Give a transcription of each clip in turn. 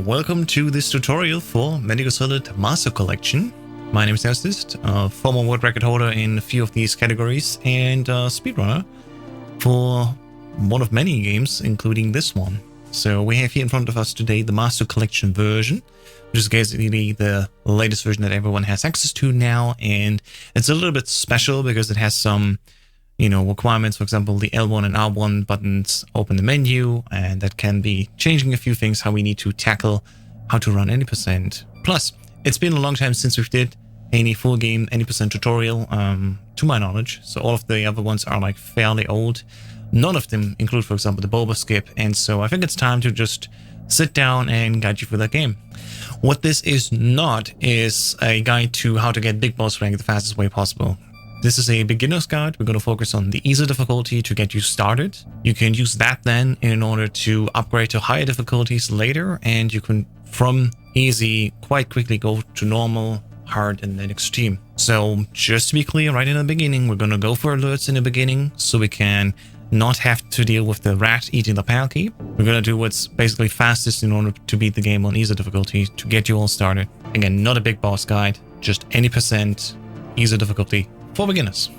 welcome to this tutorial for MGSR Master Collection. My name is Erstist, former world record holder in a few of these categories and speedrunner for one of many games, including this one. So we have here in front of us today the Master Collection version, which is basically the latest version that everyone has access to now, and it's a little bit special because it has some requirements. For example, the L1 and R1 buttons open the menu, and that can be changing a few things, how we need to tackle how to run any percent. Plus, it's been a long time since we did any full game any percent tutorial, to my knowledge. So all of the other ones are like fairly old. None of them include, for example, the Boba skip. And so I think it's time to just sit down and guide you through that game. What this is not is a guide to how to get big boss rank the fastest way possible. This is a beginner's guide. We're going to focus on the easy difficulty to get you started. You can use that then in order to upgrade to higher difficulties later, and you can from easy quite quickly go to normal, hard, and then extreme. So just to be clear, right in the beginning, we're going to go for alerts in the beginning so we can not have to deal with the rat eating the power key. We're going to do what's basically fastest in order to beat the game on easy difficulty to get you all started. Again, not a big boss guide, just any percent easy difficulty for beginners.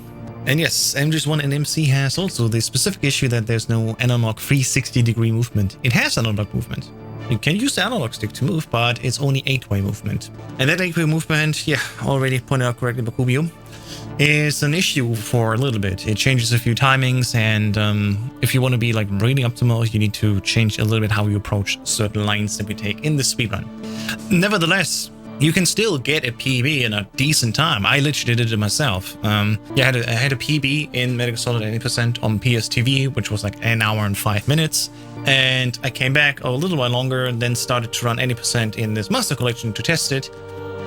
And yes, MGS1 and MC has also the specific issue that there's no analog 360-degree movement. It has analog movement. You can use the analog stick to move, but it's only 8-way movement. And that 8-way movement, yeah, already pointed out correctly by Kubio, is an issue for a little bit. It changes a few timings, and if you want to be like really optimal, you need to change a little bit how you approach certain lines that we take in the speedrun. Nevertheless, you can still get a PB in a decent time. I literally did it myself. I had a PB in MGSR 80% on PSTV, which was like an hour and 5 minutes. And I came back a little while longer and then started to run 80% in this Master Collection to test it.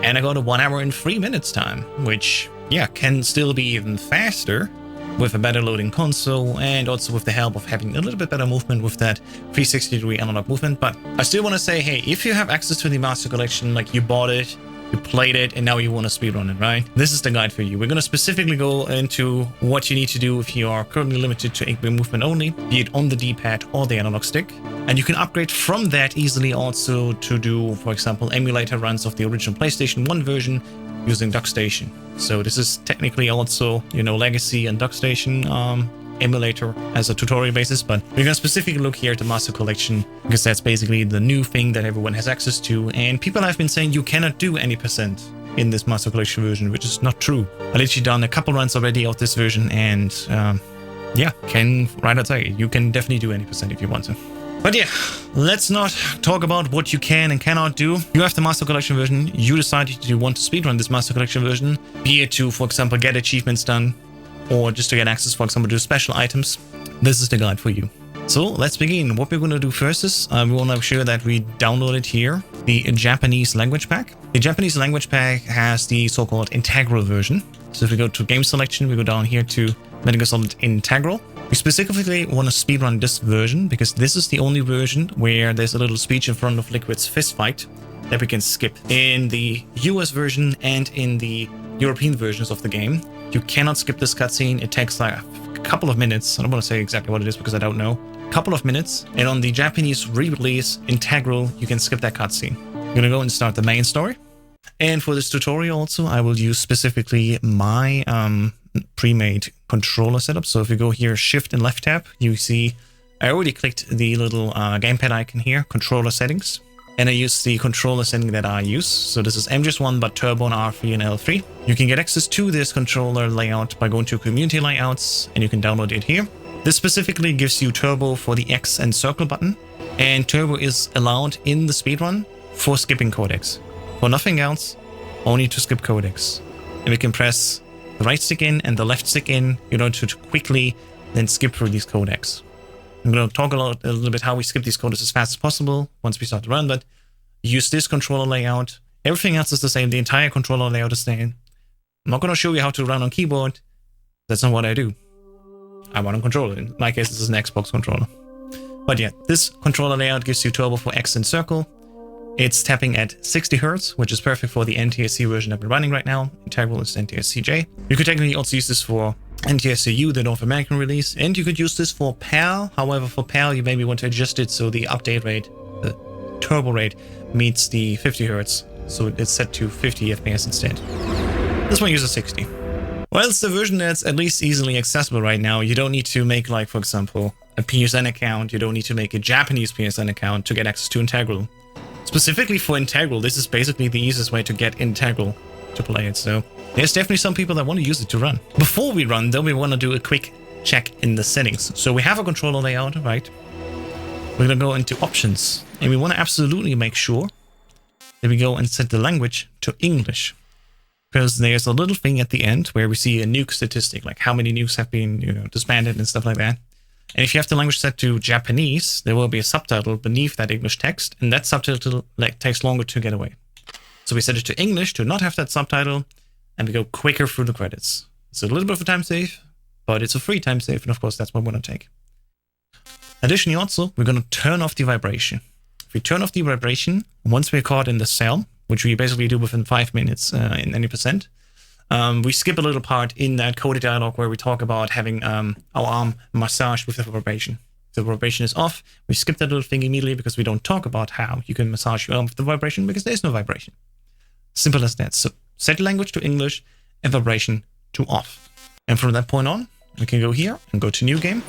And I got a 1 hour and 3 minutes time, which, yeah, can still be even faster with a better loading console and also with the help of having a little bit better movement with that 360-degree analog movement. But I still want to say, hey, if you have access to the Master Collection, like you bought it, you played it, and now you want to speedrun it, right? This is the guide for you. We're going to specifically go into what you need to do if you are currently limited to 8-way movement only, be it on the D-pad or the analog stick. And you can upgrade from that easily also to do, for example, emulator runs of the original PlayStation 1 version using DuckStation. So this is technically also, Legacy and DuckStation emulator as a tutorial basis, but we're going to specifically look here at the Master Collection because that's basically the new thing that everyone has access to. And people have been saying you cannot do any percent in this Master Collection version, which is not true. I literally done a couple runs already of this version, and yeah, can right outside you can definitely do any percent if you want to. But yeah, let's not talk about what you can and cannot do. You have the Master Collection version. You decided you want to speedrun this Master Collection version, be it to, for example, get achievements done, or just to get access, for example, to special items. This is the guide for you. So let's begin. What we're going to do first is we want to make sure that we downloaded here the Japanese language pack. The Japanese language pack has the so-called integral version. So if we go to game selection, we go down here to MGSR Integral. We specifically want to speedrun this version because this is the only version where there's a little speech in front of Liquid's fist fight that we can skip. In the US version and in the European versions of the game, you cannot skip this cutscene. It takes like a couple of minutes. I don't want to say exactly what it is because I don't know. A couple of minutes. And on the Japanese re-release Integral, you can skip that cutscene. I'm going to go and start the main story. And for this tutorial also, I will use specifically my pre-made controller setup. So if you go here, Shift and left tab, you see I already clicked the little gamepad icon here, controller settings. And I use the controller setting that I use. So this is MGS1, but Turbo on R3 and L3. You can get access to this controller layout by going to Community Layouts, and you can download it here. This specifically gives you Turbo for the X and circle button. And Turbo is allowed in the speedrun for skipping codecs. For nothing else, only to skip codecs. And we can press the right stick in and the left stick in in order to quickly then skip through these codecs. I'm going to talk a little bit how we skip these codecs as fast as possible once we start to run, but use this controller layout. Everything else is the same. The entire controller layout is the same. I'm not going to show you how to run on keyboard. That's not what I do. I run on controller. In my case, this is an Xbox controller. But yeah, this controller layout gives you Turbo for X and circle. It's tapping at 60 Hz, which is perfect for the NTSC version that we're running right now. Integral is NTSC-J. You could technically also use this for NTSC-U, the North American release, and you could use this for PAL. However, for PAL, you maybe want to adjust it so the update rate, the turbo rate, meets the 50 Hz, so it's set to 50 FPS instead. This one uses 60. Well, it's the version that's at least easily accessible right now. You don't need to make, like, for example, a PSN account. You don't need to make a Japanese PSN account to get access to Integral. Specifically for Integral, this is basically the easiest way to get Integral to play it. So there's definitely some people that want to use it to run. Before we run, though, we want to do a quick check in the settings. So we have a controller layout, right? We're going to go into options, and we want to absolutely make sure that we go and set the language to English. Because there's a little thing at the end where we see a nuke statistic, like how many nukes have been, disbanded and stuff like that. And if you have the language set to Japanese, there will be a subtitle beneath that English text, and that subtitle takes longer to get away. So we set it to English to not have that subtitle, and we go quicker through the credits. It's a little bit of a time save, but it's a free time save, and of course that's what we're going to take. Additionally also, we're going to turn off the vibration. If we turn off the vibration, once we're caught in the cell, which we basically do within 5 minutes in any percent, we skip a little part in that coded dialogue where we talk about having our arm massaged with the vibration. If the vibration is off, we skip that little thing immediately because we don't talk about how you can massage your arm with the vibration because there's no vibration. Simple as that. So set language to English and vibration to off. And from that point on, we can go here and go to New Game.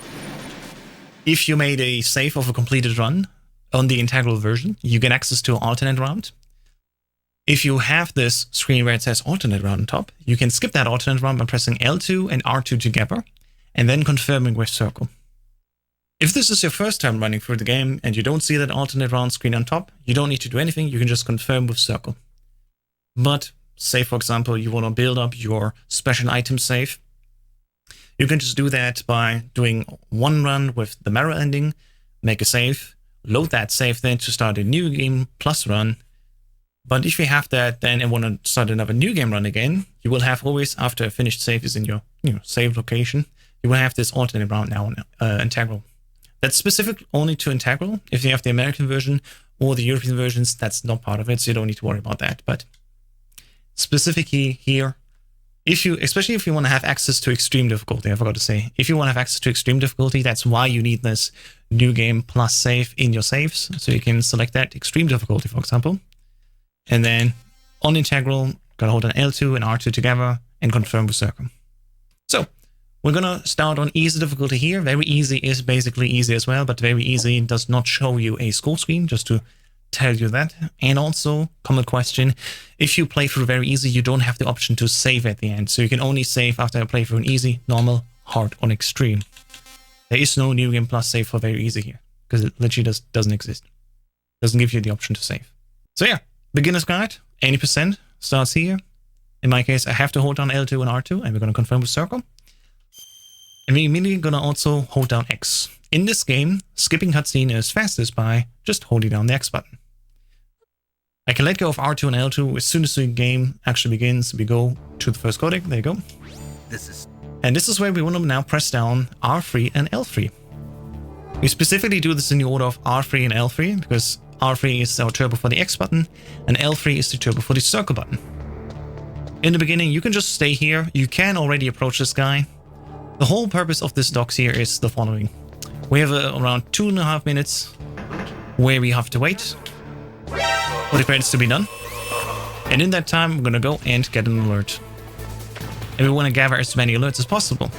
If you made a save of a completed run on the Integral version, you get access to an alternate round. If you have this screen where it says alternate round on top, you can skip that alternate round by pressing L2 and R2 together, and then confirming with circle. If this is your first time running through the game and you don't see that alternate round screen on top, you don't need to do anything, you can just confirm with circle. But say, for example, you want to build up your special item save, you can just do that by doing one run with the mirror ending, make a save, load that save then to start a new game plus run. But if you have that then and want to start another new game run again, you will have always, after a finished save is in your save location, you will have this alternate round now on Integral. That's specific only to Integral. If you have the American version or the European versions, that's not part of it, so you don't need to worry about that. But specifically here, especially if you want to have access to extreme difficulty, I forgot to say, if you want to have access to extreme difficulty, that's why you need this new game plus save in your saves. So you can select that extreme difficulty, for example. And then on Integral, gotta hold an L2 and R2 together and confirm with circle. So we're gonna start on easy difficulty here. Very easy is basically easy as well, but very easy does not show you a score screen, just to tell you that. And also, common question, if you play through very easy, you don't have the option to save at the end. So you can only save after a playthrough in easy, normal, hard, or extreme. There is no new game plus save for very easy here, because it literally just doesn't exist. Doesn't give you the option to save. So yeah. Beginner's guide, 80% starts here. In my case, I have to hold down L2 and R2, and we're going to confirm with circle. And we're immediately going to also hold down X. In this game, skipping cutscene is fastest by just holding down the X button. I can let go of R2 and L2 as soon as the game actually begins. We go to the first codec. There you go. And this is where we want to now press down R3 and L3. We specifically do this in the order of R3 and L3 because R3 is our turbo for the X button, and L3 is the turbo for the circle button. In the beginning, you can just stay here. You can already approach this guy. The whole purpose of this docs here is the following. We have around 2.5 minutes where we have to wait for the credits to be done. And in that time, we're going to go and get an alert. And we want to gather as many alerts as possible.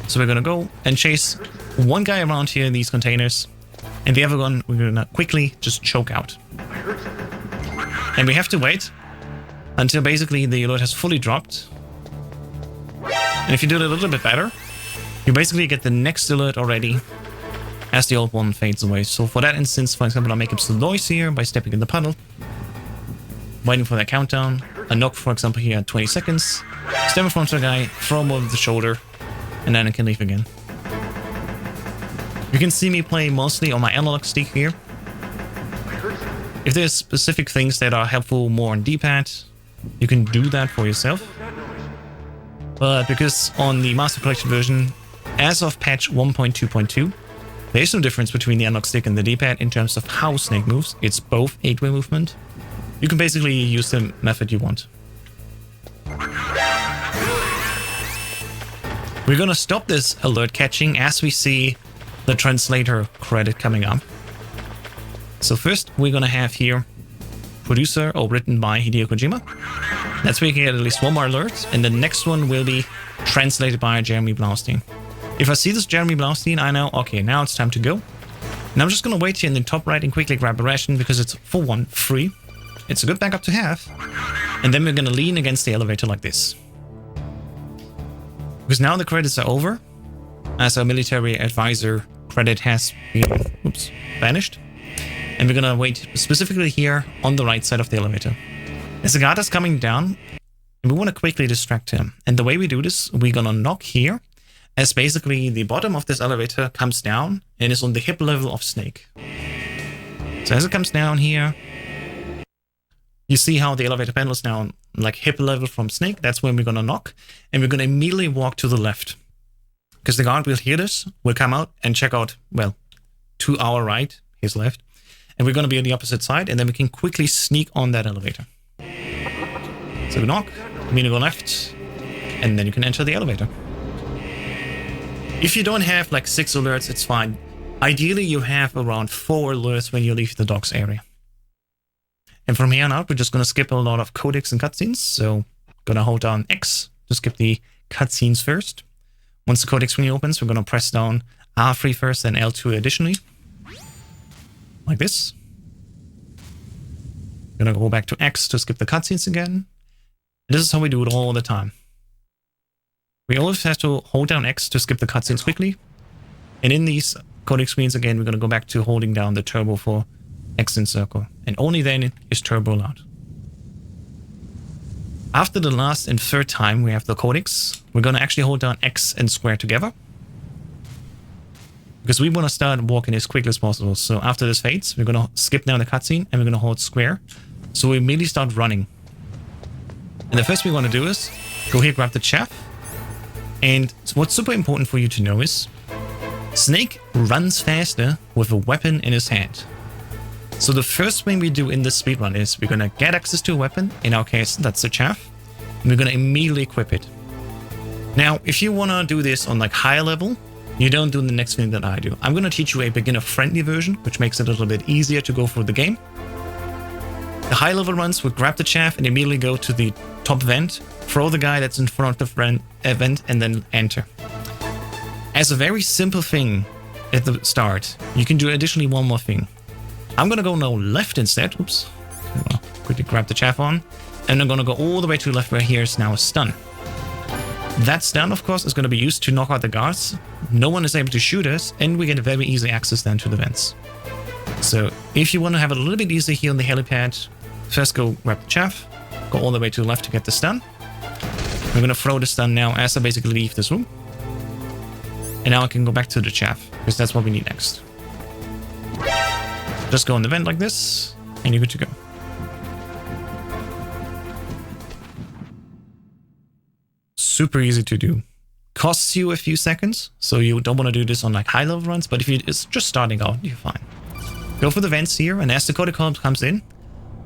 So we're going to go and chase one guy around here in these containers. And the other one, we're going to quickly just choke out. And we have to wait until basically the alert has fully dropped. And if you do it a little bit better, you basically get the next alert already as the old one fades away. So for that instance, for example, I'll make some noise here by stepping in the puddle. Waiting for that countdown. A knock, for example, here at 20 seconds. Step in front of the guy, throw him over the shoulder, and then I can leave again. You can see me play mostly on my analog stick here. If there's specific things that are helpful more on D-pad, you can do that for yourself. But because on the Master Collection version, as of patch 1.2.2, there is no difference between the analog stick and the D-pad in terms of how Snake moves. It's both 8-way movement. You can basically use the method you want. We're gonna stop this alert catching as we see the translator credit coming up. So first we're gonna have here producer or written by Hideo Kojima. That's where you can get at least one more alert, and the next one will be translated by Jeremy Blaustein. If I see this Jeremy Blaustein, I know, okay, now it's time to go. And I'm just gonna wait here in the top right and quickly grab a ration because it's, for one, free. It's a good backup to have. And then we're gonna lean against the elevator like this. Because now the credits are over, as our military advisor credit has been, vanished. And we're gonna wait specifically here on the right side of the elevator. As the guard is coming down, we want to quickly distract him. And the way we do this, we're gonna knock here, as basically the bottom of this elevator comes down and is on the hip level of Snake. So as it comes down here, you see how the elevator panel is now like hip level from Snake. That's when we're gonna knock, and we're gonna immediately walk to the left. Because the guard will hear this, will come out and check out, well, to our right, his left. And we're gonna be on the opposite side, and then we can quickly sneak on that elevator. So we knock, immediately go left, and then you can enter the elevator. If you don't have like 6 alerts, it's fine. Ideally, you have around 4 alerts when you leave the docks area. And from here on out, we're just going to skip a lot of codecs and cutscenes. So gonna hold down X to skip the cutscenes first. Once the codec screen opens, we're going to press down R3 first and L2 additionally. Like this. Gonna go back to X to skip the cutscenes again. And this is how we do it all the time. We always have to hold down X to skip the cutscenes quickly. And in these codec screens again, we're going to go back to holding down the turbo for X in circle. And only then is turbo allowed. After the last and third time we have the codecs, we're going to actually hold down X and square together. Because we want to start walking as quickly as possible. So after this fades, we're going to skip down the cutscene and we're going to hold square. So we immediately start running. And the first we want to do is go here, grab the chaff. And what's super important for you to know is Snake runs faster with a weapon in his hand. So the first thing we do in this speedrun is we're going to get access to a weapon. In our case, that's the chaff. And we're going to immediately equip it. Now, if you want to do this on like higher level, you don't do the next thing that I do. I'm going to teach you a beginner-friendly version, which makes it a little bit easier to go through the game. The high-level runs will grab the chaff and immediately go to the top vent, throw the guy that's in front of the vent, and then enter. As a very simple thing at the start, you can do additionally one more thing. I'm going to go now left instead. Oops. Well, quickly grab the chaff on. And I'm going to go all the way to the left where here is now a stun. That stun, of course, is going to be used to knock out the guards. No one is able to shoot us, and we get very easy access then to the vents. So if you want to have it a little bit easier here on the helipad, first go grab the chaff, go all the way to the left to get the stun. We're going to throw the stun now as I basically leave this room. And now I can go back to the chaff, because that's what we need next. Just go on the vent like this, and you're good to go. Super easy to do. Costs you a few seconds, so you don't want to do this on like high level runs, but if it's just starting out, you're fine. Go for the vents here, and as the codec call comes in,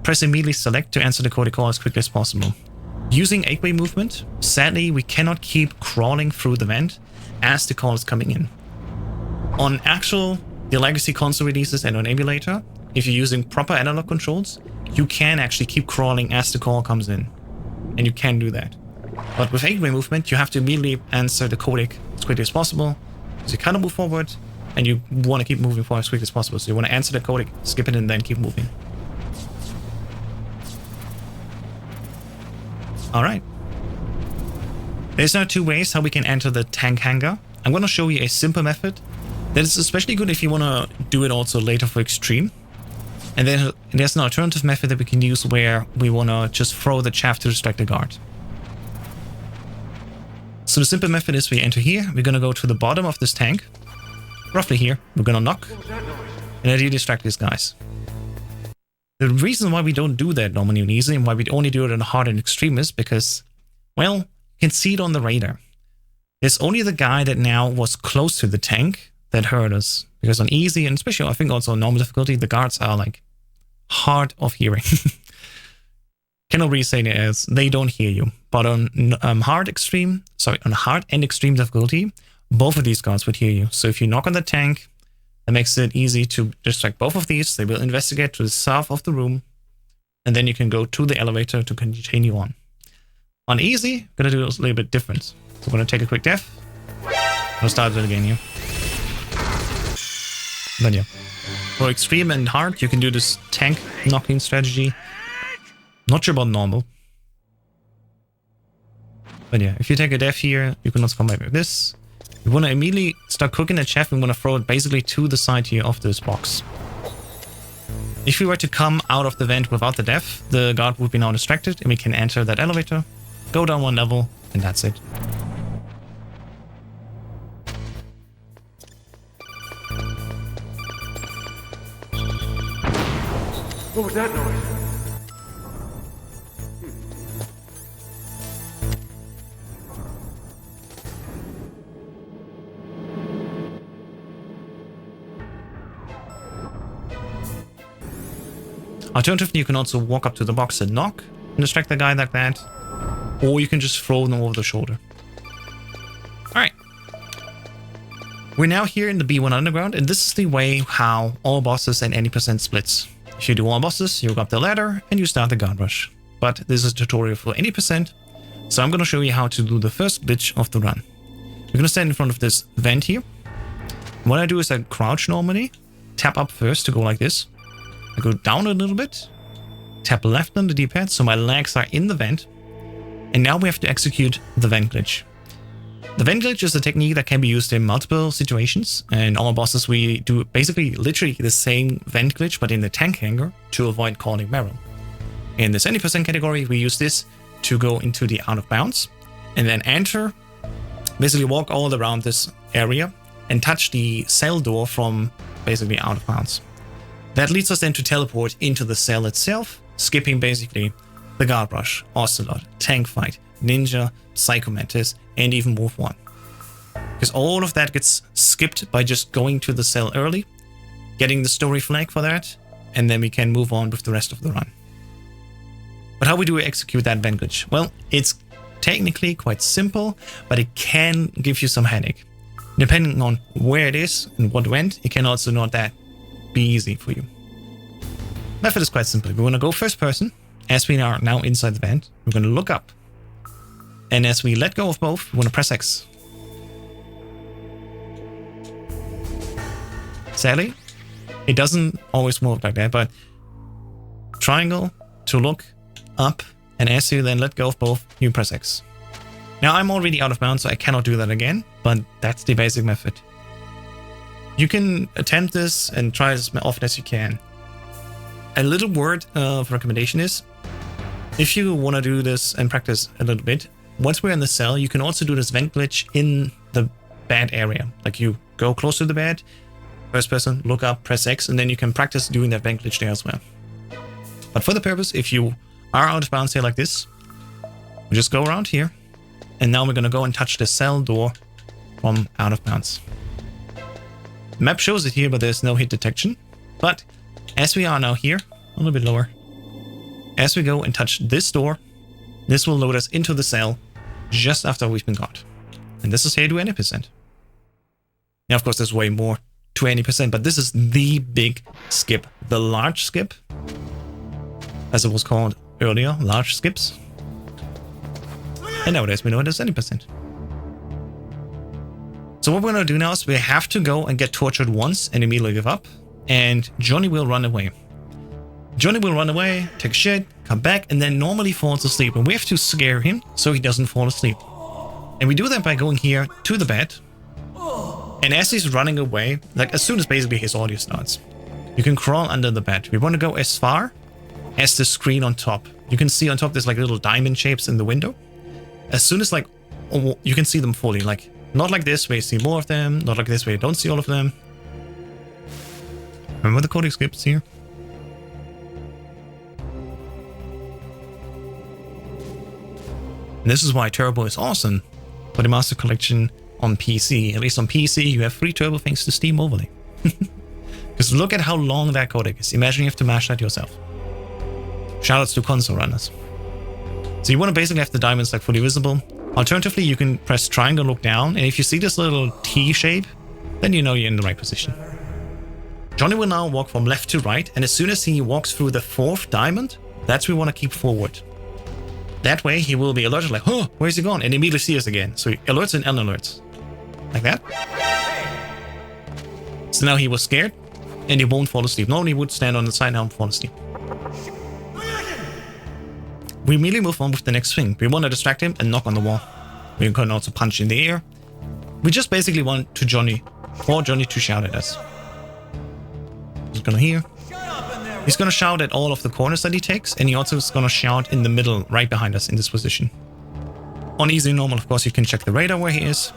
press immediately select to answer the codec call as quickly as possible. Using 8-way movement, sadly we cannot keep crawling through the vent as the call is coming in. On the legacy console releases and on emulator, if you're using proper analog controls, you can actually keep crawling as the call comes in. And you can do that. But with 8-way movement, you have to immediately answer the codec as quickly as possible. So you kind of move forward, and you want to keep moving forward as quickly as possible. So you want to answer the codec, skip it, and then keep moving. Alright. There's now 2 ways how we can enter the tank hangar. I'm going to show you a simple method that is especially good if you want to do it also later for extreme. And then there's an alternative method that we can use where we want to just throw the chaff to distract the guard. So the simple method is we enter here, we're going to go to the bottom of this tank, roughly here, we're going to knock, and then you distract these guys. The reason why we don't do that normally and easy, and why we only do it on hard and extreme is because, well, you can see it on the radar. There's only the guy that now was close to the tank that hurt us. Because on easy, and especially I think also on normal difficulty, the guards are like hard of hearing. Cannot really say it as they don't hear you. But on hard and extreme difficulty, both of these guards would hear you. So if you knock on the tank, That makes it easy to distract both of these. They will investigate to the south of the room, and then you can go to the elevator to continue on. On easy, I'm gonna do it a little bit different. So I'm gonna take a quick death. I'll start it again here. Then yeah. For extreme and hard, you can do this tank knocking strategy. Not sure about normal. But yeah, if you take a death here, you can also come back with this. You want to immediately start cooking the chef and want to throw it basically to the side here of this box. If we were to come out of the vent without the death, the guard would be now distracted and we can enter that elevator, go down one level, and that's it. What was that noise? Alternatively, you can also walk up to the box and knock and distract the guy like that, or you can just throw them over the shoulder. Alright. We're now here in the B1 Underground, and this is the way how all bosses and any percent splits. If you do all bosses, you go up the ladder and you start the guard rush. But this is a tutorial for any percent, so I'm going to show you how to do the first glitch of the run. We're going to stand in front of this vent here. What I do is I crouch normally, tap up first to go like this. I go down a little bit, tap left on the D-pad so my legs are in the vent, and now we have to execute the vent glitch. The vent glitch is a technique that can be used in multiple situations, and all bosses we do basically literally the same vent glitch but in the tank hangar to avoid calling barrel. In this any percent category, we use this to go into the out of bounds and then enter, basically walk all around this area and touch the cell door from basically out of bounds. That leads us then to teleport into the cell itself, skipping basically the guard rush, ocelot, tank fight, ninja, psycho mantis, and even wolf 1. Because all of that gets skipped by just going to the cell early, getting the story flag for that, and then we can move on with the rest of the run. But how do we execute that vent glitch? Well, it's technically quite simple, but it can give you some headache. Depending on where it is and what went, it can also not that be easy for you. Method is quite simple. We want to go first person. As we are now inside the vent, we're going to look up. And as we let go of both, we want to press X. Sadly, it doesn't always work like that, but triangle to look up, and as you then let go of both, you press X. Now I'm already out of bounds, so I cannot do that again, but that's the basic method. You can attempt this and try as often as you can. A little word of recommendation is, if you want to do this and practice a little bit, once we're in the cell, you can also do this vent glitch in the bed area. Like you go close to the bed, first person, look up, press X, and then you can practice doing that vent glitch there as well. But for the purpose, if you are out of bounds here like this, we just go around here, and now we're going to go and touch the cell door from out of bounds. The map shows it here, but there's no hit detection. But as we are now here, a little bit lower, as we go and touch this door, this will load us into the cell just after we've been caught. And this is how you do any percent. Now, of course, there's way more to any percent, but this is the big skip, the large skip, as it was called earlier, large skips. And nowadays we know it as any percent. So what we're going to do now is we have to go and get tortured once and immediately give up. And Johnny will run away. Johnny will run away, take shit, come back, and then normally falls asleep. And we have to scare him so he doesn't fall asleep. And we do that by going here to the bed. And as he's running away, like as soon as basically his audio starts, you can crawl under the bed. We want to go as far as the screen on top. You can see on top there's like little diamond shapes in the window. As soon as like, you can see them fully, like not like this where you see more of them, not like this where you don't see all of them. Remember the coding skips here? And this is why Turbo is awesome for the Master Collection on PC. At least on PC, you have free Turbo thanks to Steam Overlay. Because look at how long that codec is. Imagine you have to mash that yourself. Shoutouts to console runners. So you want to basically have the diamonds like fully visible. Alternatively, you can press triangle, look down, and if you see this little T shape, then you know you're in the right position. Johnny will now walk from left to right, and as soon as he walks through the 4th diamond, that's where we want to keep forward. That way he will be alerted like, oh, where's he gone? And immediately see us again. So he alerts and unalerts. Like that. So now he was scared, and he won't fall asleep. Normally he would stand on the side now and fall asleep. We immediately move on with the next thing. We want to distract him and knock on the wall. We can also punch in the air. We just basically want Johnny to shout at us. He's gonna hear. He's gonna shout at all of the corners that he takes, and he also is gonna shout in the middle, right behind us in this position. On easy and normal, of course, you can check the radar where he is.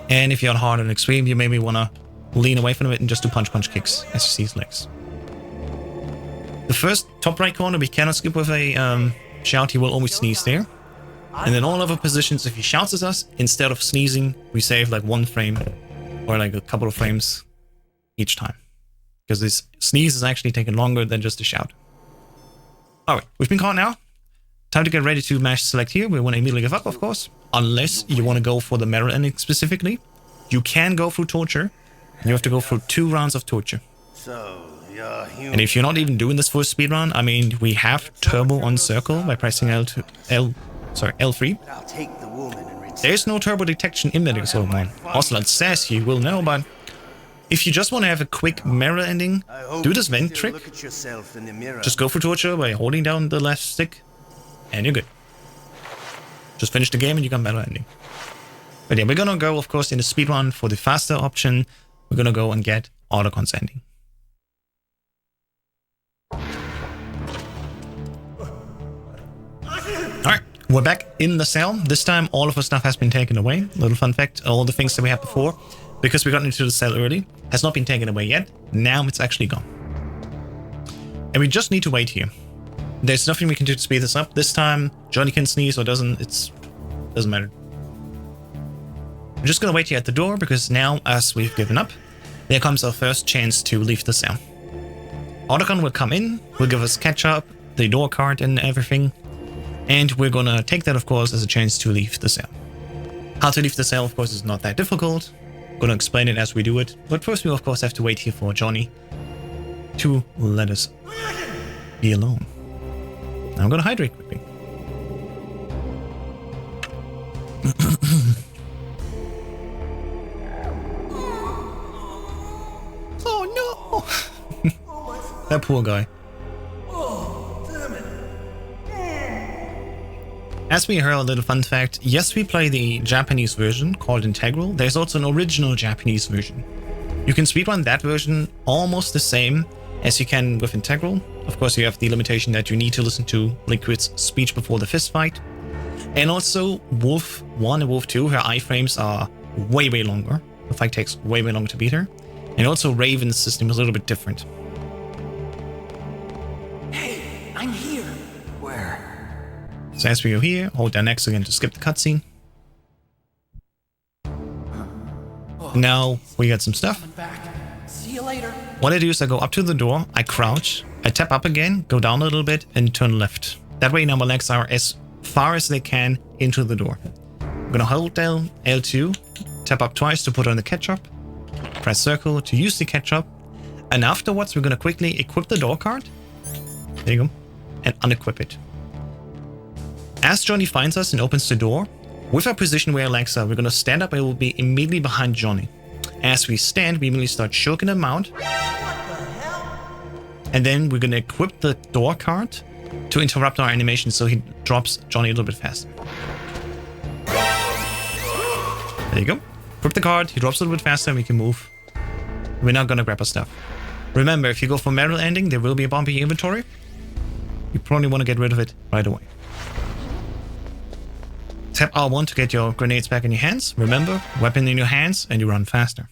And if you're on hard and extreme, you maybe wanna lean away from it and just do punch kicks as you see his legs. The first top right corner we cannot skip with a shout. He will always sneeze there. And then all other positions, if he shouts at us, instead of sneezing, we save like 1 frame or like a couple of frames each time. Because this sneeze is actually taking longer than just a shout. Alright, we've been caught now. Time to get ready to mash select here. We want to immediately give up, of course. Unless you want to go for the mirror ending specifically. You can go through torture. You have to go through 2 rounds of torture. And if you're not even doing this for a speedrun, I mean, we have turbo on circle by pressing L3. There's no turbo detection in Metal Gear Solid 1. Ocelot says you will know, but if you just want to have a quick mirror ending, do this vent trick. Just go for torture by holding down the left stick, and you're good. Just finish the game and you got mirror ending. But yeah, we're gonna go, of course, in the speedrun for the faster option. We're gonna go and get autocons ending. Alright, we're back in the cell. This time all of our stuff has been taken away. Little fun fact, all the things that we had before, because we got into the cell early, has not been taken away yet. Now it's actually gone. And we just need to wait here. There's nothing we can do to speed this up. This time Johnny can sneeze or doesn't, doesn't matter. We're just gonna wait here at the door, because now, as we've given up, there comes our first chance to leave the cell. Autocon will come in, will give us catch-up, the door card and everything, and we're gonna take that, of course, as a chance to leave the cell. How to leave the cell, of course, is not that difficult. I'm gonna explain it as we do it, but first we, of course, have to wait here for Johnny to let us be alone. Now I'm gonna hydrate quickly. Oh no! That poor guy. As we heard, a little fun fact, yes, we play the Japanese version called Integral. There's also an original Japanese version. You can speedrun that version almost the same as you can with Integral. Of course, you have the limitation that you need to listen to Liquid's speech before the fist fight. And also, Wolf 1 and Wolf 2, her iframes are way longer. The fight takes way longer to beat her. And also, Raven's system is a little bit different. Hey, I'm here. Where? So as we go here, hold down X again to skip the cutscene. Now we got some stuff. See you later. What I do is I go up to the door, I crouch, I tap up again, go down a little bit, and turn left. That way now my legs are as far as they can into the door. I'm gonna hold down L2, tap up twice to put on the ketchup, press circle to use the ketchup, and afterwards we're gonna quickly equip the door card. There you go. And unequip it. As Johnny finds us and opens the door, with our position where our legs are, we're gonna stand up and we'll be immediately behind Johnny. As we stand, we immediately start choking him out. And then we're gonna equip the door card to interrupt our animation so he drops Johnny a little bit faster. There you go. Equip the card, he drops a little bit faster and we can move. We're not gonna grab our stuff. Remember, if you go for metal ending, there will be a bomb in your inventory. You probably want to get rid of it right away. Tap R1 to get your grenades back in your hands. Remember, weapon in your hands and you run faster.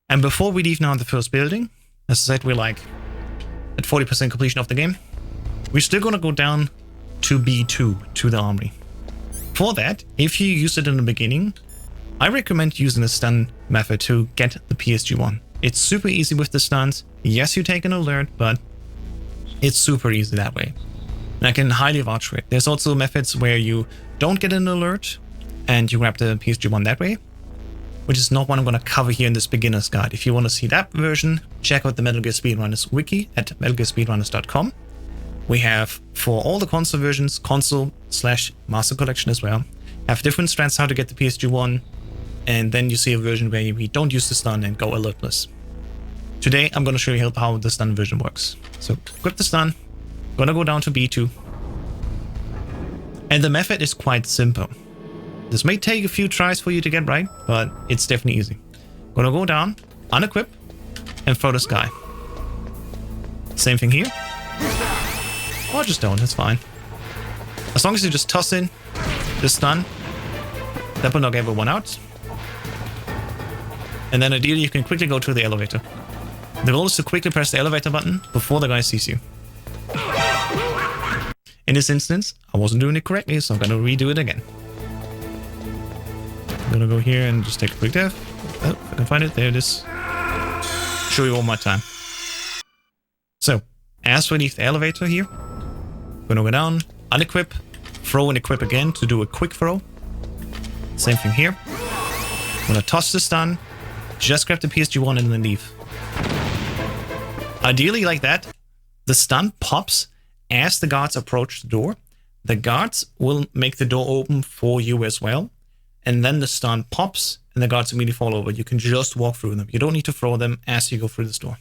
And before we leave now in the first building, as I said, we're like at 40% completion of the game. We're still gonna go down to B2, to the Armory. For that, if you use it in the beginning, I recommend using the stun method to get the PSG-1. It's super easy with the stuns. Yes, you take an alert, but it's super easy that way. And I can highly vouch for it. There's also methods where you don't get an alert and you grab the PSG-1 that way. which is not what I'm going to cover here in this beginner's guide. If you want to see that version, check out the Metal Gear Speedrunners wiki at metalgearspeedrunners.com. We have, for all the console versions, console/master collection as well, have different strats how to get the PSG-1, and then you see a version where we don't use the stun and go alertless. Today, I'm going to show you how the stun version works. So, equip the stun, gonna go down to B2, and the method is quite simple. This may take a few tries for you to get right, but it's definitely easy. Gonna go down, unequip, and throw this guy. Same thing here. Or just don't, it's fine. As long as you just toss in the stun, that will knock everyone out. And then ideally you can quickly go to the elevator. The goal is to quickly press the elevator button before the guy sees you. In this instance, I wasn't doing it correctly, so I'm gonna redo it again. I'm gonna go here and just take a quick death. Oh, if I can find it, there it is. Show you one more time. So, as we leave the elevator here, I'm gonna go down, unequip, throw and equip again to do a quick throw. Same thing here. I'm gonna toss the stun, just grab the PSG-1 and then leave. Ideally like that, the stun pops as the guards approach the door. The guards will make the door open for you as well. And then the stun pops and the guards immediately fall over. You can just walk through them. You don't need to throw them as you go through this door.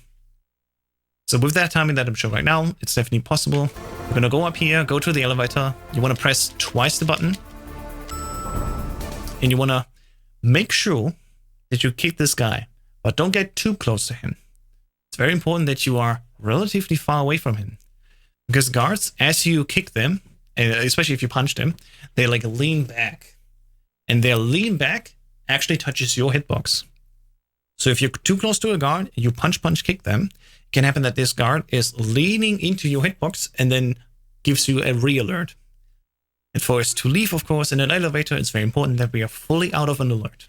So with that timing that I'm showing right now, it's definitely possible. We're going to go up here, go to the elevator. You want to press twice the button. And you want to make sure that you kick this guy, but don't get too close to him. It's very important that you are relatively far away from him. Because guards, as you kick them, and especially if you punch them, they like lean back. And their lean back actually touches your hitbox. So if you're too close to a guard, you punch, kick them, it can happen that this guard is leaning into your hitbox and then gives you a re-alert. And for us to leave, of course, in an elevator, it's very important that we are fully out of an alert.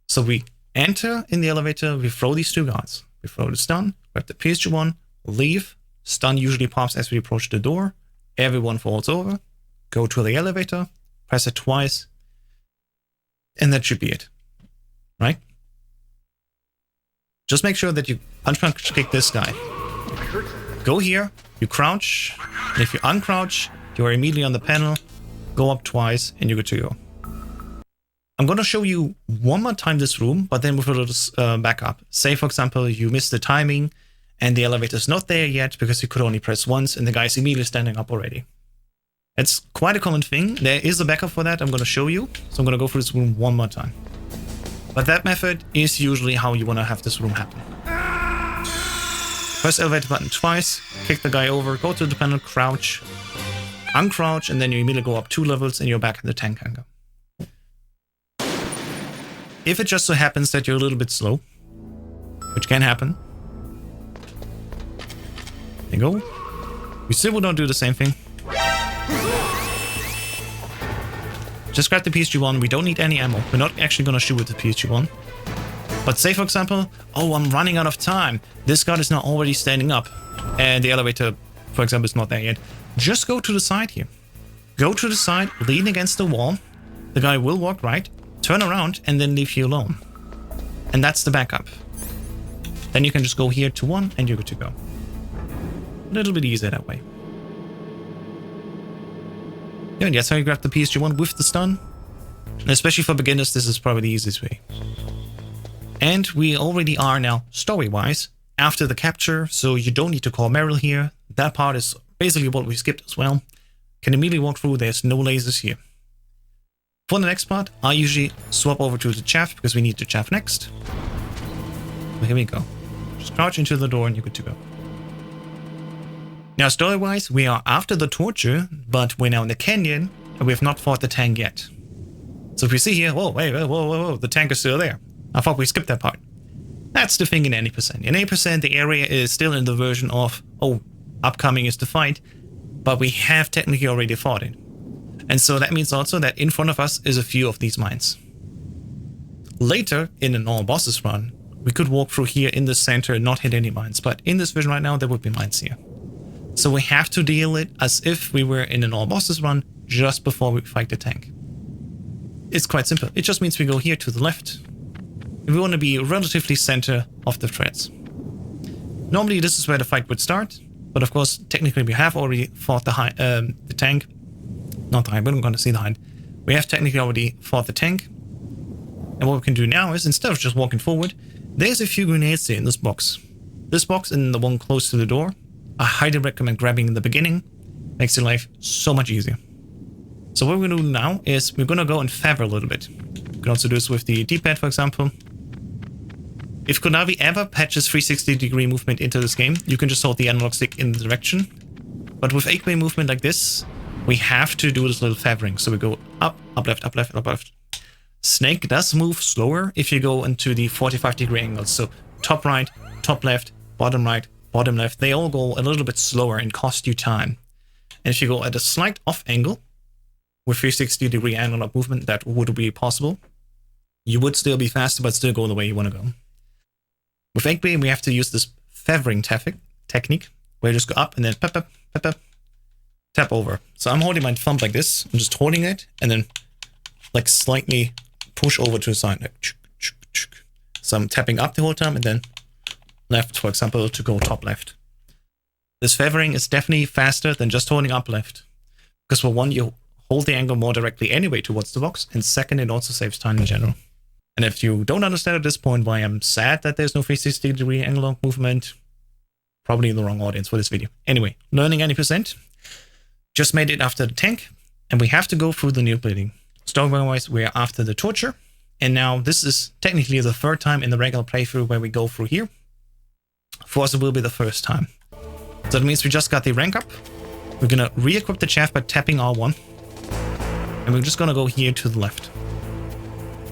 So we enter in the elevator, we throw these two guards. We throw the stun, grab the PSG-1, leave. Stun usually pops as we approach the door. Everyone falls over. Go to the elevator, press it twice, and that should be it. Right? Just make sure that you punch, kick this guy. Go here, you crouch, and if you uncrouch, you are immediately on the panel. Go up twice, and you're good to go. I'm going to show you one more time this room, but then with a little backup. Say, for example, you missed the timing, and the elevator's not there yet because you could only press once, and the guy's immediately standing up already. It's quite a common thing. There is a backup for that I'm going to show you, so I'm going to go through this room one more time. But that method is usually how you want to have this room happen. Press the elevator button twice, kick the guy over, go to the panel, crouch, uncrouch, and then you immediately go up 2 levels and you're back in the tank hangar. If it just so happens that you're a little bit slow, which can happen, there you go. We still don't do the same thing. Just grab the PSG-1. We don't need any ammo. We're not actually going to shoot with the PSG-1. But say, for example, oh, I'm running out of time. This guard is now already standing up. And the elevator, for example, is not there yet. Just go to the side here. Go to the side, lean against the wall. The guy will walk right, turn around, and then leave you alone. And that's the backup. Then you can just go here to 1 and you're good to go. A little bit easier that way. Yeah, and that's how you grab the PSG-1 with the stun. And especially for beginners, this is probably the easiest way. And we already are now, story-wise, after the capture, so you don't need to call Meryl here. That part is basically what we skipped as well. Can immediately walk through, there's no lasers here. For the next part, I usually swap over to the chaff, because we need the chaff next. So here we go. Just crouch into the door and you're good to go. Now, story-wise, we are after the torture, but we're now in the canyon, and we have not fought the tank yet. So if we see here, whoa, wait, whoa, the tank is still there. I thought we skipped that part. That's the thing in 80%. In 80%, the area is still in the version of, oh, upcoming is the fight, but we have technically already fought it. And so that means also that in front of us is a few of these mines. Later, in a normal bosses run, we could walk through here in the center and not hit any mines, but in this version right now, there would be mines here. So we have to deal it as if we were in an all bosses run just before we fight the tank. It's quite simple. It just means we go here to the left, we want to be relatively center of the threads. Normally this is where the fight would start, but of course technically we have already fought the tank. Not the Hind, we're not going to see the Hind. We have technically already fought the tank. And what we can do now is, instead of just walking forward, there's a few grenades there in this box. This box and the one close to the door, I highly recommend grabbing in the beginning. Makes your life so much easier. So what we're going to do now is we're going to go and feather a little bit. You can also do this with the D-pad, for example. If Konami ever patches 360-degree movement into this game, you can just hold the analog stick in the direction. But with 8-way movement like this, we have to do this little feathering. So we go up, up, left, up, left, up, left. Snake does move slower if you go into the 45-degree angles. So top right, top left, bottom right, bottom left. They all go a little bit slower and cost you time. And if you go at a slight off angle with 360-degree analog movement, that would be possible. You would still be faster, but still go the way you want to go. With 8-way, we have to use this feathering technique, where you just go up and then tap over. So I'm holding my thumb like this. I'm just holding it and then like slightly push over to the side. Like, so I'm tapping up the whole time and then left, for example, to go top left. This feathering is definitely faster than just holding up left. Because for one, you hold the angle more directly anyway towards the box. And second, it also saves time in general. And if you don't understand at this point why I'm sad that there's no 360-degree analog movement, probably the wrong audience for this video. Anyway, learning any percent. Just made it after the tank, and we have to go through the Nuke Building. Story-wise, we are after the torture, and now this is technically the third time in the regular playthrough where we go through here. For us, it will be the first time. So that means we just got the rank up. We're gonna re-equip the chaff by tapping R1, and we're just gonna go here to the left.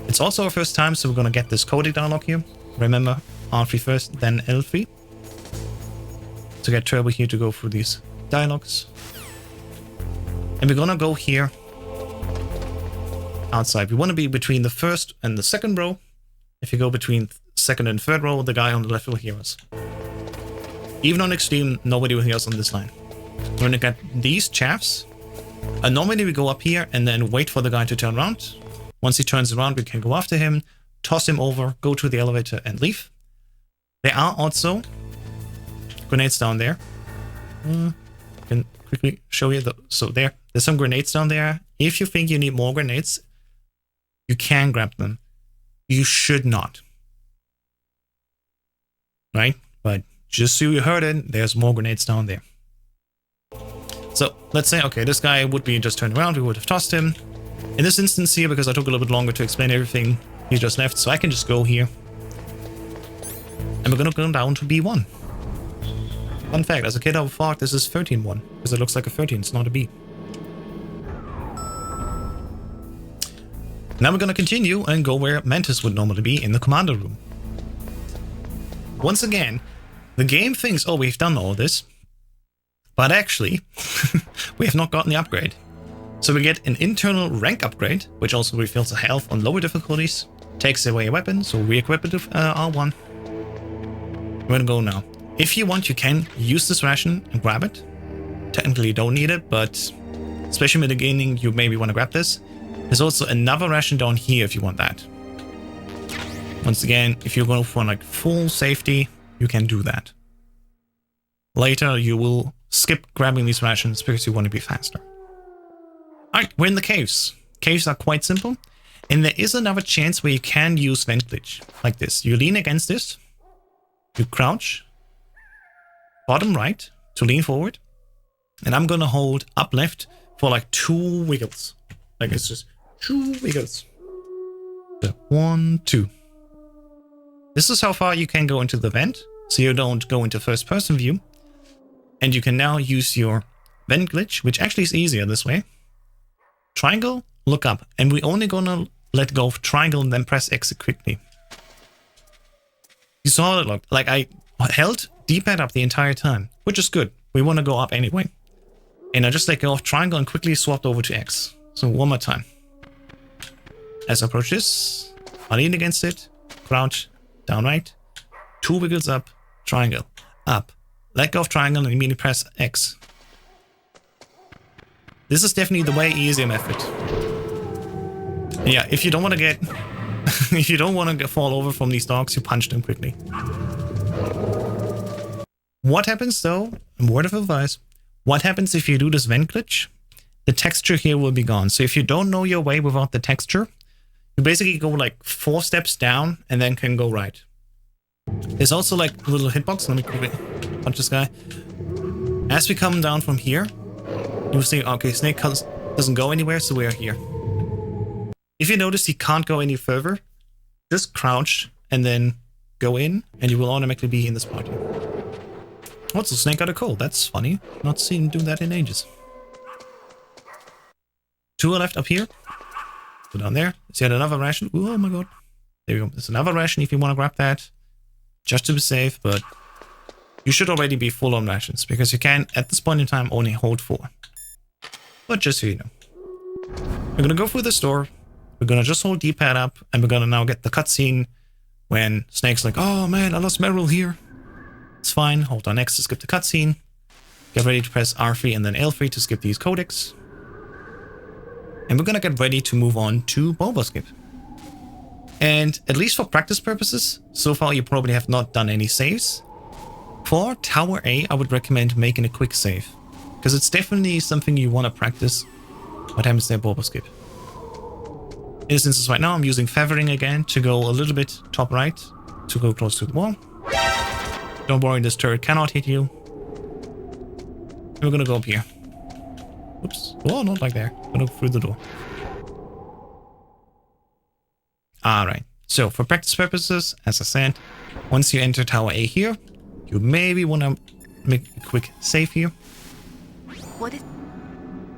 It's also our first time, so we're gonna get this codec dialog here. Remember, R3 first, then L3. To get Turbo here to go through these dialogues. And we're gonna go here outside. We want to be between the first and the second row. If you go between second and third row, the guy on the left will hear us. Even on extreme, nobody will hear us on this line. We're gonna get these chaffs. And normally we go up here and then wait for the guy to turn around. Once he turns around, we can go after him, toss him over, go to the elevator and leave. There are also grenades down there. I can quickly show you. So there's some grenades down there. If you think you need more grenades, you can grab them. You should not. Right? But just so you heard it, there's more grenades down there. So let's say, okay, this guy would be just turned around. We would have tossed him. In this instance here, because I took a little bit longer to explain everything, he just left. So I can just go here. And we're going to go down to B1. Fun fact, as a kid I thought this is 13-1, because it looks like a 13, it's not a B. Now we're going to continue and go where Mantis would normally be, in the commander room. Once again, the game thinks, oh, we've done all this. But actually, we have not gotten the upgrade. So we get an internal rank upgrade, which also refills the health on lower difficulties, takes away a weapon, so re-equip it with R1. We're going to go now. If you want, you can use this ration and grab it. Technically you don't need it, but especially in the beginning, you maybe want to grab this. There's also another ration down here if you want that. Once again, if you're going for like full safety, you can do that. Later, you will skip grabbing these rations because you want to be faster. Alright, we're in the caves. Caves are quite simple. And there is another chance where you can use vent glitch, like this. You lean against this, you crouch, bottom right to lean forward, and I'm gonna hold up left for like 2 wiggles. Like it's just 2 wiggles. So 1, 2. This is how far you can go into the vent, so you don't go into first person view. And you can now use your vent glitch, which actually is easier this way. Triangle, look up, and we're only gonna let go of triangle and then press exit quickly. You saw it look like I held D-pad up the entire time, which is good. We want to go up anyway. And I just let go of triangle and quickly swapped over to X. So one more time. As I approach this, I lean against it, crouch, down right, 2 wiggles up, triangle, up, let go of triangle and immediately press X. This is definitely the way easier method. Yeah, if you don't want to get If you don't want to fall over from these dogs, you punch them quickly. What happens though, word of advice, what happens if you do this vent glitch? The texture here will be gone. So if you don't know your way without the texture, you basically go like 4 steps down and then can go right. There's also like a little hitbox. Let me quickly punch this guy. As we come down from here, you'll see, okay, Snake doesn't go anywhere, so we are here. If you notice he can't go any further, just crouch and then go in and you will automatically be in this party. Also, Snake got a cold. That's funny. Not seen him do that in ages. 2 are left up here. Go down there. Is yet another ration? Ooh, oh my god. There we go. There's another ration if you want to grab that. Just to be safe, but you should already be full on rations because you can, at this point in time, only hold 4. But just so you know. We're gonna go through this door. We're gonna just hold D-pad up and we're gonna now get the cutscene when Snake's like, oh man, I lost Meryl here. It's fine. Hold on X to skip the cutscene. Get ready to press R3 and then L3 to skip these codecs. And we're gonna get ready to move on to Boba skip. And at least for practice purposes, so far you probably have not done any saves. For Tower A, I would recommend making a quick save. Because it's definitely something you want to practice. What happens there, Boba skip? In this instance right now, I'm using feathering again to go a little bit top right. To go close to the wall. Don't worry, this turret cannot hit you. And we're gonna go up here. Oops. Oh, not like there. Gonna go through the door. Alright. So, for practice purposes, as I said, once you enter Tower A here, you maybe want to make a quick save here. What is...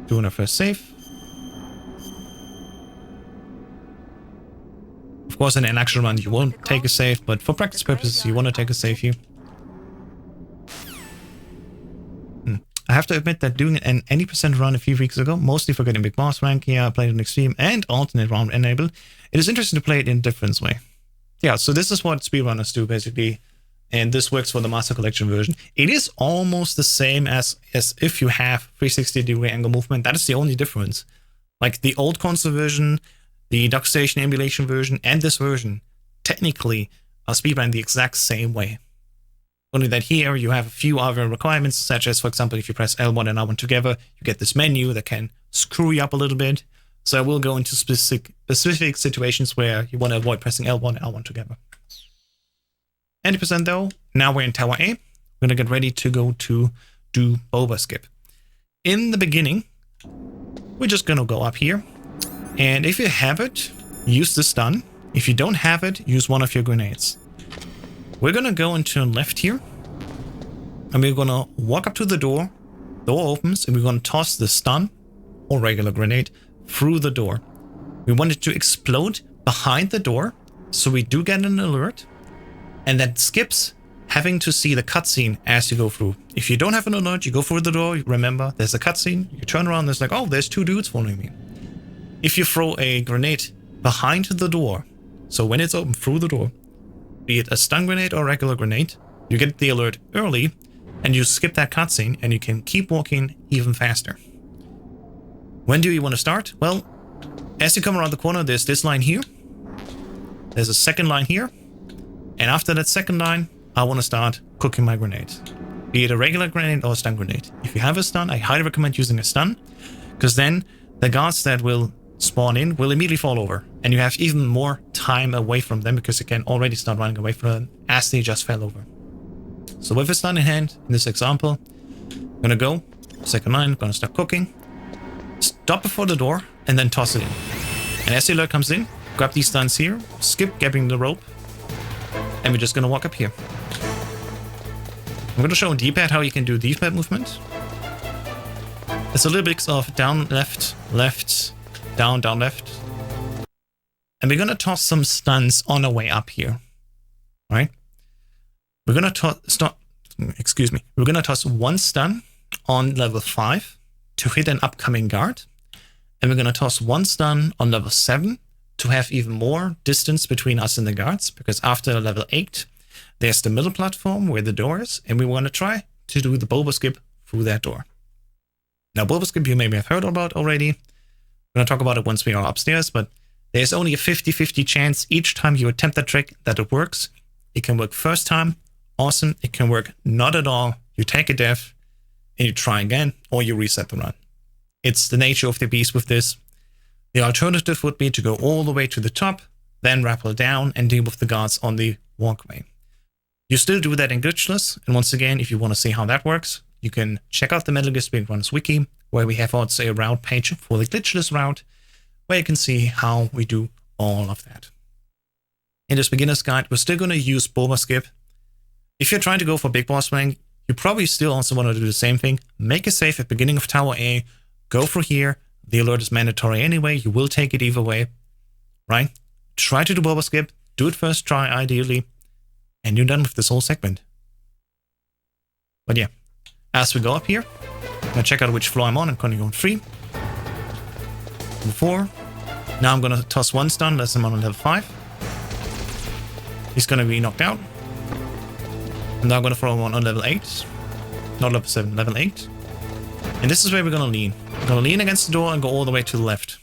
Doing our first save. Of course, in an actual run, you won't take a save, but for practice purposes, you want to take a save here. I have to admit that doing an any percent run a few weeks ago, mostly for getting Big Boss rank, yeah, I played on Extreme and alternate round enabled. It is interesting to play it in a different way. Yeah, so this is what speedrunners do, basically. And this works for the Master Collection version. It is almost the same as if you have 360-degree angle movement. That is the only difference. Like the old console version, the Dock Station emulation version, and this version, technically, are speedrun the exact same way. Only that here you have a few other requirements, such as, for example, if you press L1 and R1 together, you get this menu that can screw you up a little bit. So I will go into specific situations where you want to avoid pressing L1 and R1 together. 90% though, now we're in Tower A. We're going to get ready to go to do Boba skip. In the beginning, we're just going to go up here. And if you have it, use the stun. If you don't have it, use one of your grenades. We're going to go and turn left here. And we're going to walk up to the door. Door opens and we're going to toss the stun or regular grenade through the door. We want it to explode behind the door. So we do get an alert. And that skips having to see the cutscene as you go through. If you don't have an alert, you go through the door. Remember, there's a cutscene. You turn around, there's like, oh, there's 2 dudes following me. If you throw a grenade behind the door, so when it's open through the door, be it a stun grenade or a regular grenade, you get the alert early, and you skip that cutscene, and you can keep walking even faster. When do you want to start? Well, as you come around the corner, there's this line here. There's a second line here. And after that second line, I want to start cooking my grenades. Be it a regular grenade or a stun grenade. If you have a stun, I highly recommend using a stun, because then the guards that will spawn in will immediately fall over. And you have even more time away from them because you can already start running away from them as they just fell over. So with a stun in hand, in this example, I'm gonna go, second line, gonna start cooking, stop before the door, and then toss it in. And as the alert comes in, grab these stuns here, skip grabbing the rope, and we're just gonna walk up here. I'm gonna show on D-pad how you can do D-pad movement. It's a little bit of down, left, left, down, down, left. And we're gonna toss some stuns on our way up here. Alright? We're gonna We're gonna toss one stun on level 5 to hit an upcoming guard. And we're gonna toss one stun on level 7 to have even more distance between us and the guards, because after level 8, there's the middle platform where the door is, and we want to try to do the Boba skip through that door. Now, Boba skip you maybe have heard about already. I'm going to talk about it once we are upstairs, but There's only a 50-50 chance each time you attempt that trick that it works. It can work first time, awesome. It can work not at all. You take a death and you try again, or you reset the run. It's the nature of the beast with this. The alternative would be to go all the way to the top, then rappel down and deal with the guards on the walkway. You still do that in glitchless, and once again, if you want to see how that works, you can check out the Metal Gear Speedrunners Wiki, where we have also a route page for the glitchless route, where you can see how we do all of that. In this beginner's guide, we're still going to use Boba skip. If you're trying to go for big boss rank, you probably still also want to do the same thing. Make a save at beginning of Tower A, go through here. The alert is mandatory anyway, you will take it either way, right? Try to do Boba skip, do it first try ideally, and you're done with this whole segment. But yeah, as we go up here, I'm gonna check out which floor I'm on. I'm gonna go on 3, 4. Now I'm gonna toss 1 stun, unless I'm on level 5. He's gonna be knocked out. And now I'm gonna throw one on level 8. Not level 7, level 8. And this is where we're gonna lean. We're gonna lean against the door and go all the way to the left.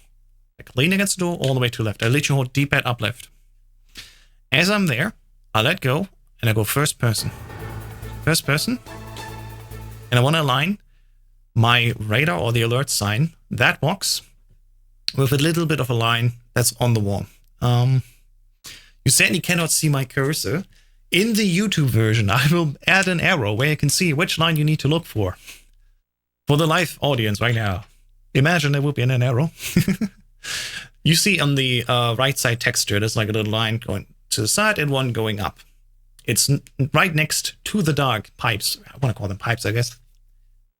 Like lean against the door, all the way to the left. I literally hold D-pad up left. As I'm there, I let go and I go first person. First person. And I want to align my radar or the alert sign, that box, with a little bit of a line that's on the wall. You certainly cannot see my cursor. In the YouTube version, I will add an arrow where you can see which line you need to look for. For the live audience right now, imagine there will be an arrow. You see on the right side texture, there's like a little line going to the side and one going up. It's right next to the dark pipes. I want to call them pipes, I guess.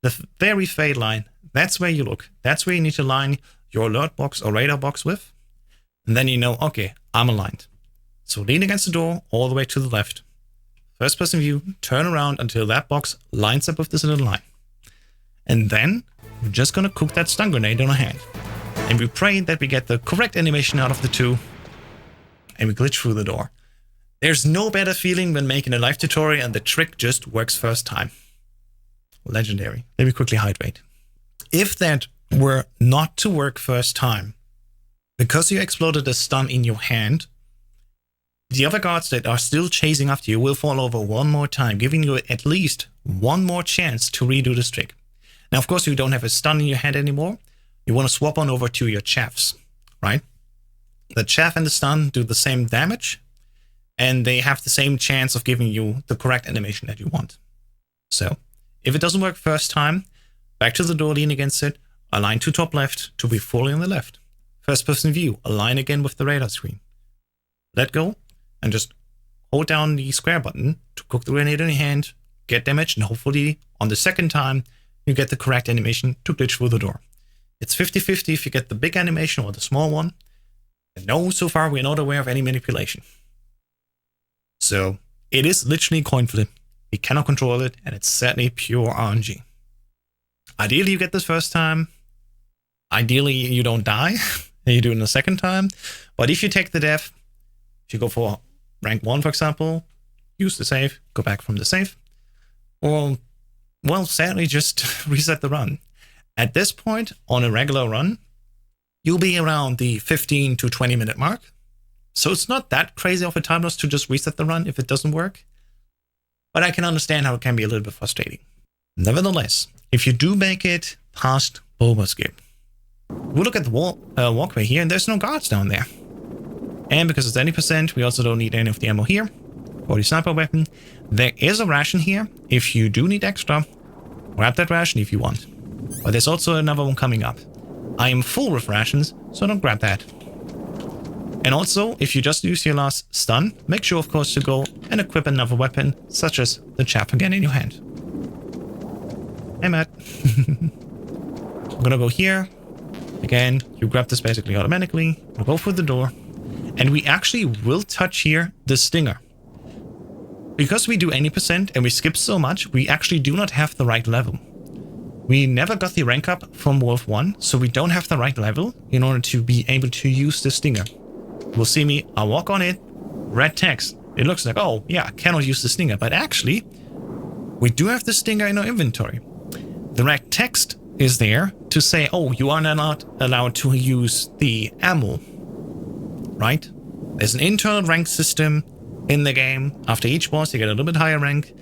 The very fade line, that's where you look. That's where you need to line your alert box or radar box with. And then you know, okay, I'm aligned. So lean against the door all the way to the left. First person view, turn around until that box lines up with this little line. And then we're just going to cook that stun grenade on our hand. And we pray that we get the correct animation out of the two. And we glitch through the door. There's no better feeling when making a live tutorial and the trick just works first time. Legendary. Let me quickly hydrate. If that were not to work first time, because you exploded a stun in your hand, the other guards that are still chasing after you will fall over one more time, giving you at least one more chance to redo this trick. Now, of course, you don't have a stun in your hand anymore. You want to swap on over to your chaffs, right? The chaff and the stun do the same damage, and they have the same chance of giving you the correct animation that you want. So, if it doesn't work first time, back to the door, lean against it, align to top left to be fully on the left. First person view, align again with the radar screen. Let go, and just hold down the square button to cook the grenade in your hand, get damage, and hopefully on the second time, you get the correct animation to glitch through the door. It's 50-50 if you get the big animation or the small one. And no, so far we're not aware of any manipulation. So it is literally coin flip. We cannot control it, and it's certainly pure RNG. Ideally, you get this first time. Ideally, you don't die, and you do it the second time. But if you take the death, if you go for rank 1, for example, use the save, go back from the save, or, well, sadly, just reset the run. At this point, on a regular run, you'll be around the 15 to 20 minute mark. So it's not that crazy of a time loss to just reset the run if it doesn't work. But I can understand how it can be a little bit frustrating. Nevertheless, if you do make it past Boba skip, we'll look at the walkway here, and there's no guards down there. And because it's 20%, we also don't need any of the ammo here for the sniper weapon. There is a ration here. If you do need extra, grab that ration if you want. But there's also another one coming up. I am full with rations, so don't grab that. And also, if you just use your last stun, make sure, of course, to go and equip another weapon, such as the chaff again in your hand. Hey, Matt. I'm gonna go here. Again, you grab this basically automatically. We'll go through the door. And we actually will touch here the stinger. Because we do 80% and we skip so much, we actually do not have the right level. We never got the rank up from Wolf 1, so we don't have the right level in order to be able to use the stinger. You'll see me, I walk on it, red text. It looks like, oh yeah, I cannot use the stinger, but actually, we do have the stinger in our inventory. The red text is there to say, oh, you are not allowed to use the ammo. right? There's an internal rank system in the game. After each boss, you get a little bit higher rank.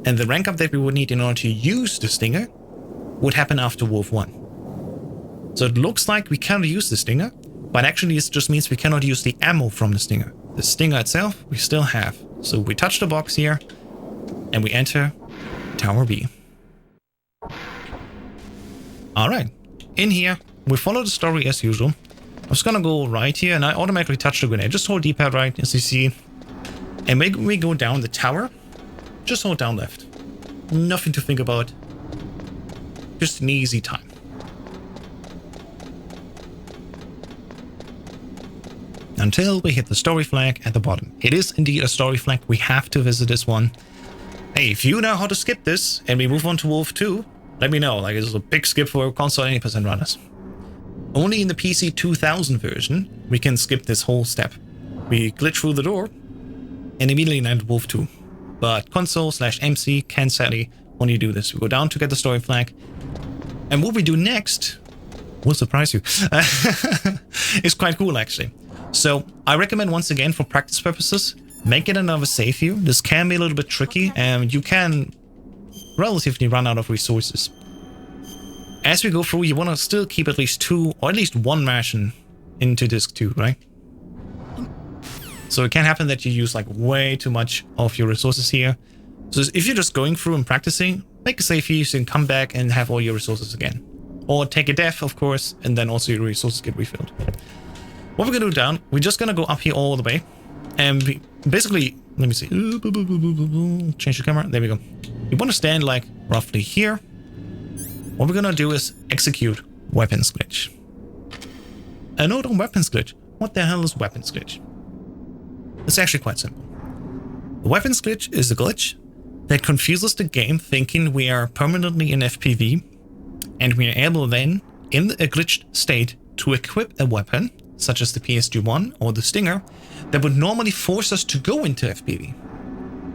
And the rank up that we would need in order to use the Stinger would happen after Wolf 1. So it looks like we cannot use the Stinger, but actually this just means we cannot use the ammo from the Stinger. The Stinger itself, we still have. So we touch the box here, and we enter Tower B. Alright, in here, we follow the story as usual. I'm just gonna go right here, and I automatically touch the grenade. Just hold D-pad right, as you see. And when we go down the tower, just hold down left. Nothing to think about. Just an easy time. Until we hit the story flag at the bottom. It is indeed a story flag. We have to visit this one. Hey, if you know how to skip this and we move on to Wolf 2, let me know. Like, it's a big skip for console 80% runners. Only in the PC 2000 version, we can skip this whole step. We glitch through the door and immediately land Wolf 2. But console/MC can sadly only do this. We go down to get the story flag. And what we do next will surprise you. It's quite cool, actually. So I recommend, once again, for practice purposes, make it another save view. This can be a little bit tricky, and you can relatively run out of resources. As we go through, you want to still keep at least 2 or at least 1 ration into disk 2, right? So it can happen that you use like way too much of your resources here. So if you're just going through and practicing, make a save view so you can come back and have all your resources again. Or take a death, of course, and then also your resources get refilled. What we're going to do down, we're just going to go up here all the way. And we basically, let me see. Change the camera. There we go. We want to stand like roughly here. What we're going to do is execute weapons glitch. A note on weapons glitch. What the hell is weapons glitch? It's actually quite simple. The weapons glitch is a glitch that confuses the game, thinking we are permanently in FPV, and we are able then, in a glitched state, to equip a weapon, such as the PSG-1 or the Stinger, that would normally force us to go into FPV.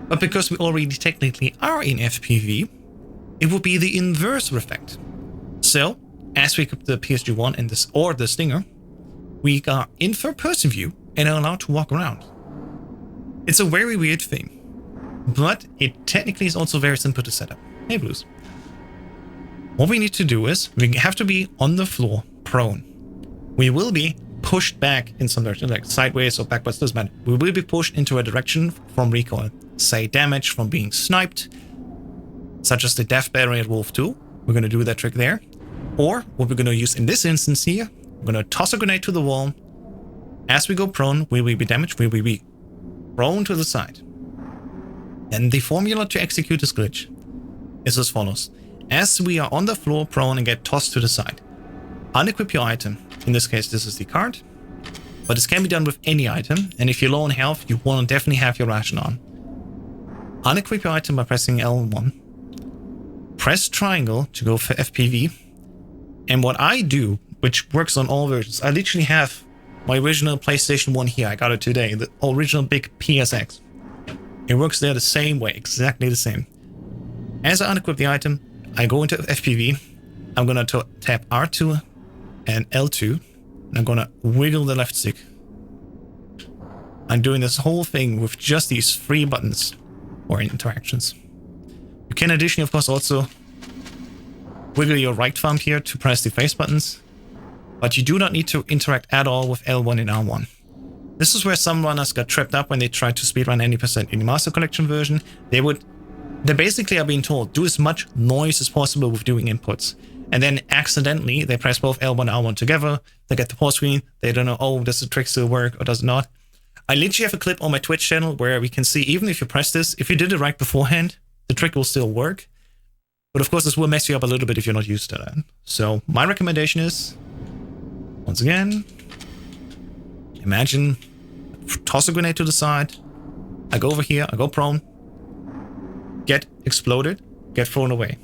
But because we already technically are in FPV, it would be the inverse effect. So, as we equip the PSG-1 and this, or the Stinger, we are in third-person view and are allowed to walk around. It's a very weird thing, but it technically is also very simple to set up. Hey, Blues. What we need to do is, we have to be on the floor, prone. We will be pushed back in some direction, like sideways or backwards, doesn't matter. We will be pushed into a direction from recoil. Say damage from being sniped, such as the death battery at Wolf 2. We're going to do that trick there. Or, what we're going to use in this instance here, we're going to toss a grenade to the wall. As we go prone, we will be damaged, we will be prone to the side. And the formula to execute this glitch is as follows. As we are on the floor prone and get tossed to the side, unequip your item. In this case, this is the card. But this can be done with any item. And if you're low on health, you want to definitely have your ration on. Unequip your item by pressing L1. Press triangle to go for FPV. And what I do, which works on all versions, I literally have my original PlayStation 1 here. I got it today. The original big PSX. It works there the same way. Exactly the same. As I unequip the item, I go into FPV. I'm going to tap R2 and L2. And I'm going to wiggle the left stick. I'm doing this whole thing with just these 3 buttons or interactions. You can additionally, of course, also wiggle your right thumb here to press the face buttons. But you do not need to interact at all with L1 and R1. This is where some runners got tripped up when they tried to speedrun 90% in the Master Collection version. They basically are being told, do as much noise as possible with doing inputs. And then accidentally, they press both L1 and R1 together. They get the pause screen. They don't know, oh, does the trick still work or does it not? I literally have a clip on my Twitch channel where we can see, even if you press this, if you did it right beforehand, the trick will still work. But of course, this will mess you up a little bit if you're not used to that. So my recommendation is, once again, imagine, toss a grenade to the side. I go over here, I go prone. Get exploded, get thrown away.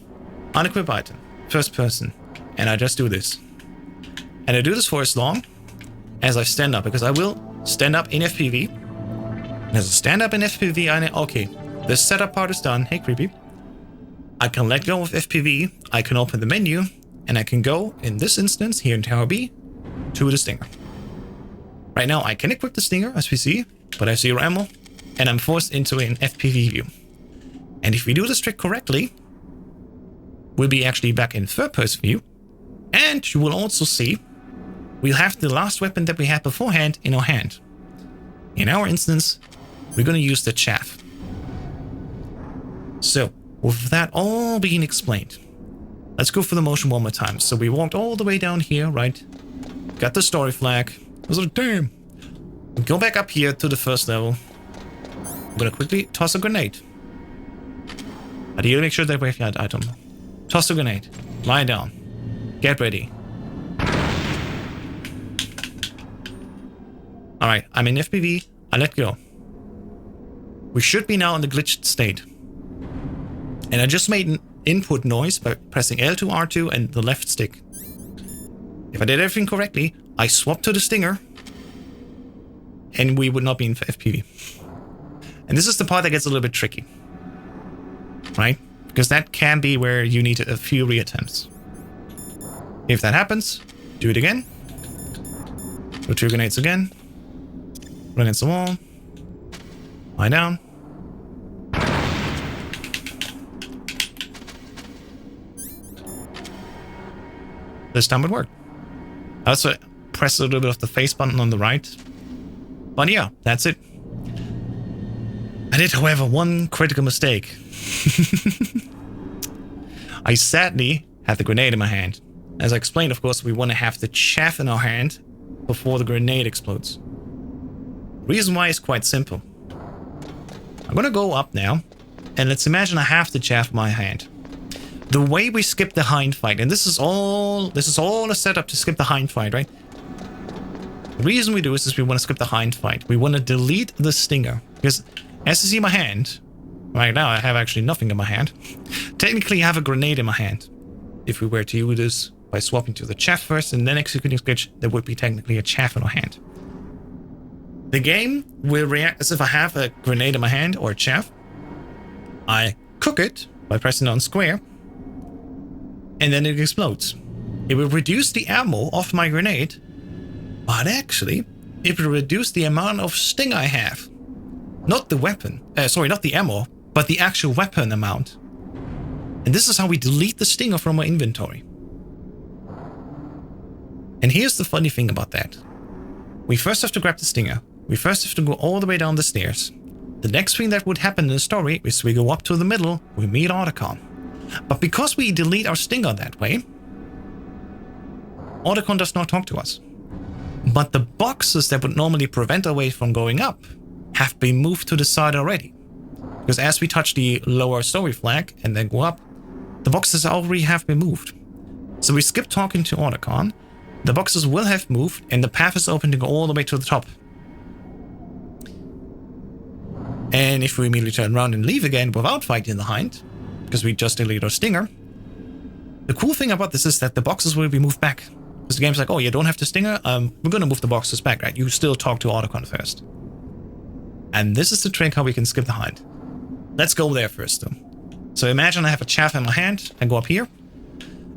Unequip item, first person. And I just do this. And I do this for as long as I stand up, because I will stand up in FPV. And as I stand up in FPV, I know, okay, this setup part is done. Hey, creepy. I can let go of FPV, I can open the menu, and I can go, in this instance, here in Tower B, to the Stinger. Right now, I can equip the Stinger, as we see, but I have 0 ammo, and I'm forced into an FPV view. And if we do this trick correctly, we'll be actually back in third-person view, and you will also see we'll have the last weapon that we had beforehand in our hand. In our instance, we're going to use the chaff. So, with that all being explained, let's go for the motion one more time. So we walked all the way down here, right? Got the story flag. I was like, damn. We go back up here to the first level. I'm going to quickly toss a grenade. I need to make sure that we have that item. Toss a grenade. Lie down. Get ready. Alright, I'm in FPV. I let go. We should be now in the glitched state. And I just made an input noise by pressing L2, R2 and the left stick. If I did everything correctly, I swapped to the Stinger. And we would not be in FPV. And this is the part that gets a little bit tricky. Right? Because that can be where you need a few reattempts. If that happens, do it again. Throw 2 grenades again. Run against the wall. Lie down. This time it worked. I also pressed a little bit of the face button on the right. But yeah, that's it. I did, however, one critical mistake. I sadly had the grenade in my hand. As I explained, of course, we want to have the chaff in our hand before the grenade explodes. Reason why is quite simple. I'm gonna go up now, and let's imagine I have the chaff in my hand. The way we skip the Hind fight, and this is all a setup to skip the Hind fight, right? The reason we do this is we want to skip the Hind fight. We want to delete the Stinger, because as you see my hand, right now I have actually nothing in my hand. Technically I have a grenade in my hand. If we were to use this by swapping to the chaff first and then executing glitch, there would be technically a chaff in our hand. The game will react as if I have a grenade in my hand or a chaff. I cook it by pressing on square, and then it explodes. It will reduce the ammo of my grenade, but actually, it will reduce the amount of sting I have. Not the weapon, not the ammo, but the actual weapon amount. And this is how we delete the stinger from our inventory. And here's the funny thing about that. We first have to grab the stinger. We first have to go all the way down the stairs. The next thing that would happen in the story is we go up to the middle, we meet Otacon. But because we delete our stinger that way, Otacon does not talk to us. But the boxes that would normally prevent our way from going up have been moved to the side already. Because as we touch the lower story flag and then go up, the boxes already have been moved. So we skip talking to Otacon, the boxes will have moved and the path is open to go all the way to the top. And if we immediately turn around and leave again without fighting the Hind, because we just deleted our stinger, the cool thing about this is that the boxes will be moved back. Because the game's like, oh, you don't have the stinger? We're gonna move the boxes back, right? You still talk to Otacon first. And this is the trick how we can skip the Hind. Let's go there first, though. So imagine I have a chaff in my hand, I go up here,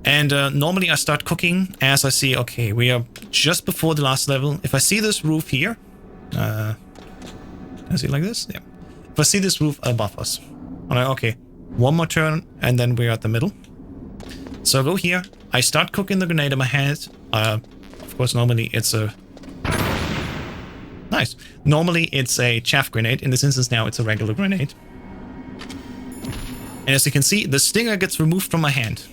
and normally I start cooking as I see, okay, we are just before the last level. If I see this roof here, can I see it like this? Yeah. If I see this roof above us, I'm like, okay, one more turn, and then we're at the middle. So I go here, I start cooking the grenade in my hand. Of course, normally it's a... Nice. Normally it's a chaff grenade. In this instance now, it's a regular grenade. And as you can see, the stinger gets removed from my hand.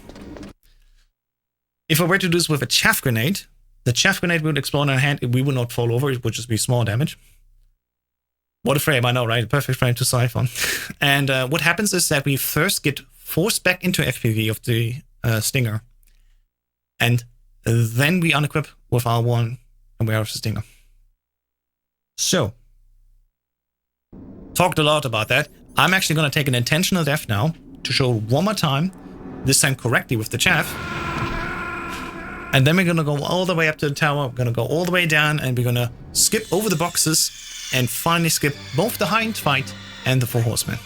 If I were to do this with a chaff grenade, the chaff grenade would explode in our hand. We would not fall over. It would just be small damage. What a frame, I know, right? A perfect frame to siphon. And what happens is that we first get forced back into FPV of the stinger. And then we unequip with R1 and we have the stinger. So, talked a lot about that. I'm actually going to take an intentional death now to show one more time, this time correctly with the chaff. And then we're going to go all the way up to the tower. We're going to go all the way down and we're going to skip over the boxes and finally skip both the Hind fight and the 4 horsemen.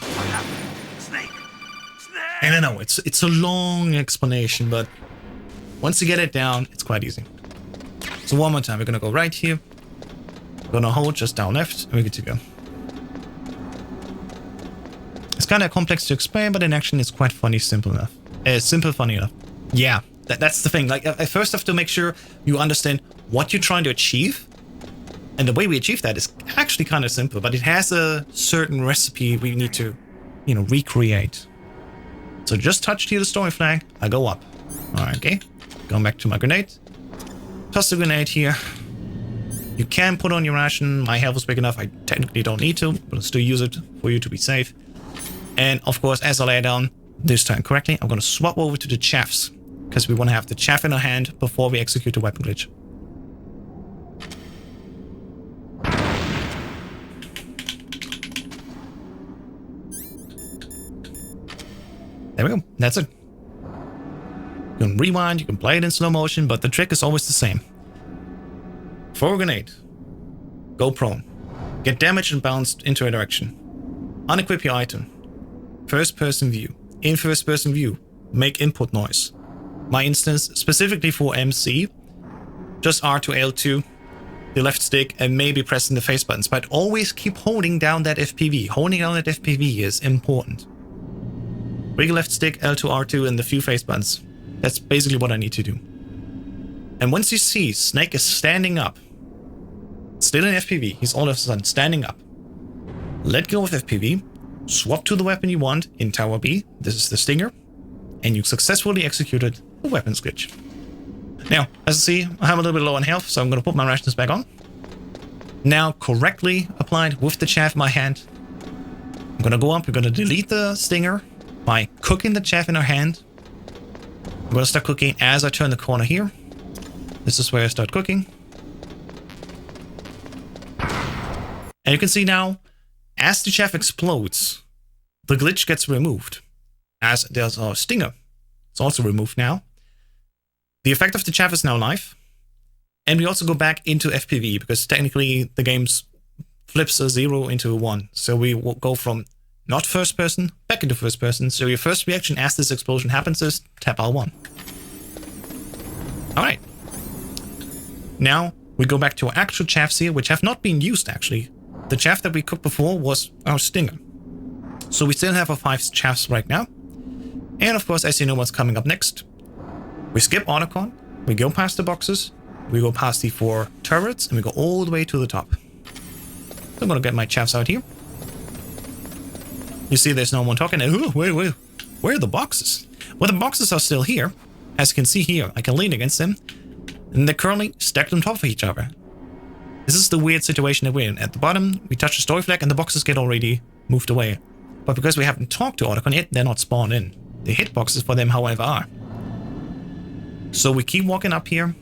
Snake! And I know, it's a long explanation, but once you get it down, it's quite easy. So one more time, we're going to go right here. Gonna hold just down left, and we're good to go. It's kind of complex to explain, but in action it's quite funny, simple enough. Simple, funny enough. Yeah, that's the thing. Like, I first have to make sure you understand what you're trying to achieve. And the way we achieve that is actually kind of simple, but it has a certain recipe we need to, you know, recreate. So just touch to the story flag, I go up. Alright, okay. Going back to my grenade. Toss the grenade here. You can put on your ration. My health is big enough, I technically don't need to, but I'll still use it for you to be safe. And of course, as I lay down this time correctly, I'm going to swap over to the chaffs, because we want to have the chaff in our hand before we execute the weapon glitch. There we go. That's it. You can rewind, you can play it in slow motion, but the trick is always the same. Forward grenade. Go prone. Get damaged and bounced into a direction. Unequip your item. First person view. In first person view, make input noise. My instance, specifically for MC, just R to L2, the left stick, and maybe pressing the face buttons, but always keep holding down that FPV. Holding down that FPV is important. Bring left stick, L2, R2, and the few face buttons. That's basically what I need to do. And once you see Snake is standing up, still in FPV, he's all of a sudden standing up. Let go of FPV, swap to the weapon you want in Tower B, this is the Stinger, and you successfully executed the weapons glitch. Now, as you see, I have a little bit low on health, so I'm going to put my rations back on. Now, correctly applied with the chaff in my hand, I'm going to go up, we're going to delete the Stinger by cooking the chaff in our hand. I'm going to start cooking as I turn the corner here. This is where I start cooking. And you can see now, as the chaff explodes, the glitch gets removed. As there's a Stinger, it's also removed now. The effect of the chaff is now live. And we also go back into FPV, because technically the game flips a 0 into a 1. So we will go from not first person, back into first person. So your first reaction as this explosion happens is tap L1. Alright. Now we go back to our actual chaffs here, which have not been used actually. The chaff that we cooked before was our Stinger. So we still have our 5 chaffs right now. And of course, as you know what's coming up next. We skip Autocon, we go past the boxes, we go past the 4 turrets, and we go all the way to the top. So I'm gonna get my chaffs out here. You see there's no one talking. Ooh, wait, where are the boxes? Well, the boxes are still here. As you can see here, I can lean against them. And they're currently stacked on top of each other. This is the weird situation that we're in. At the bottom, we touch the story flag and the boxes get already moved away. But because we haven't talked to Autocon yet, they're not spawned in. The hitboxes for them, however, are. So we keep walking up here.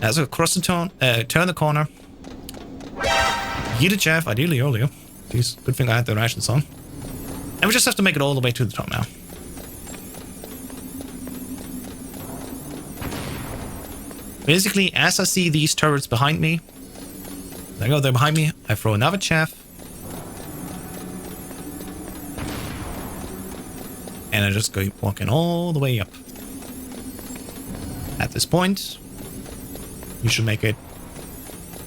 As we cross the turn the corner. Yeet a chaff, ideally earlier. Jeez, good thing I had the rations on. And we just have to make it all the way to the top now. Basically, as I see these turrets behind me, there go, they're behind me, I throw another chaff. And I just go walking all the way up. At this point, you should make it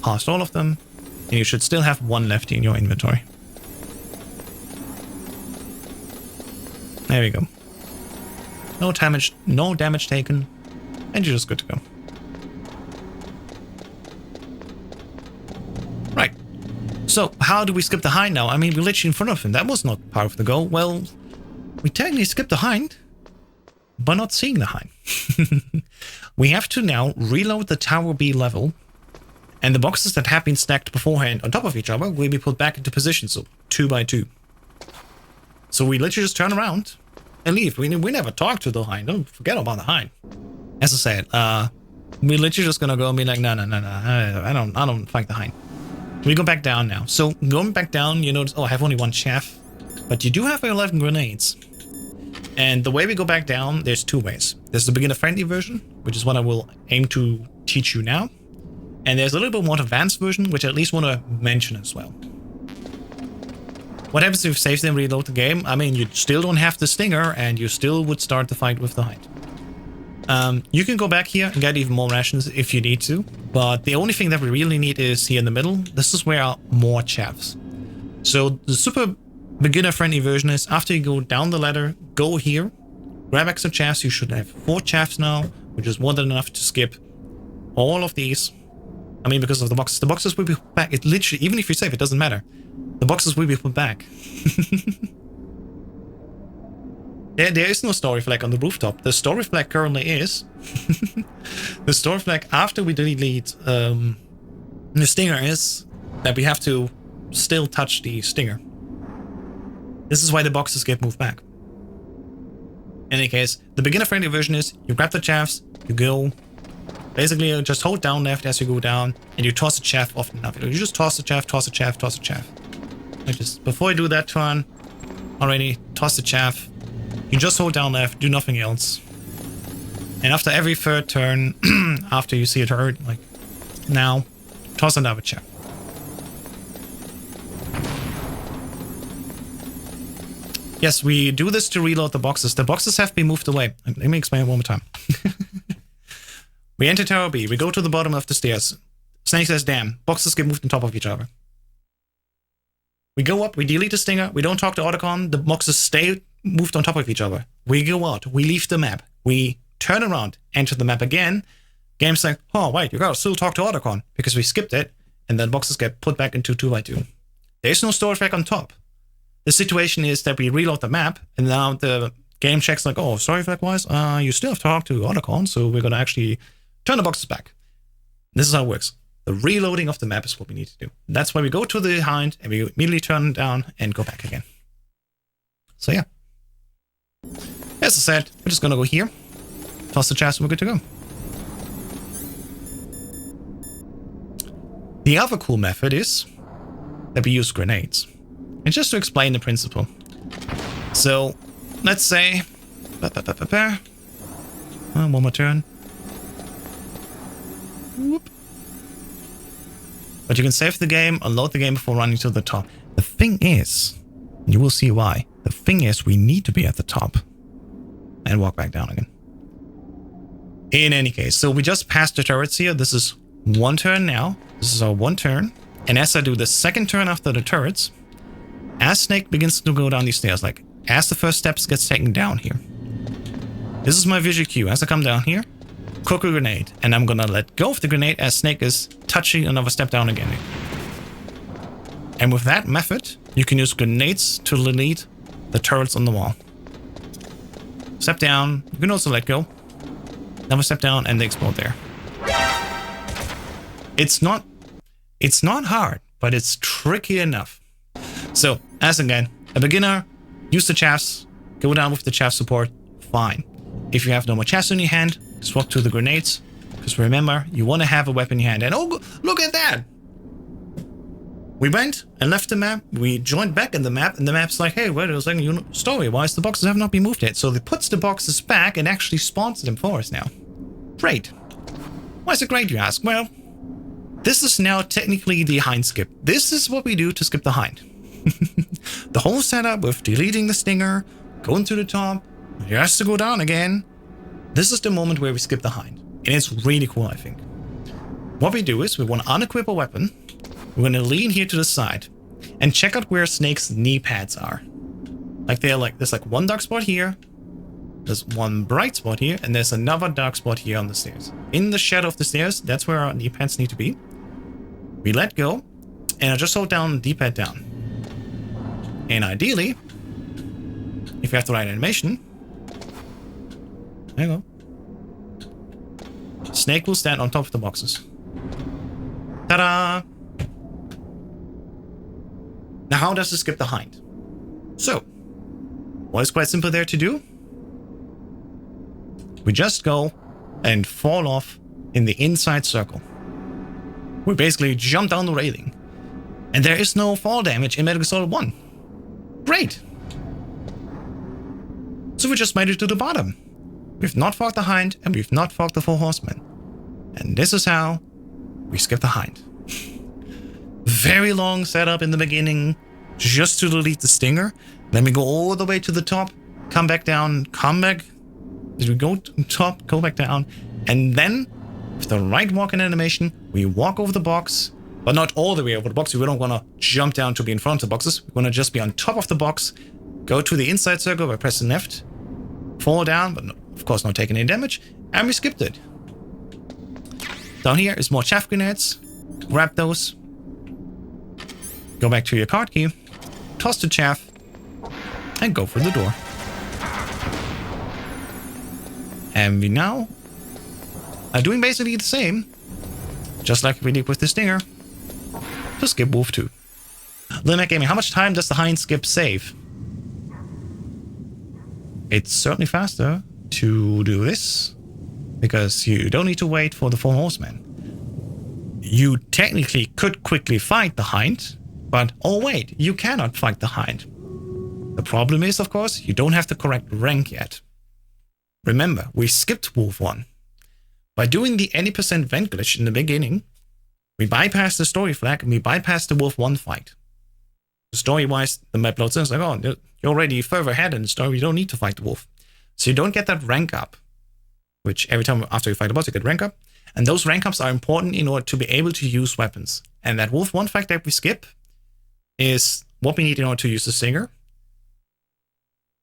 past all of them, and you should still have 1 left in your inventory. There we go. No damage taken, and you're just good to go. Right. So, how do we skip the Hind now? I mean, we're literally in front of him. That was not part of the goal. Well, we technically skipped the Hind, but not seeing the Hind. We have to now reload the Tower B level, and the boxes that have been stacked beforehand on top of each other will be put back into position, so 2 by 2. So we literally just turn around and leave. We never talk to the Hind. Don't forget about the Hind. As I said, we're literally just gonna go and be like, no, I don't fight the Hind. We go back down now. So going back down, you notice, oh, I have only 1 chaff, but you do have 11 grenades. And the way we go back down, there's 2 ways. There's the beginner friendly version, which is what I will aim to teach you now. And there's a little bit more advanced version, which I at least want to mention as well. What happens if you save and reload the game? I mean, you still don't have the Stinger, and you still would start the fight with the Hind. You can go back here and get even more rations if you need to, but the only thing that we really need is here in the middle. This is where are more chaffs. So the super beginner friendly version is after you go down the ladder, go here, grab extra chaffs. You should have 4 chaffs now, which is more than enough to skip all of these. I mean, because of the boxes. The boxes will be put back. It literally, even if you save, it doesn't matter. The boxes will be put back. There is no story flag on the rooftop. The story flag currently is... the story flag after we delete the stinger is that we have to still touch the stinger. This is why the boxes get moved back. In any case, the beginner-friendly version is you grab the chaffs, you go... Basically, you just hold down left as you go down, and you toss the chaff often enough. You just toss the chaff, toss the chaff, toss the chaff. Like this. Before you do that turn, already toss the chaff. You just hold down left, do nothing else. And after every third turn, after you see it hurt, like now, toss another chaff. Yes, we do this to reload the boxes. The boxes have been moved away. Let me explain it one more time. We enter Tower B. We go to the bottom of the stairs. Snake says, damn, boxes get moved on top of each other. We go up, we delete the stinger, we don't talk to Otacon, the boxes stay moved on top of each other. We go out, we leave the map, we turn around, enter the map again. Game's like, oh wait, you gotta still talk to Otacon, because we skipped it, and then boxes get put back into 2x2. There's no storage rack on top. The situation is that we reload the map, and now the game checks like, oh, storage rack wise, you still have to talk to Otacon, so we're gonna actually turn the boxes back. This is how it works. The reloading of the map is what we need to do. That's why we go to the Hind and we immediately turn it down and go back again. So yeah. As I said, we're just gonna go here, toss the chest, and we're good to go. The other cool method is that we use grenades. And just to explain the principle. So, let's say... one more turn. Whoop. But you can save the game, unload the game before running to the top. The thing is, you will see why. The thing is, we need to be at the top. And walk back down again. In any case, so we just passed the turrets here. This is one turn now. This is our one turn. And as I do the second turn after the turrets, as Snake begins to go down these stairs, like as the first steps gets taken down here. This is my visual cue. As I come down here, cook a grenade, and I'm gonna let go of the grenade as Snake is touching another step down again. And with that method, you can use grenades to delete the turrets on the wall. Step down, you can also let go. Another step down, and they explode there. It's not hard, but it's tricky enough. So, as again, a beginner, use the chaffs, go down with the chaff support, fine. If you have no more chaffs in your hand, swap to the grenades, because remember, you want to have a weapon in your hand. And oh, look at that! We went and left the map, we joined back in the map, and the map's like, hey, wait a second, story, why is the boxes have not been moved yet? So it puts the boxes back and actually spawns them for us now. Great. Why is it great, you ask? Well, this is now technically the Hind skip. This is what we do to skip the Hind. The whole setup with deleting the stinger, going to the top, he has to go down again. This is the moment where we skip the Hind. And it's really cool, I think. What we do is we want to unequip a weapon. We're going to lean here to the side and check out where Snake's knee pads are. Like there's like one dark spot here. There's one bright spot here, and there's another dark spot here on the stairs. In the shadow of the stairs, that's where our knee pads need to be. We let go, and I just hold down the D-pad down. And ideally, if you have the right animation, there you go. Snake will stand on top of the boxes. Ta-da! Now, how does this skip the Hind? So, what is quite simple there to do? We just go and fall off in the inside circle. We basically jump down the railing. And there is no fall damage in Metal Gear Solid 1. Great! So we just made it to the bottom. We've not fought the Hind, and we've not fought the 4 Horsemen. And this is how we skip the Hind. Very long setup in the beginning, just to delete the stinger. Then we go all the way to the top, come back down, come back is we go to top, go back down, and then with the right walking animation, we walk over the box, but not all the way over the box. We don't want to jump down to be in front of the boxes. We want to just be on top of the box, go to the inside circle by pressing left, fall down, but of course not taking any damage, and we skipped it. Down here is more chaff grenades. Grab those. Go back to your card key, toss the chaff, and go for the door. And we now are doing basically the same, just like we did with the Stinger, to skip Wolf 2. Limit Gaming, how much time does the Hind skip save? It's certainly faster to do this, because you don't need to wait for the 4 horsemen. You technically could quickly fight the Hind, but oh wait, you cannot fight the Hind. The problem is, of course, you don't have the correct rank yet. Remember, we skipped Wolf 1. By doing the any % vent glitch in the beginning, we bypassed the story flag and we bypassed the Wolf 1 fight. Story-wise, the map loads in, it's like, oh, you're already further ahead in the story, you don't need to fight the Wolf. So you don't get that rank up, which every time after you fight the boss, you get rank up. And those rank ups are important in order to be able to use weapons. And that Wolf 1 fight that we skip is what we need in order to use the Stinger.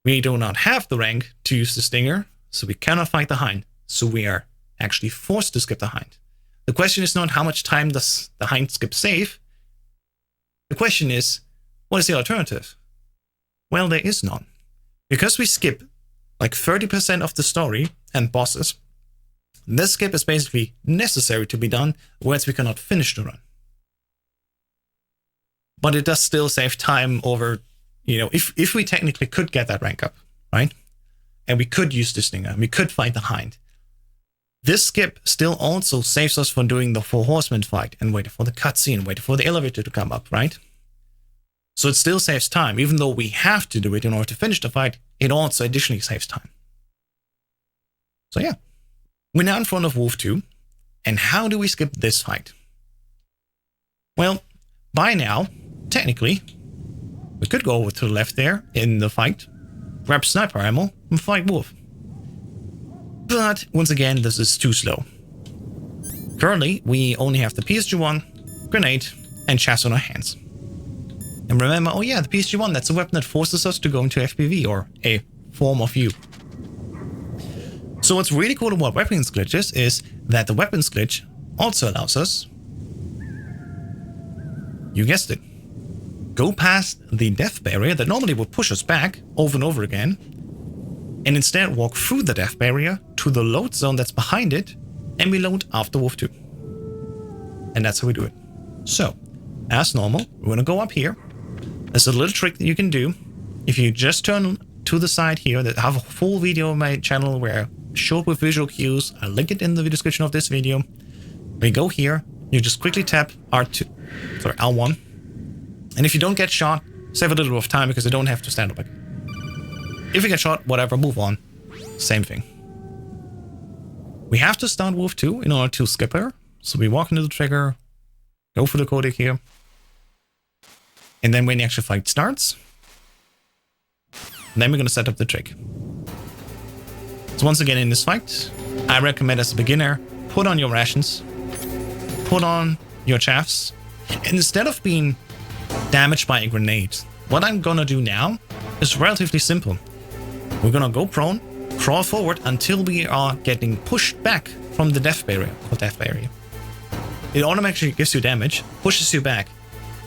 We do not have the rank to use the Stinger, so we cannot fight the Hind. So we are actually forced to skip the Hind. The question is not how much time does the Hind skip save. The question is, what is the alternative? Well, there is none. Because we skip like 30% of the story and bosses, this skip is basically necessary to be done, whereas we cannot finish the run. But it does still save time over, if we technically could get that rank up, right? And we could use the Stinger, and we could fight the Hind. This skip still also saves us from doing the 4 horsemen fight and waiting for the cutscene, waiting for the elevator to come up, right? So it still saves time. Even though we have to do it in order to finish the fight, it also additionally saves time. So yeah, we're now in front of Wolf 2. And how do we skip this fight? Well, by now, technically, we could go over to the left there in the fight, grab sniper ammo, and fight Wolf. But once again, this is too slow. Currently, we only have the PSG-1, grenade, and chest on our hands. And remember, oh yeah, the PSG-1, that's a weapon that forces us to go into FPV, or a form of view. So what's really cool about weapons glitches is that the weapons glitch also allows us, you guessed it, go past the death barrier that normally would push us back over and over again, and instead walk through the death barrier to the load zone that's behind it, and we load after Wolf 2. And that's how we do it. So, as normal, we're going to go up here. There's a little trick that you can do. If you just turn to the side here, I have a full video on my channel where I show up with visual cues. I'll link it in the description of this video. We go here, you just quickly tap L1. And if you don't get shot, save a little bit of time because you don't have to stand up again. If you get shot, whatever, move on. Same thing. We have to start Wolf 2 in order to skip her. So we walk into the trigger, go for the codec here. And then when the actual fight starts, then we're going to set up the trick. So once again in this fight, I recommend as a beginner, put on your rations, put on your chaffs, and instead of being damaged by a grenade, what I'm going to do now is relatively simple. We're going to go prone, crawl forward until we are getting pushed back from the death barrier, It automatically gives you damage, pushes you back,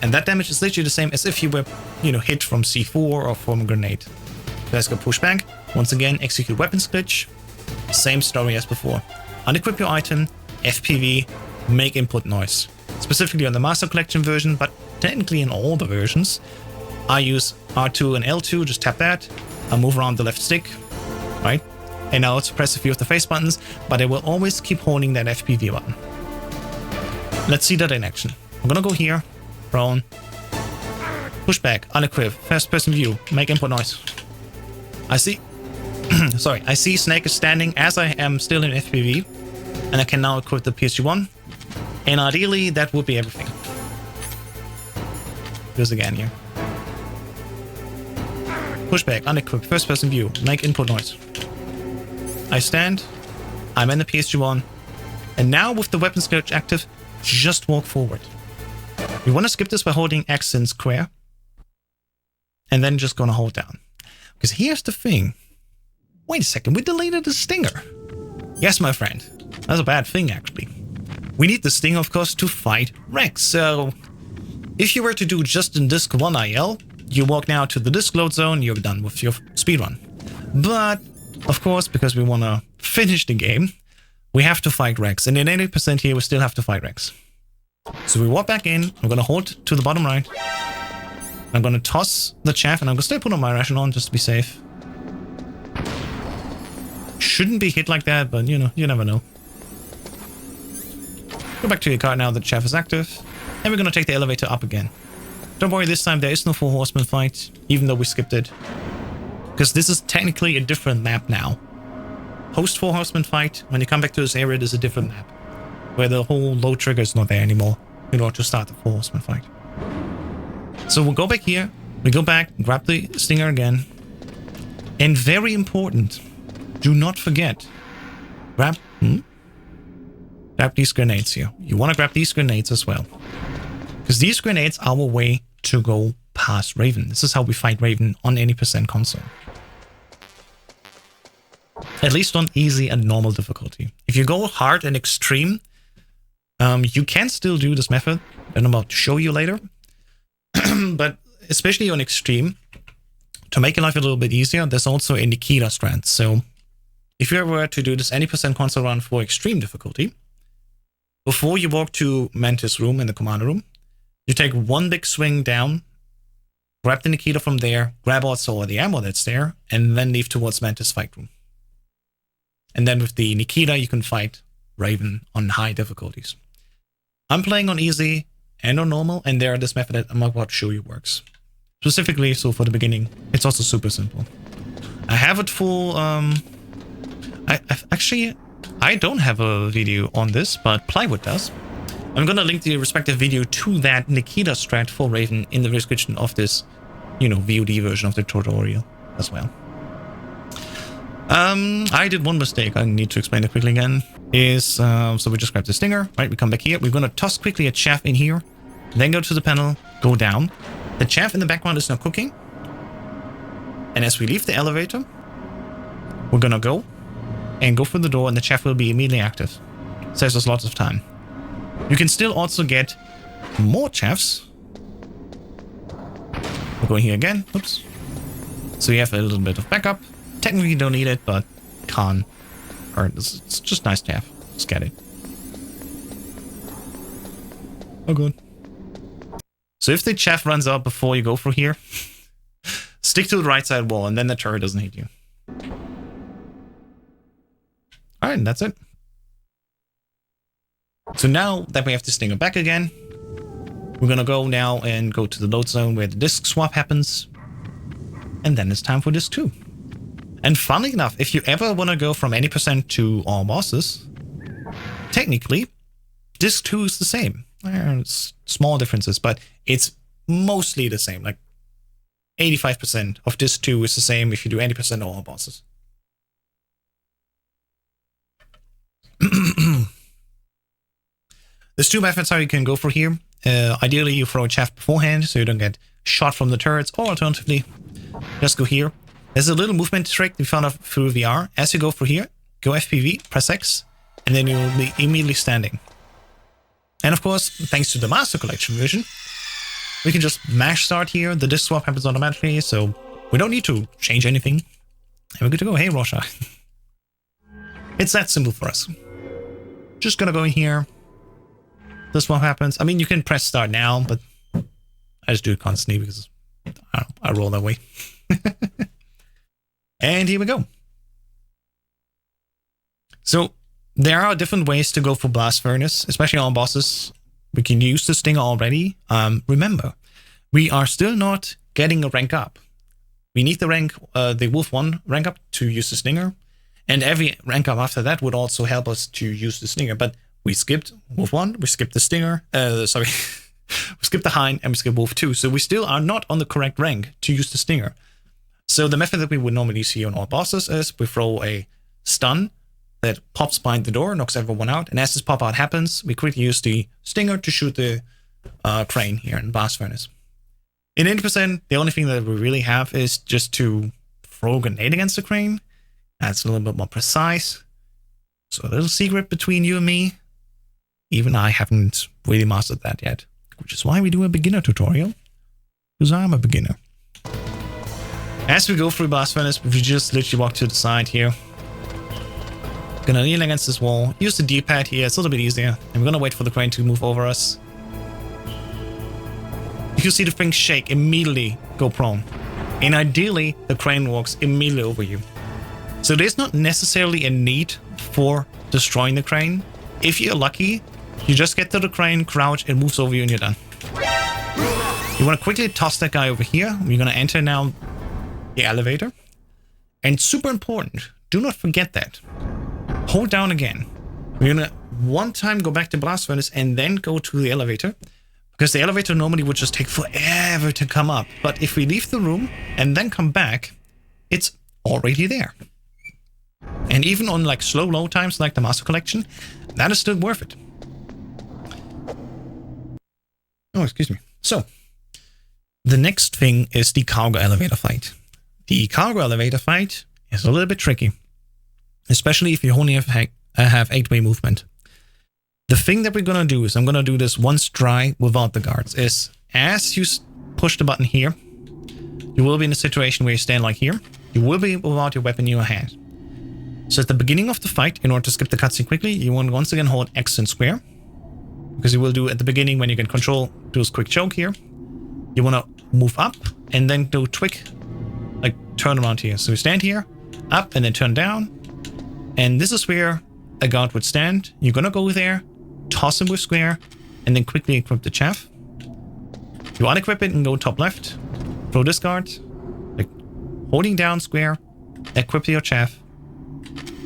and that damage is literally the same as if you were, hit from C4 or from a grenade. So let's go push back. Once again, execute weapons glitch. Same story as before. Unequip your item, FPV, make input noise. Specifically on the Master Collection version, but technically in all the versions. I use R2 and L2, just tap that. I'll move around the left stick, right? And I'll press a few of the face buttons, but I will always keep holding that FPV button. Let's see that in action. I'm gonna go here, prone, push back, unequip, first person view, make input noise. I see, I see Snake is standing as I am still in FPV, and I can now equip the PSG-1, and ideally that would be everything. Do this again here. Push back, unequip, first person view, make input noise. I stand. I'm in the PSG1. And now with the weapon skill active, just walk forward. You want to skip this by holding X and square. And then just gonna hold down. Because here's the thing. Wait a second, we deleted the stinger. Yes, my friend. That's a bad thing, actually. We need the stinger, of course, to fight Rex. So, if you were to do just in Disc 1 IL, you walk now to the disc load zone, you're done with your speedrun. But, of course, because we want to finish the game, we have to fight Rex. And in 80% here, we still have to fight Rex. So we walk back in, I'm going to hold to the bottom right. I'm going to toss the chaff, and I'm going to still put on my ration on just to be safe. Shouldn't be hit like that, but you know, you never know. Go back to your car now that chaff is active. And we're going to take the elevator up again. Don't worry, this time there is no 4 horseman fight, even though we skipped it. Because this is technically a different map now. Post 4 horseman fight, when you come back to this area, there's a different map. Where the whole load trigger is not there anymore in order to start the 4 horseman fight. So we'll go back here, we go back, grab the stinger again. And very important, do not forget, grab these grenades here. You want to grab these grenades as well. Because these grenades are our way to go past Raven. This is how we fight Raven on any % console. At least on easy and normal difficulty. If you go hard and extreme, you can still do this method that I'm about to show you later. But especially on extreme, to make your life a little bit easier, there's also a Nikita strand. So if you were to do this any % console run for extreme difficulty, before you walk to Mantis room in the commander room, you take one big swing down, grab the Nikita from there, grab also all the ammo that's there, and then leave towards Mantis fight room. And then with the Nikita, you can fight Raven on high difficulties. I'm playing on easy and on normal, and there this method that I'm about to show you works. Specifically, so for the beginning, it's also super simple. I have it full, I don't have a video on this, but Plywood does. I'm gonna link the respective video to that Nikita strat for Raven in the description of this, you know, VOD version of the tutorial as well. I did one mistake, I need to explain it quickly again. So we just grab the stinger, right? We come back here, we're gonna toss quickly a chaff in here, then go to the panel, go down. The chaff in the background is now cooking. And as we leave the elevator, we're gonna go and go for the door, and the chaff will be immediately active. Saves us lots of time. You can still also get more chaffs. We're going here again. Oops. So you have a little bit of backup. Technically you don't need it, but can't. Or it's just nice to have. Just get it. Oh good. So if the chaff runs out before you go through here, stick to the right side wall, and then the turret doesn't hit you. Alright, that's it. So now that we have the stinger back again, we're gonna go now and go to the load zone where the disc swap happens. And then it's time for disc 2. And funnily enough, if you ever want to go from any % to all bosses, technically, disc 2 is the same. It's small differences, but it's mostly the same. Like 85% of disc 2 is the same if you do any % all bosses. There's 2 methods how you can go for here. Ideally, you throw a chaff beforehand so you don't get shot from the turrets, or alternatively, just go here. There's a little movement trick we found out through VR. As you go for here, go FPV, press X, and then you'll be immediately standing. And of course, thanks to the Master Collection version, we can just mash start here. The disc swap happens automatically, so we don't need to change anything. And we're good to go. Hey, Rosha. It's that simple for us. Just gonna go in here. This one happens. I mean, you can press start now, but I just do it constantly because I roll that way. And here we go. So there are different ways to go for Blast Furnace, especially on bosses. We can use the stinger already. Remember, we are still not getting a rank up. We need the rank, the Wolf 1 rank up to use the stinger. And every rank up after that would also help us to use the stinger. But we skipped Wolf 1, we skipped the stinger, we skipped the Hind, and we skipped Wolf 2. So we still are not on the correct rank to use the stinger. So the method that we would normally see on all bosses is we throw a stun that pops behind the door, knocks everyone out. And as this pop out happens, we quickly use the stinger to shoot the crane here in the blast furnace. In 80%, the only thing that we really have is just to throw a grenade against the crane. That's a little bit more precise. So a little secret between you and me. Even I haven't really mastered that yet, which is why we do a beginner tutorial, because I'm a beginner. As we go through blast furnace, if you just literally walk to the side here, gonna lean against this wall, use the D-pad here, it's a little bit easier, and we're gonna wait for the crane to move over us. If you see the thing shake, immediately go prone. And ideally, the crane walks immediately over you. So there's not necessarily a need for destroying the crane. If you're lucky, you just get to the crane, crouch, it moves over you, and you're done. You want to quickly toss that guy over here. We're going to enter now the elevator. And super important, do not forget that. Hold down again. We're going to one time go back to blast furnace and then go to the elevator. Because the elevator normally would just take forever to come up. But if we leave the room and then come back, it's already there. And even on like slow load times like the Master Collection, that is still worth it. Oh, excuse me. So, the next thing is the cargo elevator fight. The cargo elevator fight is a little bit tricky. Especially if you only have 8-way movement. The thing that we're going to do is, I'm going to do this once dry without the guards, is as you push the button here, you will be in a situation where you stand like here. You will be without your weapon in your hand. So at the beginning of the fight, in order to skip the cutscene quickly, you want to once again hold X and square. Because you will do at the beginning when you can control, do a quick choke here. You want to move up and then do a quick, like, turn around here. So you stand here, up and then turn down. And this is where a guard would stand. You're going to go there, toss him with square, and then quickly equip the chaff. You unequip it and go top left. Throw this guard, like, holding down square, equip your chaff.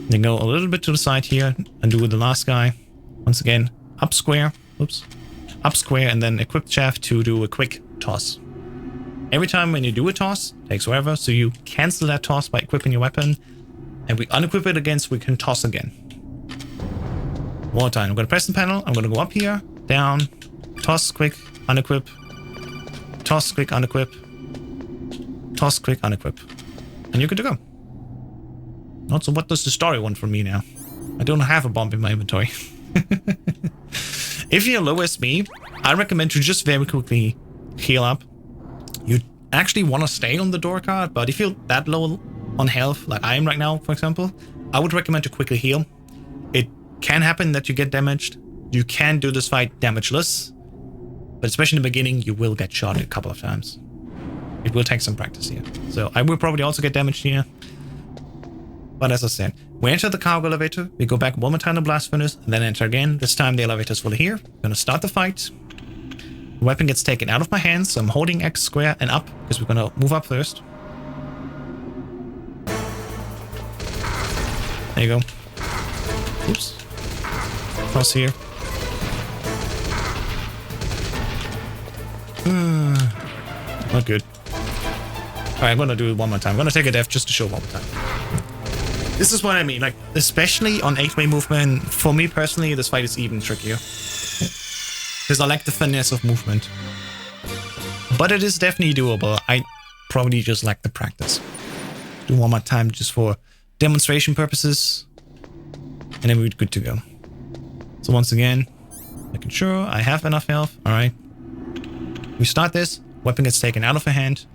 Then go a little bit to the side here and do the last guy. Once again, up square, oops, up square, and then equip chaff to do a quick toss. Every time when you do a toss, it takes forever, so you cancel that toss by equipping your weapon, and we unequip it again so we can toss again. One more time, I'm going to press the panel, I'm going to go up here, down, toss, quick, unequip, toss, quick, unequip, toss, quick, unequip, and you're good to go. Also, what does the story want from me now? I don't have a bomb in my inventory. If you're low as me, I recommend to just very quickly heal up. You actually want to stay on the door card, but if you're that low on health, like I am right now, for example, I would recommend to quickly heal. It can happen that you get damaged. You can do this fight damageless, but especially in the beginning, you will get shot a couple of times. It will take some practice here. So I will probably also get damaged here. But as I said, we enter the cargo elevator, we go back one more time to blast furnace, and then enter again. This time the elevator is fully here. We're gonna start the fight. The weapon gets taken out of my hands, so I'm holding X square and up, because we're gonna move up first. There you go. Oops. Cross here. Not good. Alright, I'm gonna do it one more time. I'm gonna take a death just to show one more time. This is what I mean, like, especially on 8-way movement, for me personally, this fight is even trickier. Because I like the finesse of movement. But it is definitely doable. I probably just lack the practice. Do one more time just for demonstration purposes. And then we're good to go. So once again, making sure I have enough health. Alright. We start this, weapon gets taken out of her hand.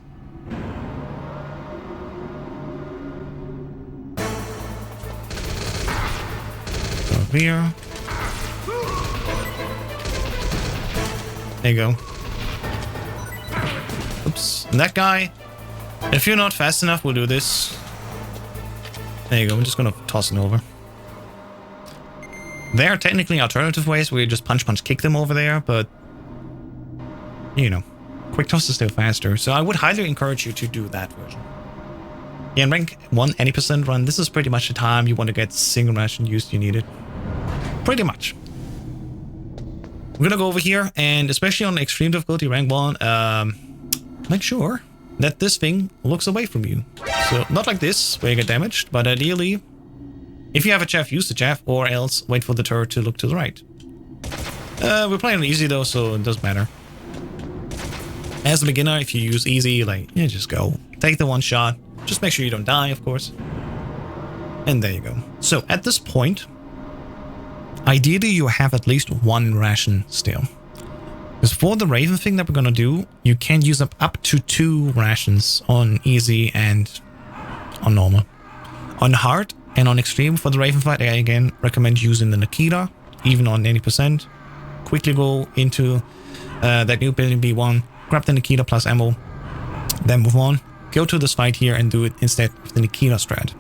Over here. There you go. Oops. And that guy, if you're not fast enough, we'll do this. There you go. I'm just gonna toss it over. There are technically alternative ways where you just punch, kick them over there, but you know, quick toss is still faster. So I would highly encourage you to do that version. Yeah, in rank 1 any % run, this is pretty much the time you want to get single ration used you need it. Pretty much. We're gonna go over here, and especially on extreme difficulty, rank 1, make sure that this thing looks away from you. So not like this, where you get damaged, but ideally If you have a chaff, use the chaff, or else wait for the turret to look to the right. We're playing on easy though, so it doesn't matter. As a beginner, if you use easy, like, yeah, just go. Take the one shot. Just make sure you don't die, of course. And there you go. So at this point, ideally you have at least one ration still. Because for the Raven thing that we're gonna do, you can use up to 2 rations on easy and on normal. On hard and on extreme for the Raven fight, I again recommend using the Nikita, even on 80%. Quickly go into that Nuke Building B1, grab the Nikita plus ammo, then move on. Go to this fight here and do it instead of the Nikita strat.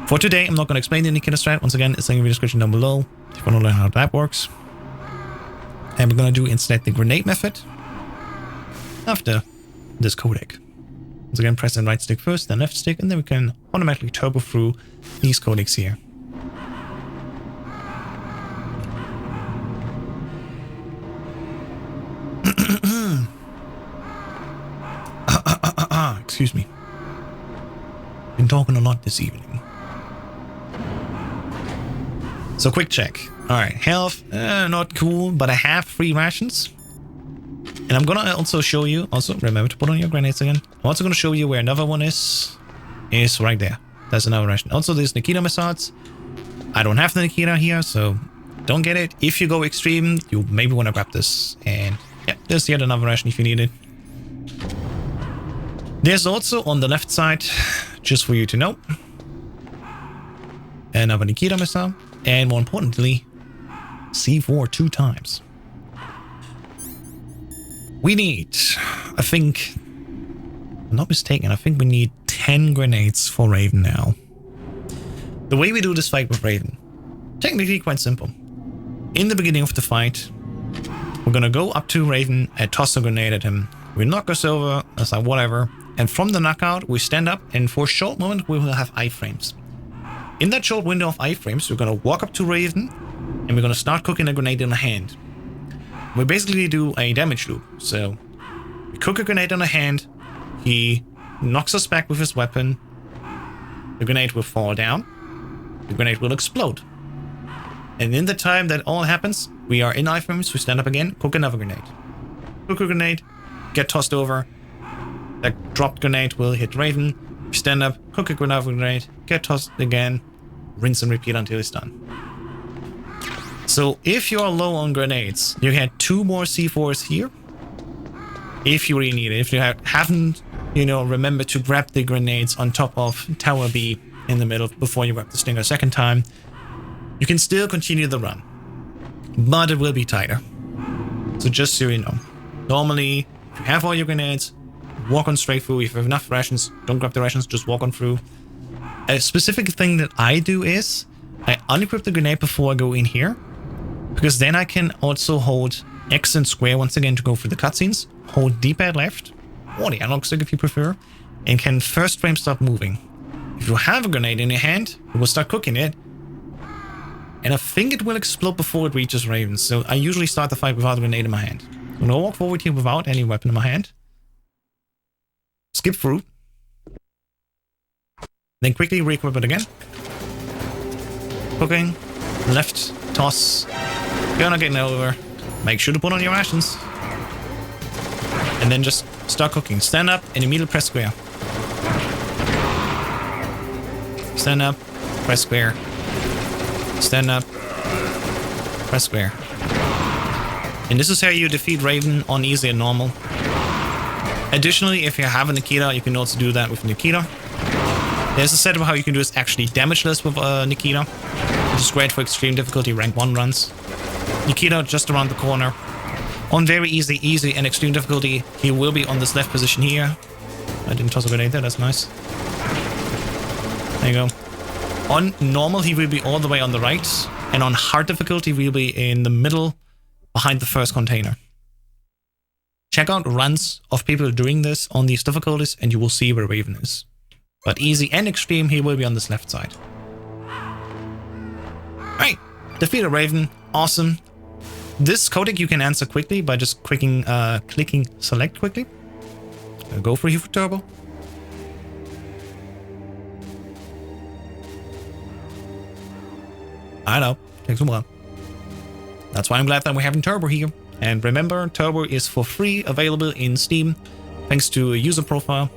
For today, I'm not going to explain the Nikita strat. Once again, it's in the description down below if you want to learn how that works. And we're going to do instead the grenade method after this codec. Once again, press the right stick first, then left stick, and then we can automatically turbo through these codecs here. Excuse me. Been talking a lot this evening. So quick check. Alright, health, not cool, but I have 3 rations. And I'm gonna also show you, also remember to put on your grenades again. I'm also gonna show you where another one is right there. That's another ration. Also, there's Nikita missiles. I don't have the Nikita here, so don't get it. If you go extreme, you maybe want to grab this. And yeah, there's yet another ration if you need it. There's also on the left side, just for you to know, another Nikita missile, and more importantly, C4 2 times. We need, I think, if I'm not mistaken, I think we need 10 grenades for Raven now. The way we do this fight with Raven, technically quite simple. In the beginning of the fight, we're gonna go up to Raven and toss a grenade at him. We knock us over, that's like whatever. And from the knockout, we stand up, and for a short moment, we will have iframes. In that short window of iframes, we're going to walk up to Raven, and we're going to start cooking a grenade in a hand. We basically do a damage loop. So, we cook a grenade on a hand, he knocks us back with his weapon, the grenade will fall down, the grenade will explode. And in the time that all happens, we are in iframes, we stand up again, cook another grenade. Cook a grenade, get tossed over. That dropped grenade will hit Raven, stand up, cook a another grenade, get tossed again, rinse and repeat until it's done. So if you are low on grenades, you had 2 more C4s here. If you really need it. If you haven't, remember to grab the grenades on top of Tower B in the middle before you grab the Stinger a second time, you can still continue the run. But it will be tighter. So just so you know. Normally, if you have all your grenades, walk on straight through. If you have enough rations, don't grab the rations, just walk on through. A specific thing that I do is I unequip the grenade before I go in here, because then I can also hold X and square once again to go through the cutscenes, hold D-pad left, or the analog stick if you prefer, and can first frame start moving. If you have a grenade in your hand, you will start cooking it, and I think it will explode before it reaches Raven, so I usually start the fight without a grenade in my hand. I'm gonna walk forward here without any weapon in my hand. Skip through. Then quickly re-equip it again. Cooking. Left. Toss. Gonna get over. Make sure to put on your rations. And then just start cooking. Stand up and immediately press square. Stand up. Press square. Stand up. Press square. And this is how you defeat Raven on easy and normal. Additionally, if you have a Nikita, you can also do that with Nikita. There's a setup how you can do this actually damageless with Nikita, which is great for extreme difficulty rank 1 runs. Nikita just around the corner. On very easy, and extreme difficulty, he will be on this left position here. I didn't toss a grenade there, that's nice. There you go. On normal, he will be all the way on the right, and on hard difficulty, he will be in the middle, behind the first container. Check out runs of people doing this on these difficulties and you will see where Raven is. But easy and extreme, he will be on this left side. Alright, defeated Raven, awesome. This codec you can answer quickly by just clicking select quickly. Go for here for turbo. I know, takes a while. That's why I'm glad that we're having Turbo here. And remember, Turbo is for free, available in Steam, thanks to a user profile.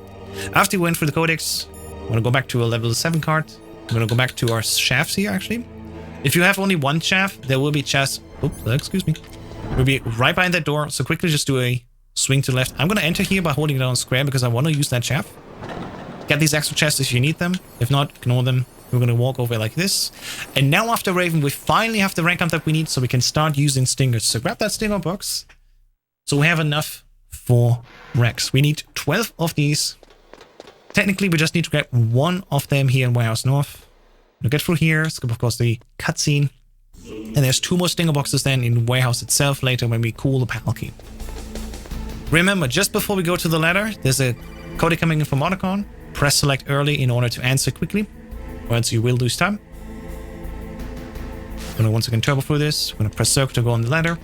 After we went through the codex, I'm gonna go back to a level 7 card. I'm gonna go back to our shafts here, actually. If you have only one shaft, there will be chests. Oops, excuse me. We'll be right behind that door, so quickly just do a swing to the left. I'm gonna enter here by holding down square because I want to use that shaft. Get these extra chests if you need them. If not, ignore them. We're gonna walk over like this. And now after Raven, we finally have the rank up that we need so we can start using stingers. So grab that stinger box. So we have enough for Rex. We need 12 of these. Technically, we just need to get one of them here in Warhouse North. We'll get through here, skip of course the cutscene. And there's 2 more stinger boxes then in Warhouse itself later when we cool the panel key. Remember, just before we go to the ladder, there's a code coming in from Otacon. Press select early in order to answer quickly, or else you will lose time. I'm gonna once again turbo through this. We're gonna press circle to go on the ladder.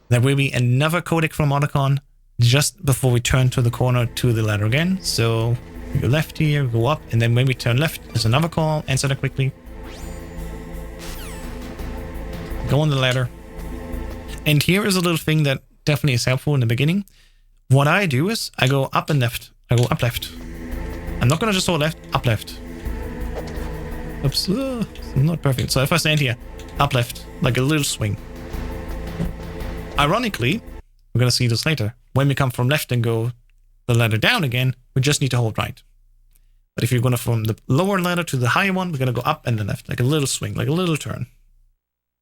There will be another codec from Otacon just before we turn to the corner to the ladder again. So we go left here, go up, and then when we turn left, there's another call. Answer that quickly. Go on the ladder. And here is a little thing that definitely is helpful in the beginning. What I do is I go up and left. I go up left. I'm not gonna just hold left, up left. Oops, not perfect. So if I stand here, up left, like a little swing. Ironically, we're gonna see this later. When we come from left and go the ladder down again, we just need to hold right. But if you're gonna from the lower ladder to the higher one, we're gonna go up and then left, like a little swing, like a little turn.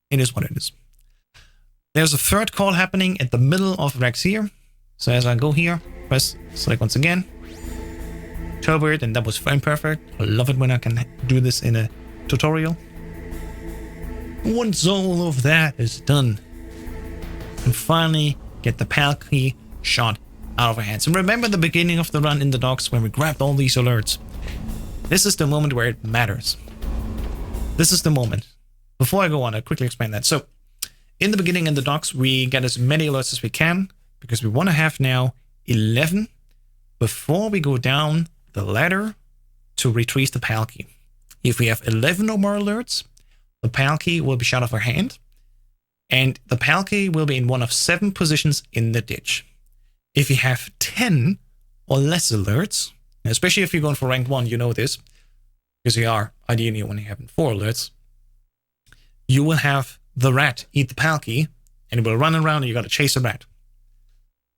It is what it is. There's a third call happening at the middle of Rex here. So as I go here, press select once again. Turbo it, and that was fine, perfect. I love it when I can do this in a tutorial. Once all of that is done, and finally get the PAL key shot out of our hands. And remember the beginning of the run in the docks when we grabbed all these alerts. This is the moment where it matters. This is the moment. Before I go on, I'll quickly explain that. So, in the beginning in the docks, we get as many alerts as we can, because we want to have now 11 before we go down the ladder to retrieve the PAL key. If we have 11 or more alerts, the PAL key will be shot off our hand, and the PAL key will be in one of 7 positions in the ditch. If you have 10 or less alerts, especially if you're going for rank 1, you know this, because you are ideally only having 4 alerts, you will have the rat eat the PAL key, and it will run around and you got to chase the rat.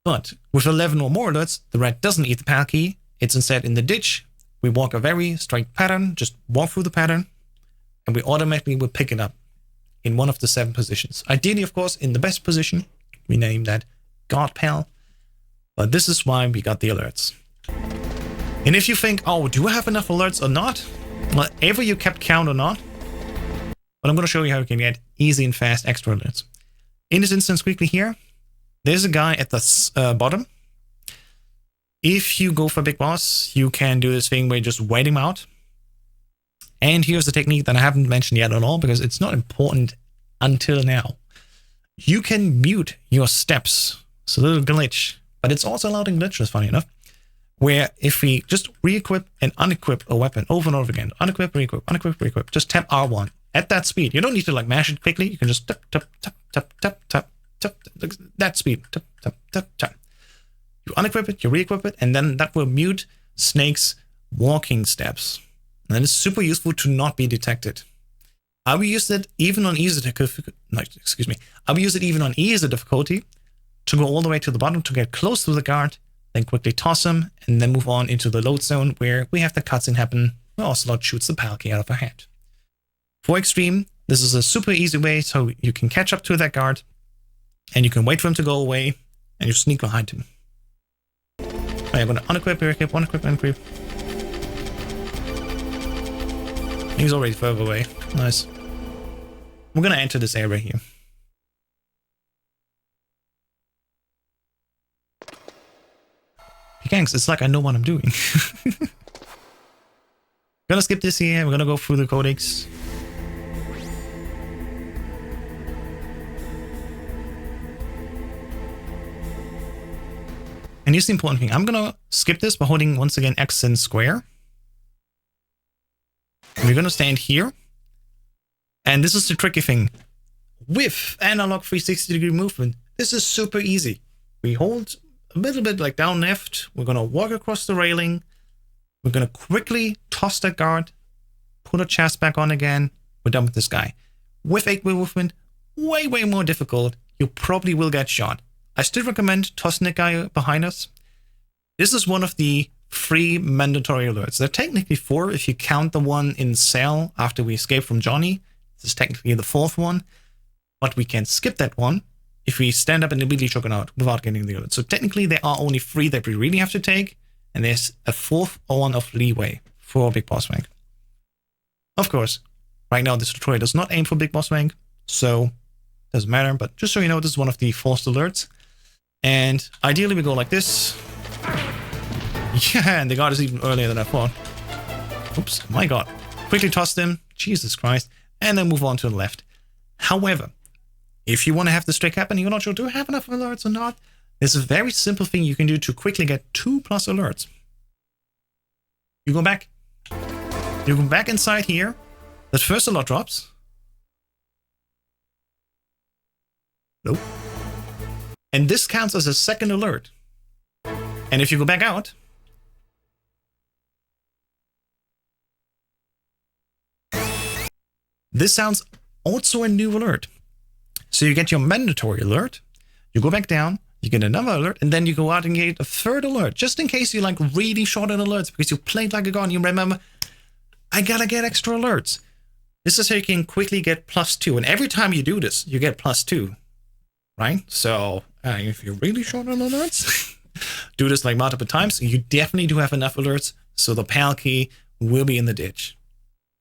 But with 11 or more alerts, the rat doesn't eat the PAL key. It's instead in the ditch. We walk a very straight pattern, just walk through the pattern, and we automatically will pick it up in one of the 7 positions. Ideally, of course, in the best position. We name that God PAL. But this is why we got the alerts. And if you think, oh, do I have enough alerts or not? Well, ever you kept count or not, but I'm going to show you how you can get easy and fast extra alerts. In this instance, quickly here, there's a guy at the bottom. If you go for Big Boss, you can do this thing where you just wait him out. And here's the technique that I haven't mentioned yet at all because it's not important until now. You can mute your steps. It's a little glitch, but it's also allowed in glitches, funny enough, where if we just re-equip and unequip a weapon over and over again, unequip, re-equip, just tap R1 at that speed. You don't need to like mash it quickly. You can just tap, tap, tap, tap, tap, tap, tap, that speed, tap, tap, tap, tap. You unequip it, you re-equip it, and then that will mute Snake's walking steps. And then it's super useful to not be detected. I will use it even on easy difficulty. I will use it even on easy difficulty to go all the way to the bottom to get close to the guard, then quickly toss him, and then move on into the load zone where we have the cutscene happen where Ocelot shoots the PAL key out of her hand. For extreme, this is a super easy way so you can catch up to that guard and you can wait for him to go away and you sneak behind him. Right, I'm going to unequip, re-equip, unequip, unequip. He's already further away. Nice. We're going to enter this area here. Gangs, it's like I know what I'm doing. Gonna skip this here. We're gonna go through the codex. And here's the important thing. I'm gonna skip this by holding once again X and square. And we're gonna stand here. And this is the tricky thing. With analog 360-degree movement, this is super easy. We hold a little bit like down left. We're going to walk across the railing. We're going to quickly toss that guard, put a chest back on again. We're done with this guy. With 8-wheel movement, way more difficult. You probably will get shot. I still recommend tossing that guy behind us. This is one of the 3 mandatory alerts. There are technically 4 if you count the one in cell after we escape from Johnny. This is technically the 4th one. But we can skip that one if we stand up and immediately choke it out without getting the alert. So technically there are only 3 that we really have to take. And there's a 4th one of leeway for Big Boss rank. Of course, right now this tutorial does not aim for Big Boss rank. So doesn't matter. But just so you know, this is one of the forced alerts. And ideally we go like this. Yeah, and the guard is even earlier than I thought. Oops, my god. Quickly toss them. Jesus Christ. And then move on to the left. However, if you want to have this trick happen, you're not sure, do I have enough alerts or not? There's a very simple thing you can do to quickly get 2+ alerts. You go back. You go back inside here. That first alert drops. Nope. And this counts as a second alert. And if you go back out, this sounds also a new alert. So you get your mandatory alert, you go back down, you get another alert, and then you go out and get a 3rd alert, just in case you like really short on alerts because you played like a god and you remember, I gotta get extra alerts. This is how you can quickly get +2. And every time you do this, you get +2, right? So if you're really short on alerts, do this like multiple times. You definitely do have enough alerts, so the PAL key will be in the ditch.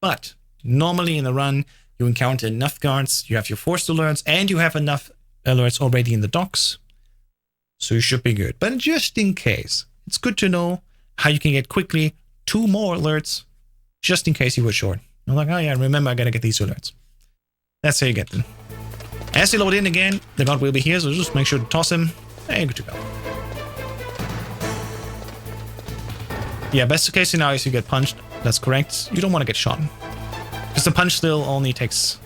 But normally in the run, you encounter enough guards, you have your forced alerts, and you have enough alerts already in the docks. So you should be good. But just in case, it's good to know how you can get quickly 2 more alerts, just in case you were short. You're like, oh yeah, remember I gotta get these alerts. That's how you get them. As you load in again, the guard will be here, so just make sure to toss him, and good to go. Yeah, best case scenario is you get punched. That's correct. You don't want to get shot. Because the punch still only takes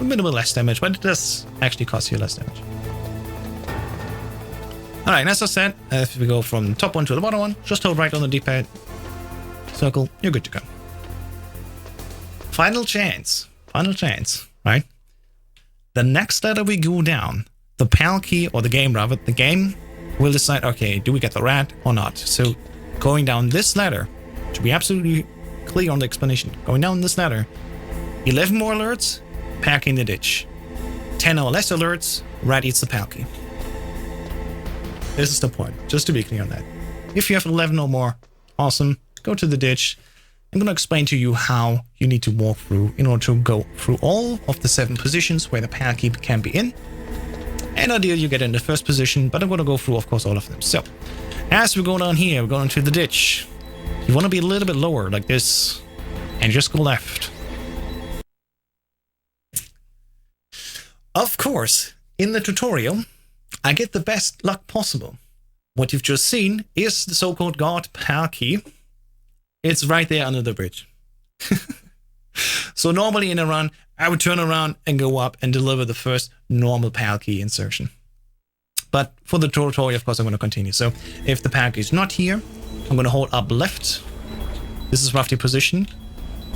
a bit less damage, but it does actually cost you less damage. Alright, as I said, if we go from the top one to the bottom one, just hold right on the D-pad, circle, you're good to go. Final chance, right? The next letter we go down, the PAL key, or the game rather, the game will decide, okay, do we get the rat or not? So going down this ladder, to be absolutely clear on the explanation, going down this ladder, 11 more alerts, pack in the ditch. 10 or less alerts, rat eats the PAL key. This is the point, just to be clear on that. If you have 11 or more, awesome, go to the ditch. I'm going to explain to you how you need to walk through in order to go through all of the 7 positions where the PAL key can be in. And ideally you get in the first position, but I'm going to go through, of course, all of them. So, as we go down here, we're going to the ditch. You want to be a little bit lower, like this, and just go left. Of course, in the tutorial, I get the best luck possible. What you've just seen is the so-called guard PAL key. It's right there under the bridge. So normally in a run, I would turn around and go up and deliver the first normal PAL key insertion. But for the tutorial, of course, I'm going to continue. So if the PAL key is not here, I'm going to hold up left. This is roughly position.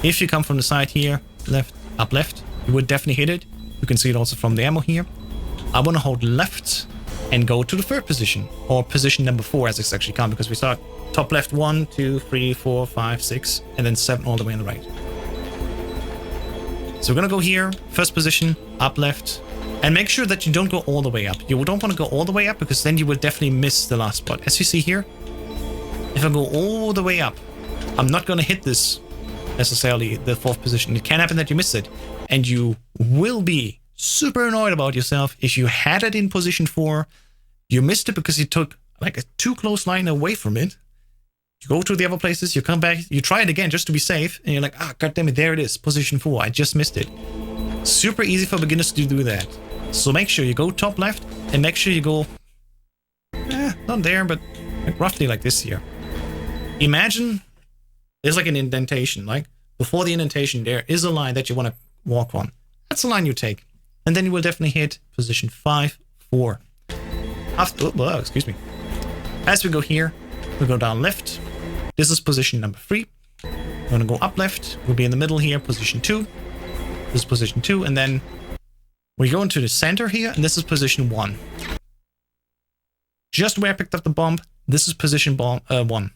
If you come from the side here, left, up left, you would definitely hit it. You can see it also from the ammo here. I want to hold left and go to the 3rd position, or position number 4 as it's actually come, because we start top left 1, 2, 3, 4, 5, 6, and then 7 all the way on the right. So we're going to go here, first position, up left, and make sure that you don't go all the way up. You don't want to go all the way up because then you will definitely miss the last spot. As you see here, if I go all the way up, I'm not going to hit this necessarily, the 4th position. It can happen that you miss it, and you will be super annoyed about yourself if you had it in position 4, you missed it because you took like a too close line away from it. You go to the other places, you come back, you try it again just to be safe, and you're like, ah, god damn it, there it is, position 4, I just missed it. Super easy for beginners to do that. So make sure you go top left, and make sure you go, not there, but like roughly like this here. Imagine there's like an indentation, like before the indentation there is a line that you want to walk on. That's the line you take. And then you will definitely hit position 5, 4. Excuse me. As we go here, we go down left. This is position number 3. We're going to go up left. We'll be in the middle here, position 2. This is position 2. And then we go into the center here, and this is position 1. Just where I picked up the bomb, this is position 1.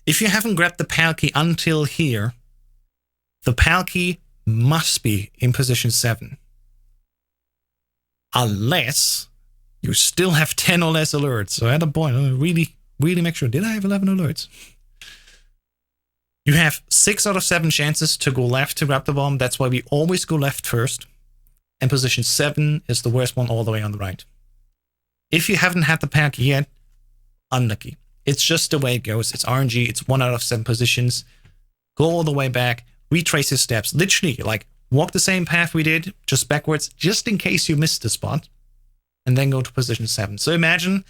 If you haven't grabbed the PAL key until here, the PAL key must be in position 7. Unless you still have 10 or less alerts. So at a point, really make sure, did I have 11 alerts? You have 6 out of 7 chances to go left to grab the bomb. That's why we always go left first. And position 7 is the worst one all the way on the right. If you haven't had the PAL key yet, unlucky. It's just the way it goes. It's RNG. It's 1 out of 7 positions. Go all the way back. Retrace your steps. Literally, like, walk the same path we did, just backwards, just in case you missed the spot. And then go to position 7. So imagine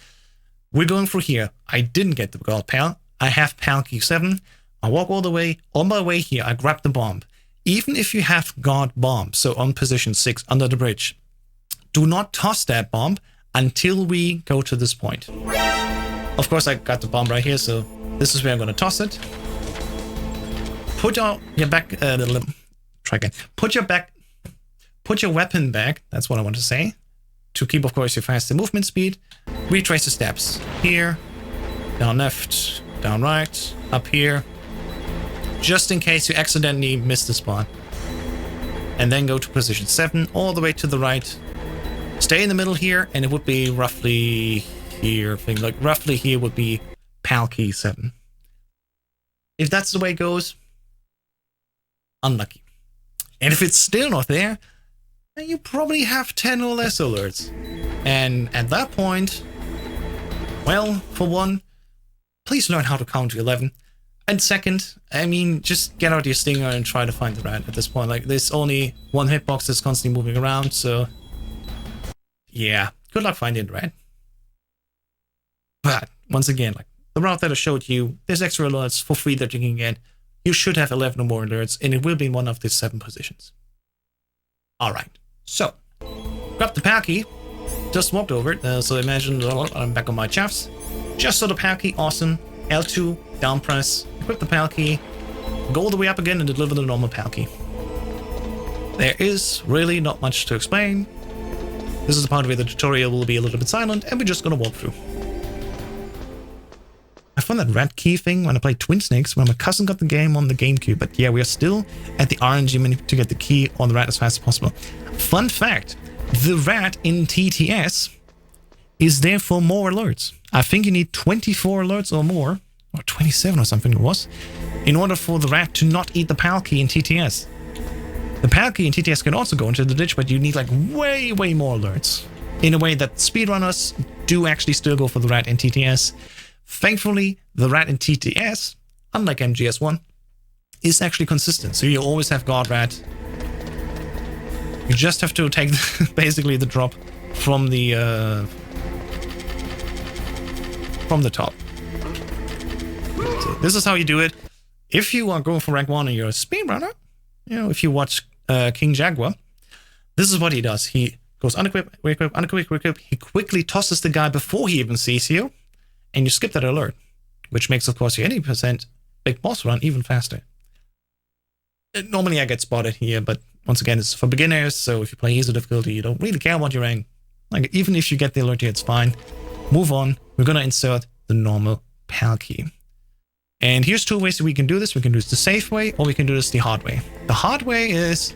we're going through here. I didn't get the gold PAL. I have PAL key 7. I walk all the way. On my way here, I grab the bomb. Even if you have got bomb, so on position 6 under the bridge, do not toss that bomb until we go to this point. Of course, I got the bomb right here, so this is where I'm going to toss it. Put your back. Try again. Put your weapon back. That's what I want to say. To keep, of course, your faster movement speed. Retrace the steps. Here, down left, down right, up here. Just in case you accidentally miss the spot. And then go to position 7, all the way to the right. Stay in the middle here, and it would be roughly here. Like roughly here would be PAL key 7. If that's the way it goes, unlucky. And if it's still not there, then you probably have 10 or less alerts. And at that point, well, for one, please learn how to count to 11. And second, I mean, just get out your stinger and try to find the rat at this point. Like, there's only one hitbox that's constantly moving around, so yeah, good luck finding the rat. But once again, like the route that I showed you, there's extra alerts for free that you can get. You should have 11 or more alerts, and it will be in one of these 7 positions. Alright, so grab the PAL key. Just walked over it, so imagine I'm back on my chaps. Just saw the PAL key, awesome. L2, down press, equip the PAL key, go all the way up again and deliver the normal PAL key. There is really not much to explain. This is the part where the tutorial will be a little bit silent, and we're just gonna walk through. I found that rat key thing when I played Twin Snakes when my cousin got the game on the GameCube, but yeah, we are still at the RNG menu to get the key on the rat as fast as possible. Fun fact, the rat in TTS is there for more alerts. I think you need 24 alerts or more, or 27 or something it was, in order for the rat to not eat the PAL key in TTS. The PAL key in TTS can also go into the ditch, but you need like way more alerts. In a way that speedrunners do actually still go for the rat in TTS. Thankfully, the rat in TTS, unlike MGS1, is actually consistent. So you always have guard rat. You just have to take basically the drop from the top. So this is how you do it. If you are going for rank 1 and you're a speedrunner, you know, if you watch King Jaguar, this is what he does. He goes unequip, re-equip, unequip, re-equip. He quickly tosses the guy before he even sees you, and you skip that alert, which makes, of course, your 80% big boss run even faster. Normally I get spotted here, but once again, it's for beginners, so if you play easy difficulty, you don't really care about your rank. Like, even if you get the alert here, it's fine. Move on. We're gonna insert the normal PAL key. And here's 2 ways that we can do this. We can do this the safe way, or we can do this the hard way. The hard way is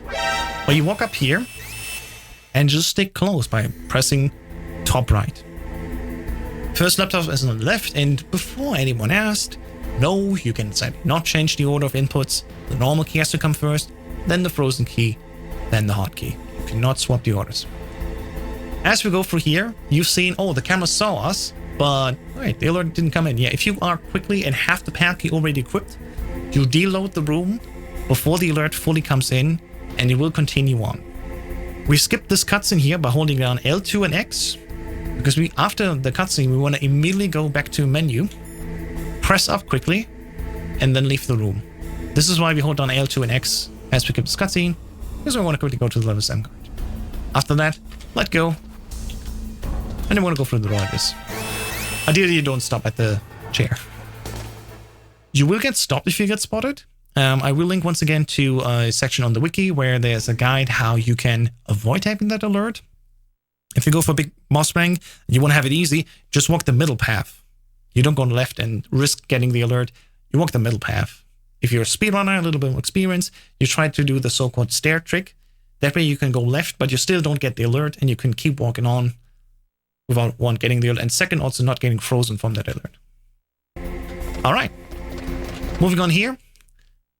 where you walk up here and just stick close by pressing top right. First laptop is on the left, and before anyone asked, no, you can not change the order of inputs. The normal key has to come first, then the frozen key, then the hot key. You cannot swap the orders. As we go through here, you've seen, oh, the camera saw us, but wait, the alert didn't come in. Yeah, if you are quickly and have the PAL key already equipped, you deload the room before the alert fully comes in, and it will continue on. We skipped this cutscene here by holding down L2 and X, because after the cutscene, we want to immediately go back to menu, press up quickly, and then leave the room. This is why we hold down L2 and X as we skip this cutscene. because we want to quickly go to the level 7 card. After that, let go. And then we want to go through the door like this. Ideally, you don't stop at the chair. You will get stopped if you get spotted. I will link once again to a section on the wiki where there's a guide how you can avoid having that alert. If you go for a big boss rank, you want to have it easy, just walk the middle path. You don't go on the left and risk getting the alert. You walk the middle path. If you're a speedrunner, a little bit more experience, you try to do the so-called stair trick. That way you can go left, but you still don't get the alert, and you can keep walking on without, one, getting the alert, and second, also not getting frozen from that alert. All right. Moving on here.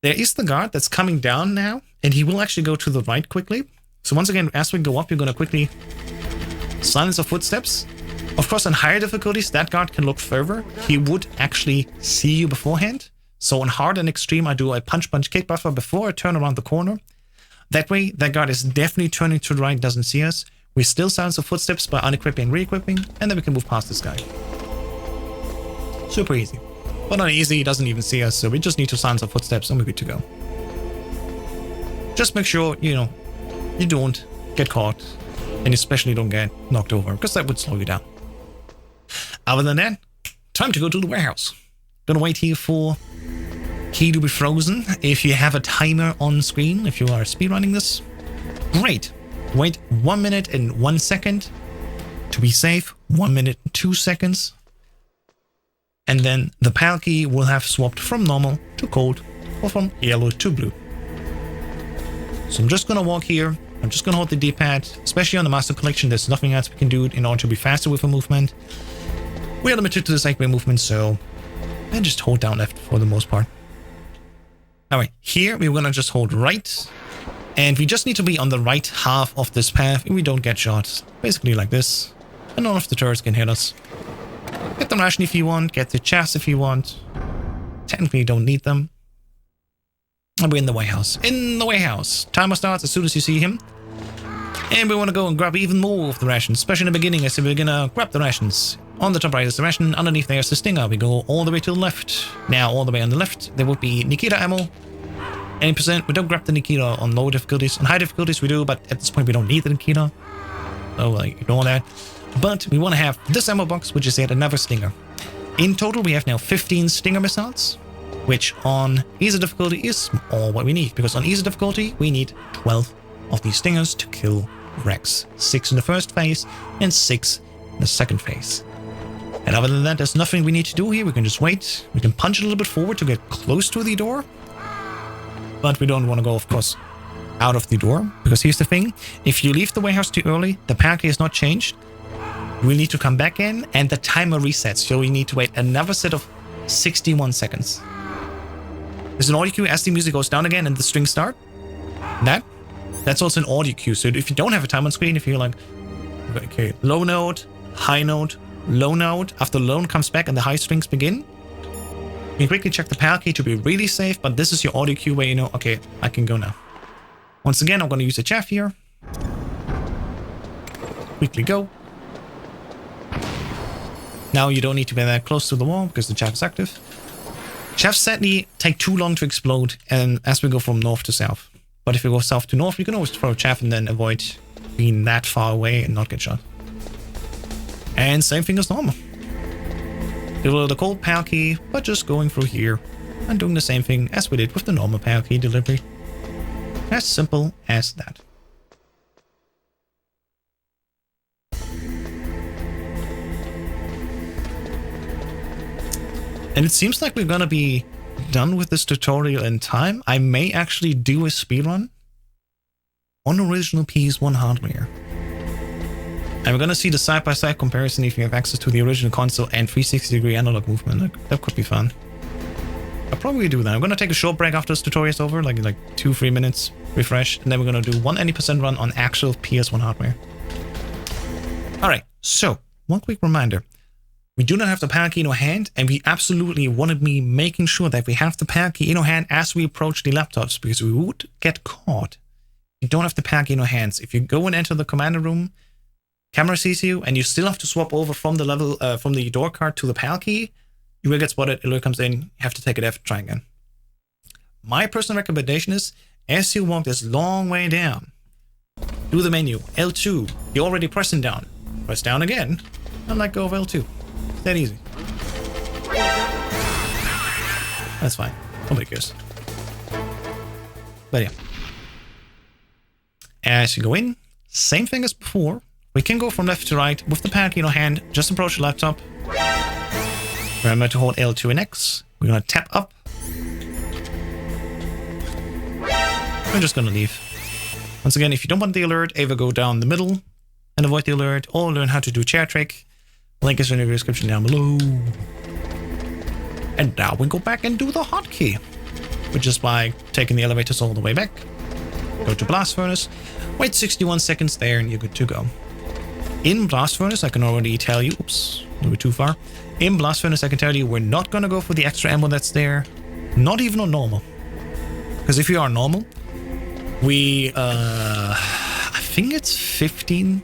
There is the guard that's coming down now, and he will actually go to the right quickly. So once again, as we go up, you're going to quickly silence our footsteps. Of course, on higher difficulties, that guard can look further. He would actually see you beforehand. So on hard and extreme, I do a punch kick buffer before I turn around the corner. That way, that guard is definitely turning to the right, doesn't see us. We still silence the footsteps by unequipping and re-equipping, and then we can move past this guy. Super easy. But on easy, he doesn't even see us, so we just need to silence our footsteps and we're good to go. Just make sure, you don't get caught, and especially don't get knocked over, because that would slow you down. Other than that, time to go to the warehouse. Gonna wait here for key to be frozen. If you have a timer on screen, if you are speedrunning this, great. Wait 1 minute and 1 second. To be safe, 1 minute and 2 seconds. And then the PAL key will have swapped from normal to cold, or from yellow to blue. So I'm just gonna walk here. I'm just gonna hold the D-pad, especially on the Master Collection. There's nothing else we can do in order to be faster with a movement. We are limited to the segway movement, so I just hold down left for the most part. Alright, here we're gonna just hold right, and we just need to be on the right half of this path and we don't get shot. Basically like this, and none of the turrets can hit us. Get the ration if you want, get the chest if you want. Technically you don't need them. And we're in the warehouse. In the warehouse. Timer starts as soon as you see him. And we want to go and grab even more of the rations, especially in the beginning. So we're gonna grab the rations. On the top right is the ration, underneath there is the stinger. We go all the way to the left. Now all the way on the left, there would be Nikita ammo. 80%, we don't grab the Nikita on low difficulties. On high difficulties we do, but at this point we don't need the Nikita. So ignore that. But we want to have this ammo box, which is yet another stinger. In total we have now 15 stinger missiles, which on easy difficulty is all what we need. Because on easy difficulty we need 12 of these stingers to kill Rex. 6 in the first phase and 6 in the second phase. And other than that, there's nothing we need to do here. We can just wait. We can punch a little bit forward to get close to the door. But we don't want to go, of course, out of the door. Because here's the thing. If you leave the warehouse too early, the PAL key is not changed. We need to come back in and the timer resets. So we need to wait another set of 61 seconds. There's an audio cue as the music goes down again and the strings start. That's also an audio cue. So if you don't have a time on screen, if you're like, okay, low note, high note, low note, after the low comes back and the high strings begin, you can quickly check the PAL key to be really safe, but this is your audio cue where you know, okay, I can go now. Once again, I'm going to use a chaff here. Quickly go. Now you don't need to be that close to the wall because the chaff is active. Chaffs sadly take too long to explode and as we go from north to south. But if we go south to north, you can always throw chaff and then avoid being that far away and not get shot. And same thing as normal. Deliver the cold PAL key, but just going through here and doing the same thing as we did with the normal PAL key delivery. As simple as that. And it seems like we're gonna be done with this tutorial in time. I may actually do a speedrun on original PS1 hardware. And we're gonna see the side-by-side comparison if you have access to the original console and 360-degree analog movement. That could be fun. I'll probably do that. I'm gonna take a short break after this tutorial is over, like 2-3 minutes, refresh, and then we're gonna do one 80% run on actual PS1 hardware. Alright, so one quick reminder. We do not have the PAL key in our hand, and we absolutely want to be making sure that we have the PAL key in our hand as we approach the laptops, because we would get caught. You don't have the PAL key in our hands. If you go and enter the commander room, camera sees you, and you still have to swap over from the level, from the door card to the PAL key, you will get spotted, alert comes in, you have to take it F, try again. My personal recommendation is, as you walk this long way down, do the menu, L2, you're already pressing down. Press down again, and let go of L2. It's that easy. That's fine. Nobody cares. But yeah. As you go in, same thing as before. We can go from left to right with the pad in our hand. Just approach the laptop. Remember to hold L2 and X. We're gonna tap up. We're just gonna leave. Once again, if you don't want the alert, either go down the middle and avoid the alert, or learn how to do chair trick. Link is in the description down below. And now we go back and do the hotkey, which is by taking the elevators all the way back. Go to Blast Furnace, wait 61 seconds there, and you're good to go. In Blast Furnace, I can already tell you, oops, a little bit too far. In Blast Furnace, I can tell you we're not gonna go for the extra ammo that's there, not even on normal. Because if you are normal, we, I think it's 15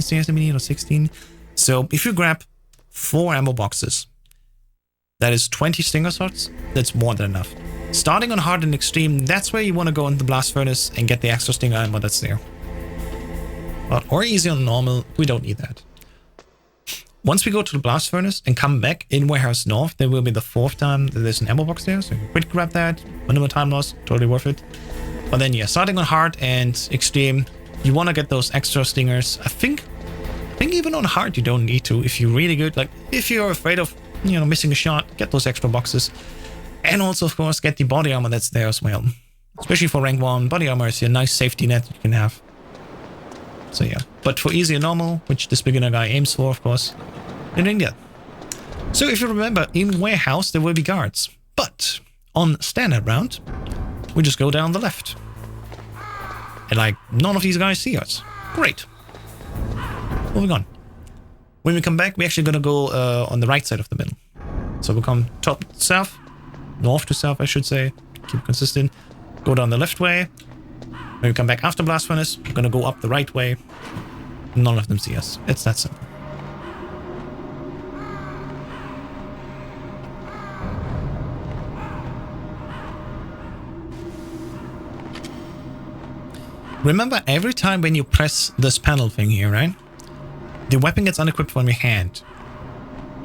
stairs that we need, or 16. So if you grab 4 ammo boxes, that is 20 stinger shots, that's more than enough. Starting on hard and extreme, that's where you want to go in the Blast Furnace and get the extra stinger ammo that's there. But or easy on normal, we don't need that. Once we go to the Blast Furnace and come back in Warhouse North, there will be the 4th time that there's an ammo box there, so you quick grab that, minimal time loss, totally worth it. But then yeah, starting on hard and extreme, you want to get those extra stingers. I think even on hard you don't need to if you're really good. Like if you're afraid of, you know, missing a shot, get those extra boxes. And also, of course, get the body armor that's there as well. Especially for rank 1, body armor is a nice safety net you can have. So yeah, but for easy and normal, which this beginner guy aims for, of course, you're doing that. So if you remember, in Warehouse there will be guards, but on standard round, we just go down the left. And like, none of these guys see us. Great. Moving on. When we come back, we're actually gonna go on the right side of the middle. So we'll come top to south, north to south, I should say, keep it consistent. Go down the left way. When we come back after Blast Furnace, we're gonna go up the right way. None of them see us. It's that simple. Remember, every time when you press this panel thing here, right? The weapon gets unequipped from your hand.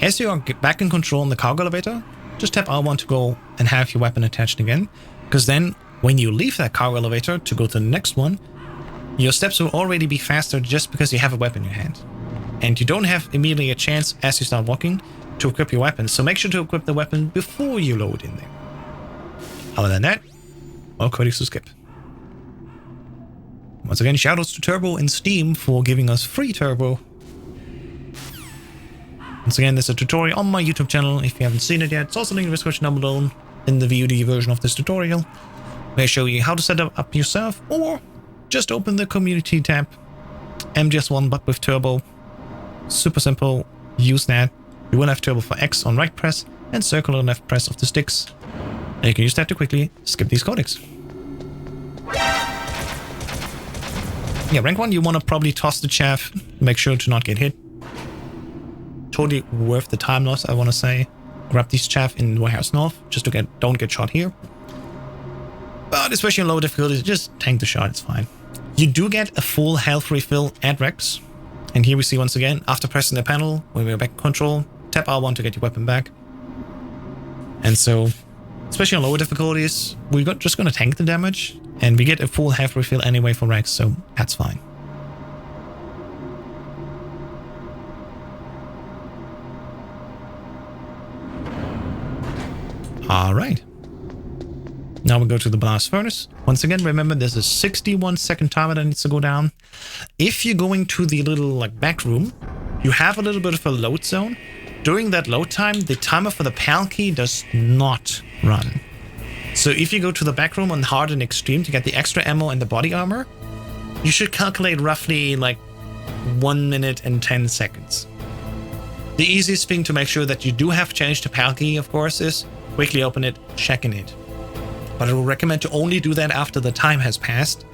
As you are back in control in the cargo elevator, just tap R1 to go and have your weapon attached again. Because then, when you leave that cargo elevator to go to the next one, your steps will already be faster just because you have a weapon in your hand. And you don't have immediately a chance, as you start walking, to equip your weapon. So make sure to equip the weapon before you load in there. Other than that, well, codex to skip. Once again, shoutouts to Turbo and Steam for giving us free Turbo. Once again, there's a tutorial on my YouTube channel. If you haven't seen it yet, it's also linked in the description down below in the VOD version of this tutorial. Where I show you how to set it up yourself, or just open the community tab. MGS1 but with Turbo. Super simple. Use that. You will have Turbo for X on right press and circle on left press of the sticks. And you can use that to quickly skip these codecs. Yeah, rank 1, you want to probably toss the chaff. Make sure to not get hit. Totally worth the time loss, I want to say. Grab these chaff in Warhouse North, just to don't get shot here. But especially in low difficulties, just tank the shot, it's fine. You do get a full health refill at Rex. And here we see once again, after pressing the panel, when we're back in control, tap R1 to get your weapon back. And so, especially on lower difficulties, we're just going to tank the damage. And we get a full health refill anyway for Rex, so that's fine. Alright. Now we go to the Blast Furnace. Once again, remember there's a 61-second timer that needs to go down. If you're going to the little back room, you have a little bit of a load zone. During that load time, the timer for the PAL key does not run. So if you go to the back room on hard and extreme to get the extra ammo and the body armor, you should calculate roughly 1 minute and 10 seconds. The easiest thing to make sure that you do have changed the PAL key, of course, is quickly open it, check in it. But I will recommend to only do that after the time has passed,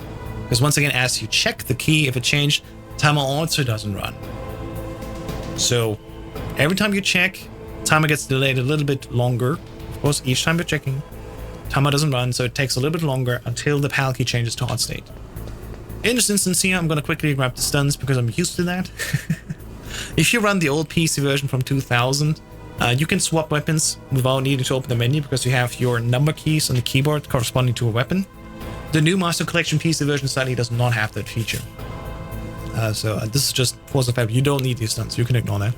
because once again, as you check the key, if it changed, timer also doesn't run. So every time you check, timer gets delayed a little bit longer. Of course, each time you're checking. timer doesn't run, so it takes a little bit longer until the PAL key changes to hot state. In this instance here, I'm going to quickly grab the stuns because I'm used to that. If you run the old PC version from 2000, you can swap weapons without needing to open the menu because you have your number keys on the keyboard corresponding to a weapon. The new Master Collection PC version sadly does not have that feature. So this is just force of habit. You don't need these stuns. You can ignore that.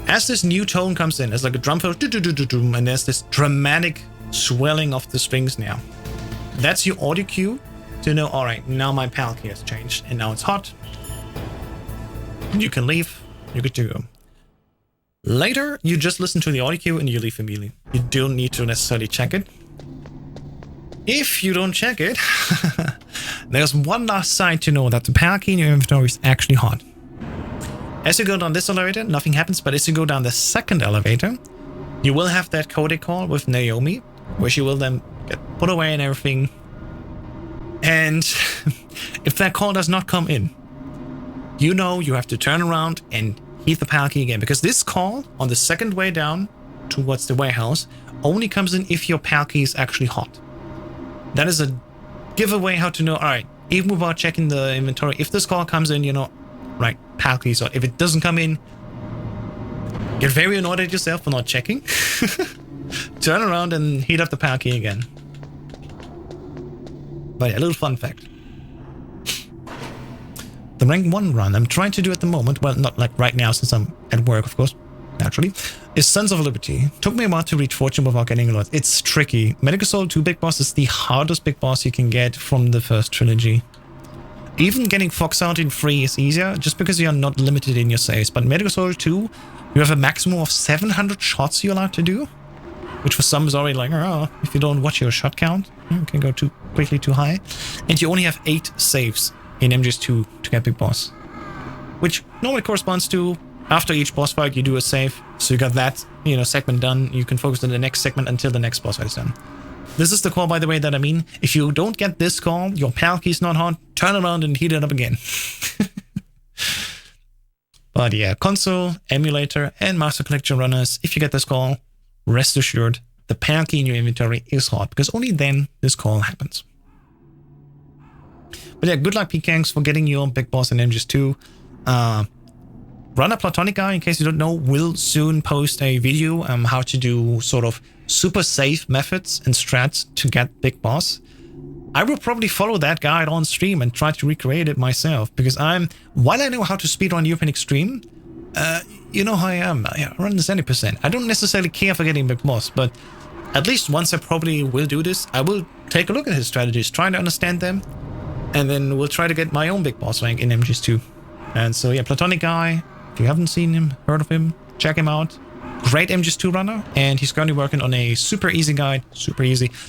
As this new tone comes in, it's like a drum fill, and there's this dramatic swelling of the strings now. That's your audio cue to know, all right, now my PAL key has changed, and now it's hot. You can leave. You're good to go. Later, you just listen to the audio cue and you leave immediately. You don't need to necessarily check it. If you don't check it, there's one last sign to know that the PAL key in your inventory is actually hot. As you go down this elevator, nothing happens, but as you go down the second elevator, you will have that codec call with Naomi, where she will then get put away and everything. And if that call does not come in, you know you have to turn around and hit the PAL key again, because this call on the second way down towards the warehouse only comes in if your PAL key is actually hot. That is a giveaway how to know, all right, even without checking the inventory, if this call comes in, you know, right, PAL key is hot. If it doesn't come in, get very annoyed at yourself for not checking. Turn around and heat up the PAL key again. But yeah, a little fun fact. The rank 1 run I'm trying to do at the moment, well, not like right now since I'm at work, of course, naturally, is Sons of Liberty. Took me a while to reach Fortune without getting a lot. It's tricky. Medical Soul 2 Big Boss is the hardest Big Boss you can get from the first trilogy. Even getting Fox out in free is easier, just because you are not limited in your saves. But Medical Soul 2, you have a maximum of 700 shots you're allowed to do, which for some is already like, oh, if you don't watch your shot count, you can go too quickly too high. And you only have 8 saves in MGS2 to get Big Boss, which normally corresponds to after each boss fight you do a save, so you got that, you know, segment done. You can focus on the next segment until the next boss fight is done. This is the call, by the way, that I mean. If you don't get this call, your PAL key is not hot, turn around and heat it up again. But yeah, console, emulator, and Master Collection runners, if you get this call, rest assured the PAL key in your inventory is hot, because only then this call happens. But yeah, good luck, PKangs, for getting your Big Boss in MGS2. Runner Platonic Guy, in case you don't know, will soon post a video how to do sort of super safe methods and strats to get Big Boss. I will probably follow that guide on stream and try to recreate it myself, because while I know how to speedrun European Extreme, you know how I am, I run this any percent. I don't necessarily care for getting Big Boss, but at least once I probably will do this, I will take a look at his strategies, try to understand them, and then we'll try to get my own Big Boss rank in MGS2. And so yeah, Platonic Guy, if you haven't seen him, heard of him, check him out. Great MGS2 runner, and he's currently working on a super easy guide,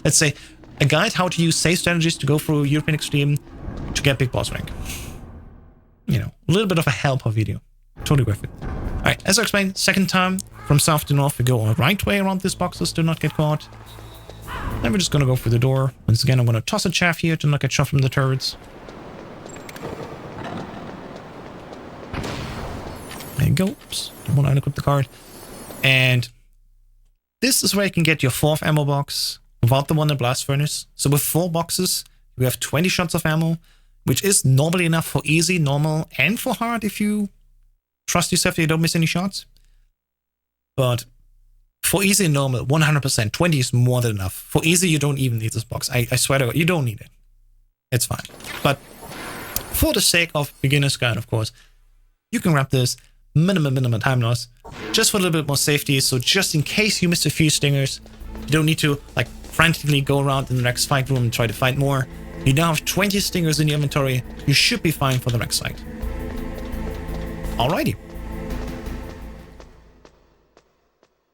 let's say, a guide how to use safe strategies to go through European Extreme to get Big Boss rank. You know, a little bit of a helper video. Totally worth it. Alright, as I explained, second time from south to north, we go the right way around these boxes to not get caught. Then we're just gonna go through the door. Once again, I'm gonna toss a chaff here to not get shot from the turrets. There you go. Oops, don't want to unequip the card. And this is where you can get your 4th ammo box without the one in Blast Furnace. So with 4 boxes, you have 20 shots of ammo, which is normally enough for easy, normal, and for hard if you trust yourself that you don't miss any shots. But for easy and normal, 100%, 20 is more than enough. For easy, you don't even need this box. I swear to God, you don't need it. It's fine. But for the sake of beginner's guide, of course, you can grab this. Minimum time loss, just for a little bit more safety. So just in case you miss a few stingers, you don't need to like frantically go around in the next fight room and try to find more. You now have 20 stingers in your inventory. You should be fine for the next fight. Alrighty.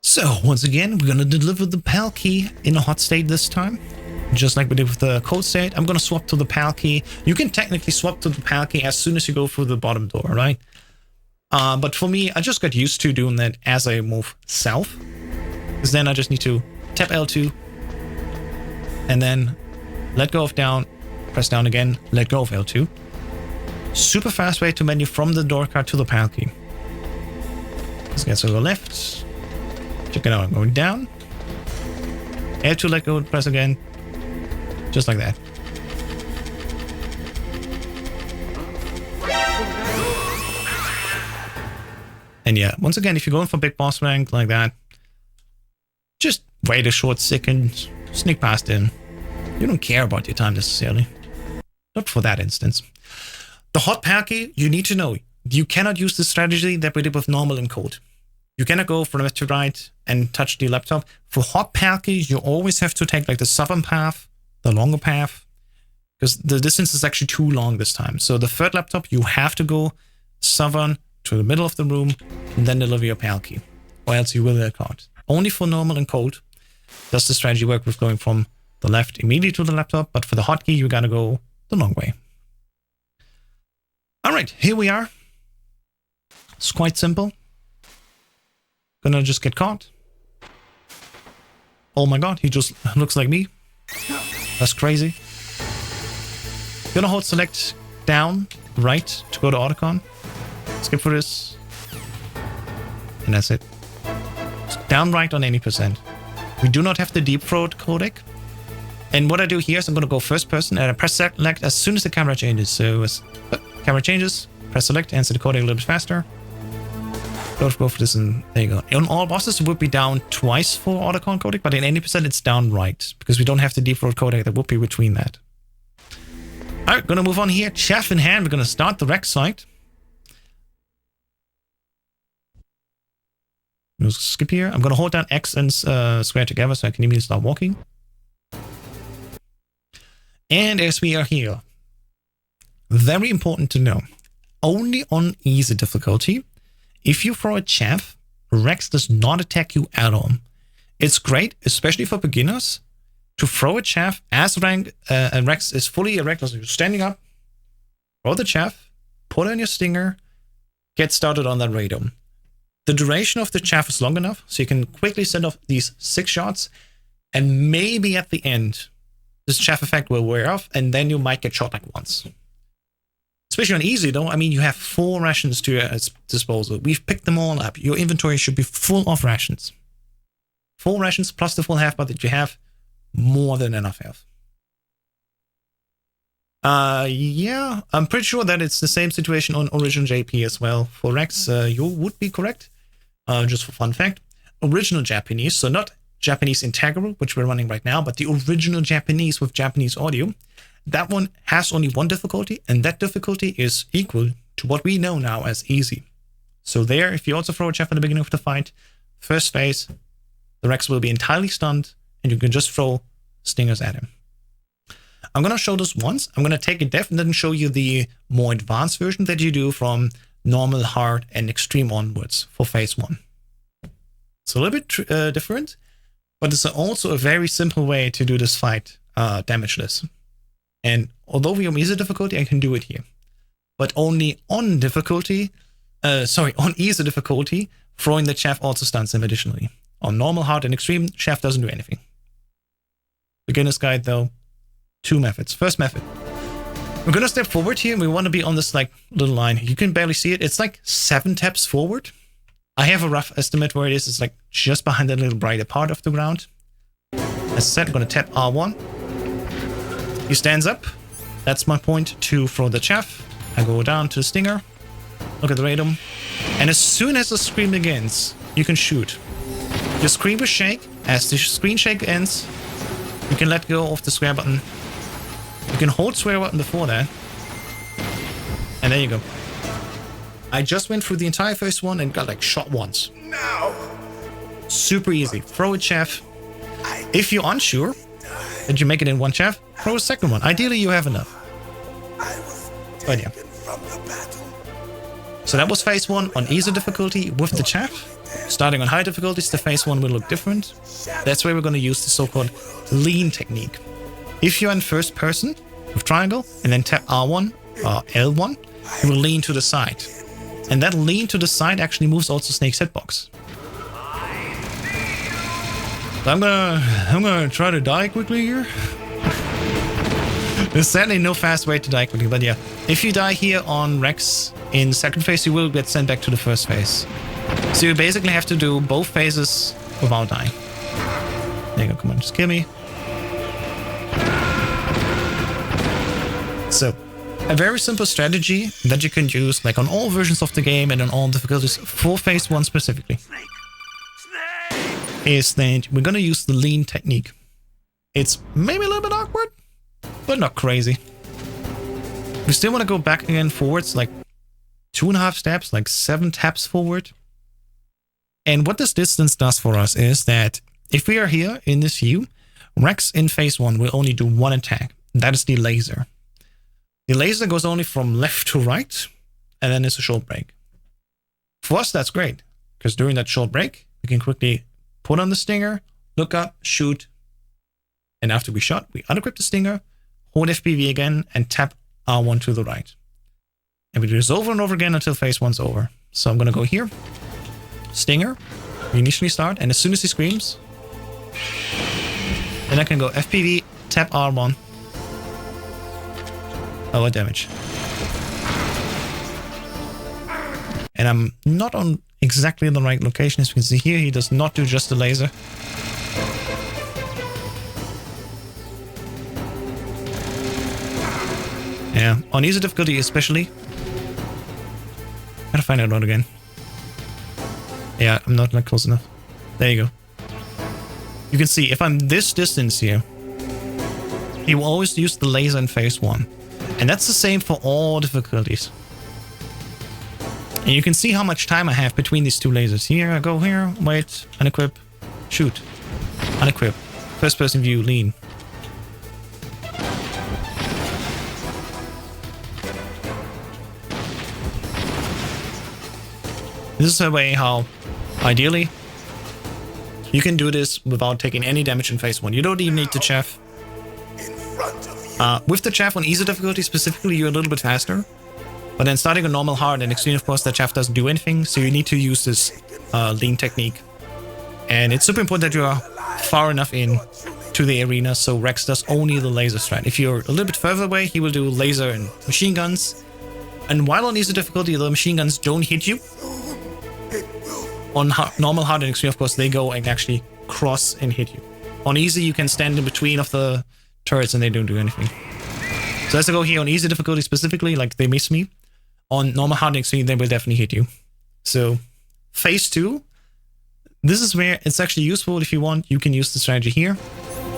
So once again, we're gonna deliver the PAL key in a hot state this time. Just like we did with the cold state, I'm gonna swap to the PAL key. You can technically swap to the PAL key as soon as you go through the bottom door, right? But for me, I just got used to doing that as I move south. Because then I just need to tap L2. And then let go of down, press down again, let go of L2. Super fast way to menu from the door card to the PAL key. Let's get to the left. Check it out, going down. L2 let go, press again. Just like that. And yeah, once again, if you're going for big boss rank like that, just wait a short second, sneak past him. You don't care about your time necessarily. Not for that instance. The hot pair key, you need to know. You cannot use the strategy that we did with normal and cold. You cannot go from left to right and touch the laptop. For hot pair keys, you always have to take like the southern path, the longer path, because the distance is actually too long this time. So the third laptop, you have to go southern to the middle of the room and then deliver your pair key, or else you will get caught. Only for normal and cold does the strategy work with going from the left immediately to the laptop, but for the hotkey, you gotta go the long way. All right, here we are. It's quite simple. Gonna just get caught. Oh my god, he just looks like me. That's crazy. Gonna hold select down, right to go to Autocon. Skip for this. And that's it. Down right on any percent. We do not have the deep throat codec. And what I do here is I'm going to go first person and I press select as soon as the camera changes. So as camera changes, press select, answer the codec a little bit faster. Go for this and there you go. On all bosses it would be down twice for Autocon codec, but in any percent it's down right because we don't have the deep throat codec that would be between that. Alright, gonna move on here. Chef in hand, we're gonna start the Rex site. We'll skip here. I'm gonna hold down X and square together so I can immediately start walking. And as we are here, very important to know, only on easy difficulty, if you throw a chaff, Rex does not attack you at all. It's great, especially for beginners, to throw a chaff as Rex is fully erect, so you're standing up, throw the chaff, put on your stinger, get started on that radome. The duration of the chaff is long enough, so you can quickly send off these 6 shots, and maybe at the end, this chaff effect will wear off, and then you might get shot like once. Especially on easy though, I mean, you have 4 rations to your disposal. We've picked them all up. Your inventory should be full of rations. 4 rations plus the full half bar that you have, more than enough health. Yeah, I'm pretty sure that it's the same situation on original JP as well. For Rex, you would be correct. Just for fun fact, original Japanese, so not Japanese integral, which we're running right now, but the original Japanese with Japanese audio. That one has only 1 difficulty, and that difficulty is equal to what we know now as easy. So there, if you also throw a chaff at the beginning of the fight, first phase, the Rex will be entirely stunned, and you can just throw stingers at him. I'm going to show this once. I'm going to take a def and then show you the more advanced version that you do from normal, hard, and extreme onwards for phase 1. It's a little bit different, but it's also a very simple way to do this fight damageless. And although we are on easy difficulty, I can do it here. But only on difficulty, on easy difficulty, throwing the chaff also stuns him additionally. On normal, hard, and extreme, chaff doesn't do anything. Beginner's guide though, 2 methods. First method. We're gonna step forward here and we want to be on this like little line. You can barely see it. It's like 7 taps forward. I have a rough estimate where it is. It's like just behind that little brighter part of the ground. As I said, I'm gonna tap R1. He stands up. That's my point to throw the chaff. I go down to the stinger. Look at the radome. And as soon as the screen begins, you can shoot. Your screen will shake. As the screen shake ends, you can let go of the square button. You can hold square button before that. And there you go. I just went through the entire first one and got like shot once. No. Super easy. Throw a chaff. If you're unsure that you make it in 1 chaff, throw a second one. Ideally, you have enough. But yeah. So that was phase 1 on easy difficulty with the chaff. Starting on high difficulties, the phase 1 will look different. That's where we're going to use the so-called lean technique. If you're in first person with triangle and then tap R1 or L1, you will lean to the side. And that lean to the side actually moves also Snake's hitbox. So I'm gonna try to die quickly here. There's sadly no fast way to die quickly, but yeah. If you die here on Rex in second phase, you will get sent back to the first phase. So you basically have to do both phases without dying. There There you go, come on, just kill me. So, a very simple strategy that you can use like on all versions of the game and on all difficulties for phase 1 specifically is that we're gonna use the lean technique. It's maybe a little bit awkward, but not crazy. We still want to go back again forwards, like 2.5 steps, like 7 taps forward. And what this distance does for us is that if we are here in this view, Rex in phase 1 will only do 1 attack. That is the laser. The laser goes only from left to right, and then it's a short break. For us, that's great, because during that short break, we can quickly put on the stinger, look up, shoot, and after we shot, we unequip the stinger, hold FPV again, and tap R1 to the right. And we do this over and over again until phase 1's over. So I'm going to go here, stinger, we initially start, and as soon as he screams, then I can go FPV, tap R1. Oh, what damage. And I'm not on exactly the right location. As you can see here, he does not do just the laser. Yeah, on easy difficulty especially. Gotta find out again. Yeah, I'm not like close enough. There you go. You can see if I'm this distance here, he will always use the laser in phase 1. And that's the same for all difficulties. And you can see how much time I have between these two lasers. Here, I go here, wait, unequip, shoot, unequip, first person view, lean. This is a way how, ideally, you can do this without taking any damage in phase 1. You don't even need the chaff. With the chaff on easy difficulty specifically, you're a little bit faster. But then starting on normal, hard, and extreme, of course, the chaff doesn't do anything. So you need to use this lean technique. And it's super important that you are far enough in to the arena, so Rex does only the laser strat. If you're a little bit further away, he will do laser and machine guns. And while on easy difficulty, the machine guns don't hit you. On normal, hard, and extreme, of course, they go and actually cross and hit you. On easy, you can stand in between of the turrets and they don't do anything. So as I go here on easy difficulty specifically, like they miss me. On normal, hard, and extreme, they will definitely hit you. So phase 2, this is where it's actually useful. If you want, you can use the strategy here.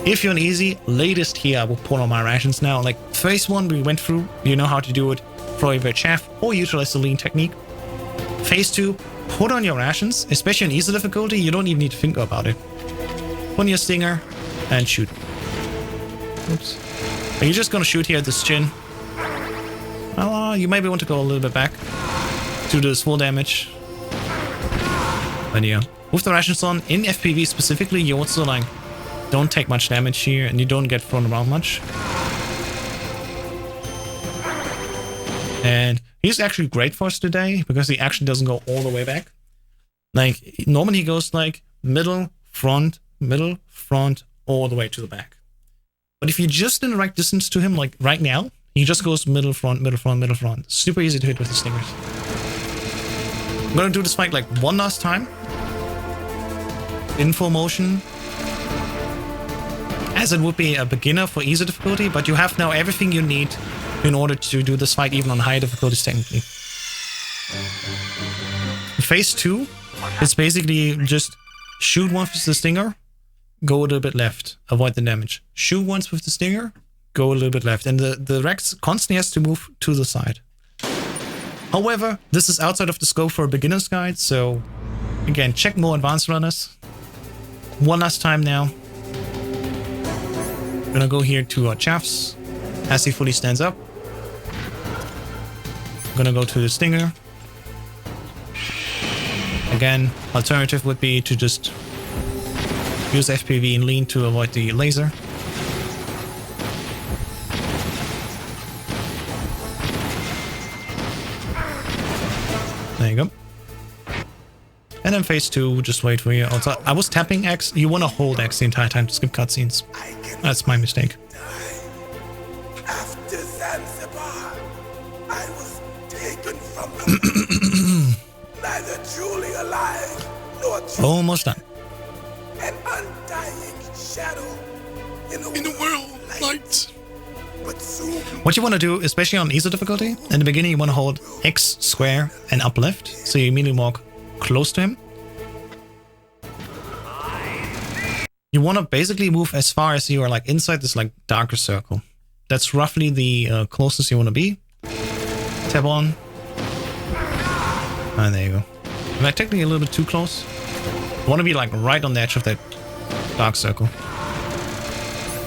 If you're on easy, latest here, I will put on my rations now. Like phase 1 we went through, you know how to do it. Throw away chaff or utilize the lean technique. Phase 2, put on your rations, especially on easy difficulty, you don't even need to think about it. Put on your stinger and shoot. Oops. Are you just gonna shoot here at this chin? Well, you maybe want to go a little bit back to do this full damage. But yeah, with the rations on, in FPV specifically, you also like don't take much damage here and you don't get thrown around much. And he's actually great for us today because he actually doesn't go all the way back. Like normally he goes like middle, front, all the way to the back. But if you're just in the right distance to him, like right now, he just goes middle, front. Super easy to hit with the stingers. I'm gonna do this fight like one last time. In full motion. As it would be a beginner for easy difficulty, but you have now everything you need in order to do this fight even on higher difficulties technically. Phase 2 is basically just shoot once with the stinger, go a little bit left, avoid the damage. Shoot once with the stinger, go a little bit left. And the Rex constantly has to move to the side. However, this is outside of the scope for a beginner's guide, so again, check more advanced runners. One last time now. I'm gonna go here to Chaffs as he fully stands up. I'm gonna go to the stinger. Again, alternative would be to just use FPV and lean to avoid the laser. There you go. And then phase 2, just wait for you. Also, I was tapping X. You want to hold X the entire time to skip cutscenes. That's my mistake. After Zanzibar, I was taken from the neither truly alive nor truly Almost done. an undying shadow. In the world, light. But soon What you want to do, especially on easy difficulty, in the beginning you want to hold X square and up left, so you immediately walk close to him. You want to basically move as far as you are like inside this like darker circle. That's roughly the closest you want to be. Tap on. And there you go. Am I technically a little bit too close? I want to be like right on the edge of that dark circle.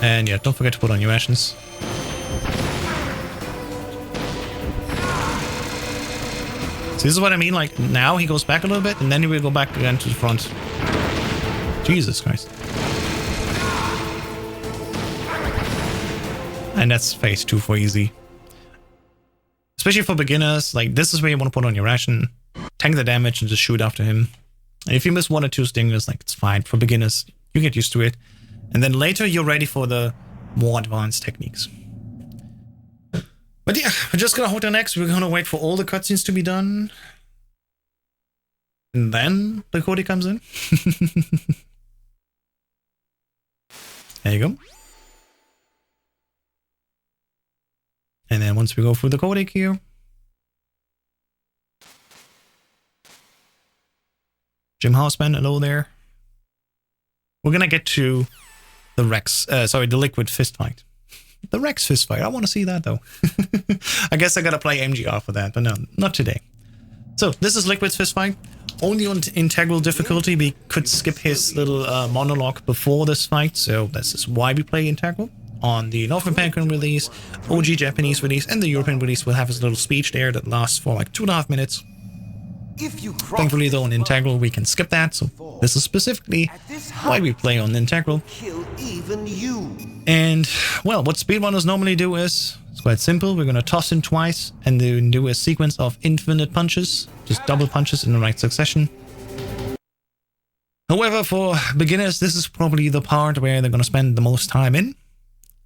And yeah, don't forget to put on your rations. So this is what I mean, like now he goes back a little bit and then he will go back again to the front. Jesus Christ. And that's phase 2 for easy. Especially for beginners, like this is where you want to put on your ration, tank the damage and just shoot after him. And if you miss 1 or 2 stingers, like it's fine. For beginners, you get used to it. And then later you're ready for the more advanced techniques. But yeah, we're just gonna hold the next. We're gonna wait for all the cutscenes to be done. And then the Cody comes in. There you go. And then once we go through the codec here. Jim Houseman, hello there. We're gonna get to the the liquid fist fight. The Rex fist fight. I want to see that though. I guess I gotta play MGR for that, but no, not today. So this is Liquid's fist fight. Only on integral difficulty. We could skip his little monologue before this fight, so this is why we play integral. On the North American release, OG Japanese release, and the European release will have his little speech there that lasts for like 2.5 minutes. Thankfully though on integral we can skip that, so this is specifically why we play on integral. And well, what speedrunners normally do is, it's quite simple. We're gonna toss him twice and then do a sequence of infinite punches, just double punches in the right succession. However, for beginners this is probably the part where they're gonna spend the most time in.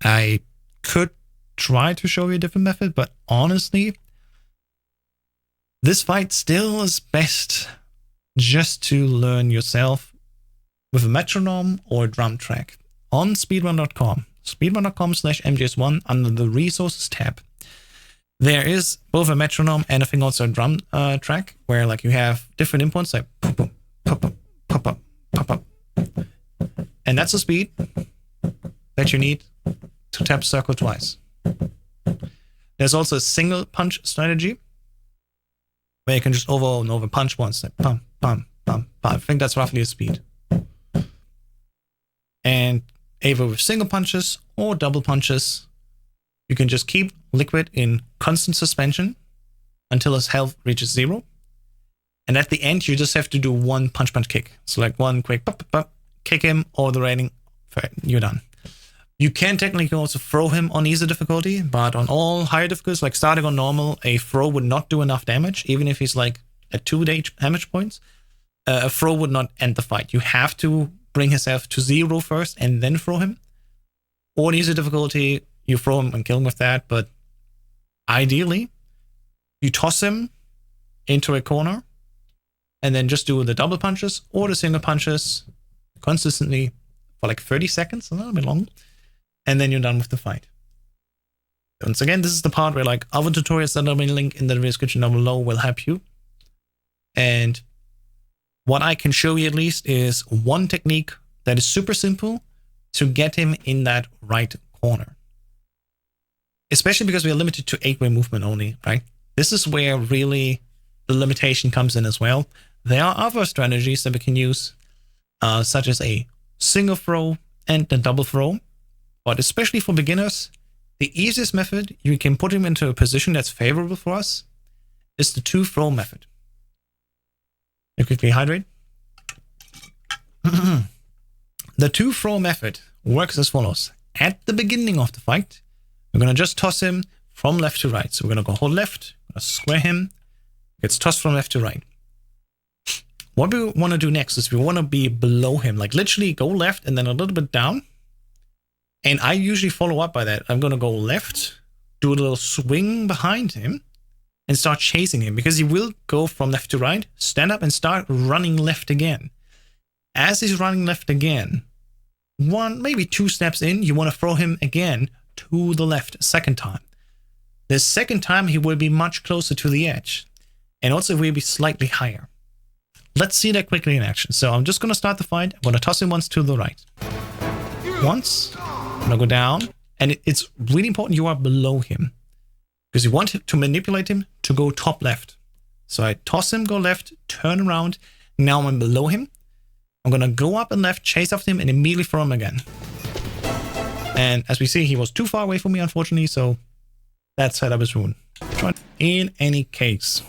I could try to show you a different method, but honestly, this fight still is best just to learn yourself with a metronome or a drum track. On speedrun.com, speedrun.com/mgs1 under the resources tab, there is both a metronome and I think also a drum track where like you have different inputs like pop up, pop up, pop up, pop up. And that's the speed that you need to tap circle twice. There's also a single punch strategy where you can just over and over punch once, like pum, pum, pum, pum. I think that's roughly a speed. And either with single punches or double punches, you can just keep Liquid in constant suspension until his health reaches 0. And at the end, you just have to do one punch kick. So like one quick pop, pop, pop, kick him over the railing, you're done. You can technically also throw him on easy difficulty, but on all higher difficulties, like starting on normal, a throw would not do enough damage, even if he's like at 2 damage points. A throw would not end the fight. You have to bring his health to 0 first and then throw him. Or on easy difficulty, you throw him and kill him with that, but ideally, you toss him into a corner and then just do the double punches or the single punches consistently for like 30 seconds, a little bit long. And then you're done with the fight. Once again, this is the part where like other tutorials that I'll link in the description down below will help you. And what I can show you at least is one technique that is super simple to get him in that right corner. Especially because we are limited to 8-way movement only, right? This is where really the limitation comes in as well. There are other strategies that we can use, such as a single throw and a double throw. But especially for beginners, the easiest method you can put him into a position that's favorable for us is the 2-throw method. You quickly hydrate. The 2-throw method works as follows. At the beginning of the fight, we're going to just toss him from left to right. So we're going to go hold left, square him, gets tossed from left to right. What we want to do next is we want to be below him, like literally go left and then a little bit down. And I usually follow up by that. I'm going to go left, do a little swing behind him, and start chasing him. Because he will go from left to right, stand up, and start running left again. As he's running left again, 1, maybe 2 steps in, you want to throw him again to the left a second time. The second time, he will be much closer to the edge. And also will be slightly higher. Let's see that quickly in action. So I'm just going to start the fight. I'm going to toss him once to the right. Once. I'm going to go down. And it's really important you are below him. Because you want to manipulate him to go top left. So I toss him, go left, turn around. Now I'm below him. I'm going to go up and left, chase after him, and immediately throw him again. And as we see, he was too far away from me, unfortunately. So that setup is ruined. In any case.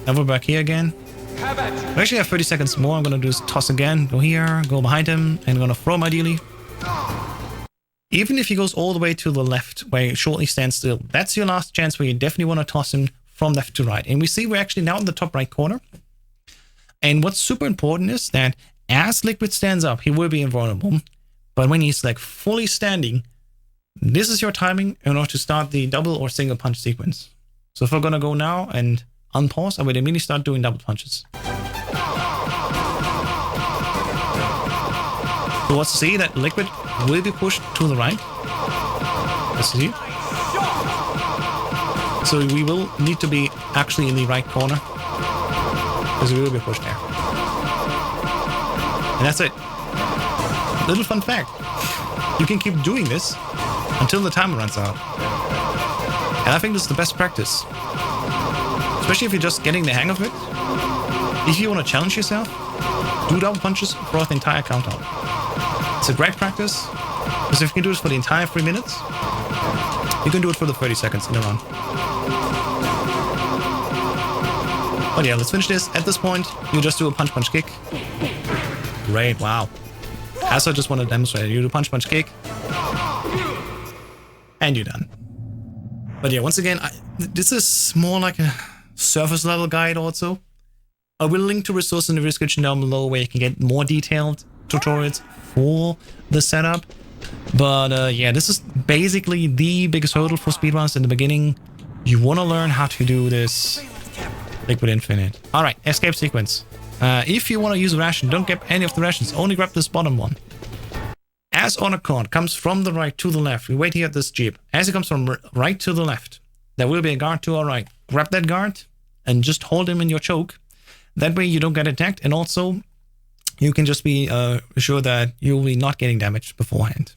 Now we're back here again. We actually have 30 seconds more. I'm going to do this toss again. Go here, go behind him, and I'm going to throw him ideally. Even if he goes all the way to the left, where he shortly stands still, that's your last chance where you definitely want to toss him from left to right. And we see we're actually now in the top right corner. And what's super important is that as Liquid stands up, he will be invulnerable. But when he's like fully standing, this is your timing in order to start the double or single punch sequence. So if we're going to go now and unpause, I would immediately start doing double punches. So let's see that Liquid will be pushed to the right. Let's see. So we will need to be actually in the right corner. Because we will be pushed there. And that's it. Little fun fact. You can keep doing this until the timer runs out. And I think this is the best practice. Especially if you're just getting the hang of it. If you want to challenge yourself, do double punches throughout the entire countdown. It's a great practice. Because if you can do this for the entire 3 minutes, you can do it for the 30 seconds in a run. But yeah, let's finish this. At this point, you just do a punch, punch, kick. Great, wow. As I just want to demonstrate, you do punch, punch, kick. And you're done. But yeah, once again, this is more like a surface level guide also. I will link to resources in the description down below where you can get more detailed tutorials for the setup. But yeah, this is basically the biggest hurdle for speedrunners in the beginning. You want to learn how to do this Liquid Infinite. Alright, escape sequence. If you want to use a ration, don't grab any of the rations, only grab this bottom one. As on a card comes from the right to the left, we wait here at this jeep. As it comes from right to the left, there will be a guard to our right. Grab that guard and just hold him in your choke. That way you don't get attacked, and also you can just be sure that you'll be not getting damaged beforehand.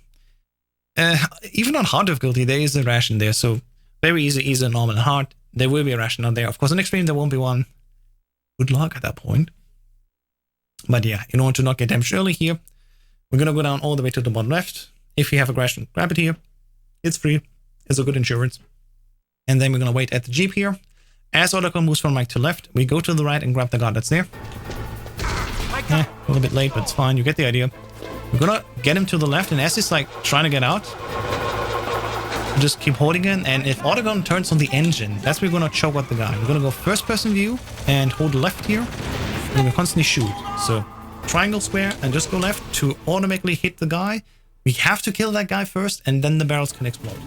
Even on hard difficulty, there is a ration there, so very easy, normal, and hard. There will be a ration out there. Of course, on extreme, there won't be one. Good luck at that point. But yeah, in order to not get damaged early here, we're going to go down all the way to the bottom left. If you have a ration, grab it here. It's free. It's a good insurance. And then we're going to wait at the jeep here. As Otacon moves from right to left, we go to the right and grab the guard that's there. A little bit late, but it's fine. You get the idea. We're going to get him to the left, and as he's like trying to get out, just keep holding it. And if Otacon turns on the engine, that's where we're going to choke out the guy. We're going to go first person view and hold left here. We're going to constantly shoot. So triangle, square, and just go left to automatically hit the guy. We have to kill that guy first, and then the barrels can explode.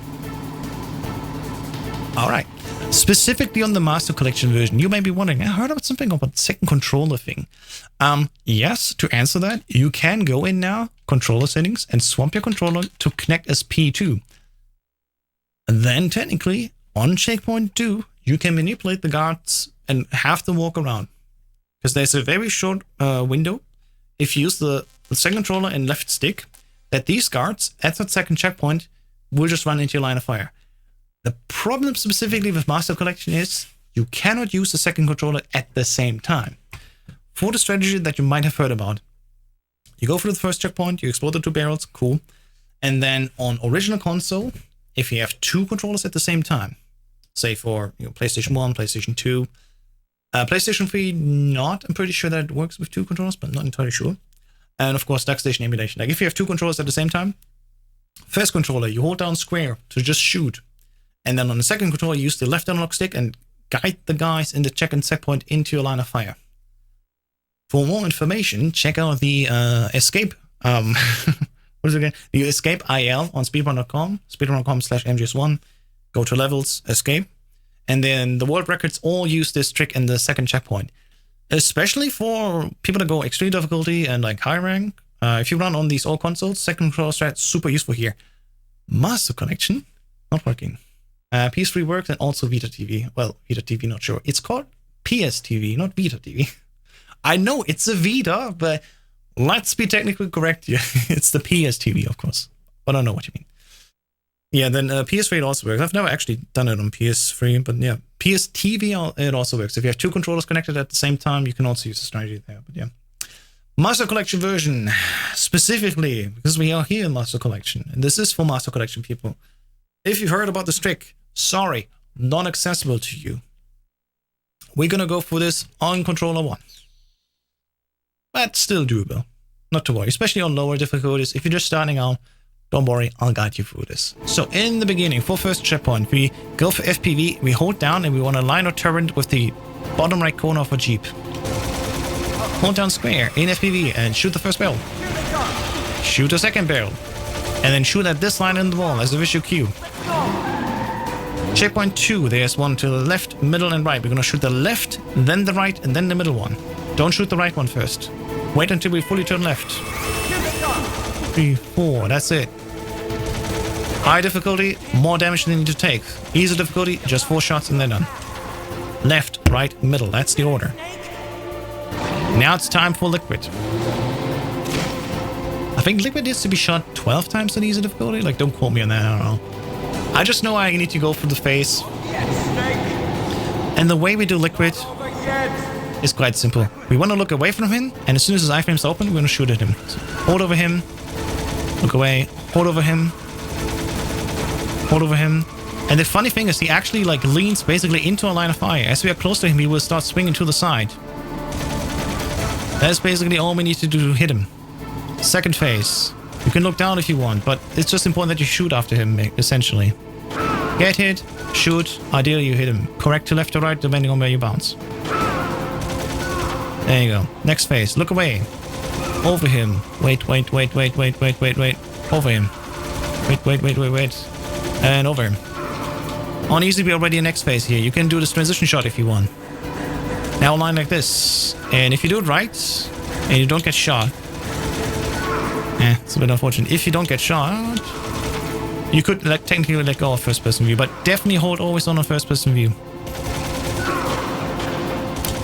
Alright. Specifically on the Master Collection version, you may be wondering, I heard about something about the second controller thing. Yes, to answer that, you can go in now, controller settings, and swap your controller to connect as P2. And then technically, on checkpoint 2, you can manipulate the guards and have them walk around. Because there's a very short window, if you use the second controller and left stick, that these guards at that second checkpoint will just run into your line of fire. The problem specifically with Master Collection is you cannot use the second controller at the same time. For the strategy that you might have heard about, you go for the first checkpoint, you explode the 2 barrels, cool. And then on original console, if you have 2 controllers at the same time, say for PlayStation 1, PlayStation 2, PlayStation 3, not. I'm pretty sure that it works with 2 controllers, but not entirely sure. And of course, DuckStation emulation. Like if you have 2 controllers at the same time, first controller, you hold down square to just shoot. And then on the second controller, you use the left analog stick and guide the guys in the checkpoint into your line of fire. For more information, check out the escape. What is it again? The escape IL on speedrun.com, speedrun.com/MGS1. Go to levels, escape. And then the world records all use this trick in the second checkpoint. Especially for people that go extreme difficulty and like high rank. If you run on these all consoles, second controller strat, super useful here. Master Collection, not working. PS3 works and also Vita TV. Well, Vita TV, not sure. It's called PS TV, not Vita TV. I know it's a Vita, but let's be technically correct here. It's the PS TV, of course. But I don't know what you mean. Yeah, then PS3 it also works. I've never actually done it on PS3, but yeah, PS TV it also works. If you have two controllers connected at the same time, you can also use the strategy there. But yeah, Master Collection version specifically because we are here in Master Collection, and this is for Master Collection people. If you've heard about this trick, sorry, not accessible to you. We're gonna go for this on controller 1, but still doable. Not to worry, especially on lower difficulties. If you're just starting out, don't worry, I'll guide you through this. So in the beginning, for first checkpoint, we go for FPV, we hold down and we want to line our turret with the bottom right corner of a Jeep. Hold down square in FPV and shoot the first barrel. Shoot the second barrel. And then shoot at this line in the wall as a visual cue. Checkpoint 2, there's one to the left, middle and right. We're going to shoot the left, then the right, and then the middle one. Don't shoot the right one first. Wait until we fully turn left. 3, 4, that's it. High difficulty, more damage than you need to take. Easy difficulty, just 4 shots and they're done. Left, right, middle, that's the order. Now it's time for Liquid. I think Liquid needs to be shot 12 times on easy difficulty. Like, don't quote me on that, I don't know. I just know I need to go for the face. And the way we do Liquid is quite simple. We want to look away from him, and as soon as his iframe's open, we're going to shoot at him. So hold over him, look away, hold over him, hold over him. And the funny thing is he actually like leans basically into a line of fire. As we are close to him, he will start swinging to the side. That's basically all we need to do to hit him. Second phase. You can look down if you want, but it's just important that you shoot after him, essentially. Get hit, shoot, ideally you hit him. Correct to left or right, depending on where you bounce. There you go. Next phase. Look away. Over him. Wait. Over him. Wait. And over him. On easy, we're already in next phase here. You can do this transition shot if you want. Now line like this. And if you do it right, and you don't get shot. It's a bit unfortunate. If you don't get shot, you could technically let go of first person view, but definitely hold always on a first person view.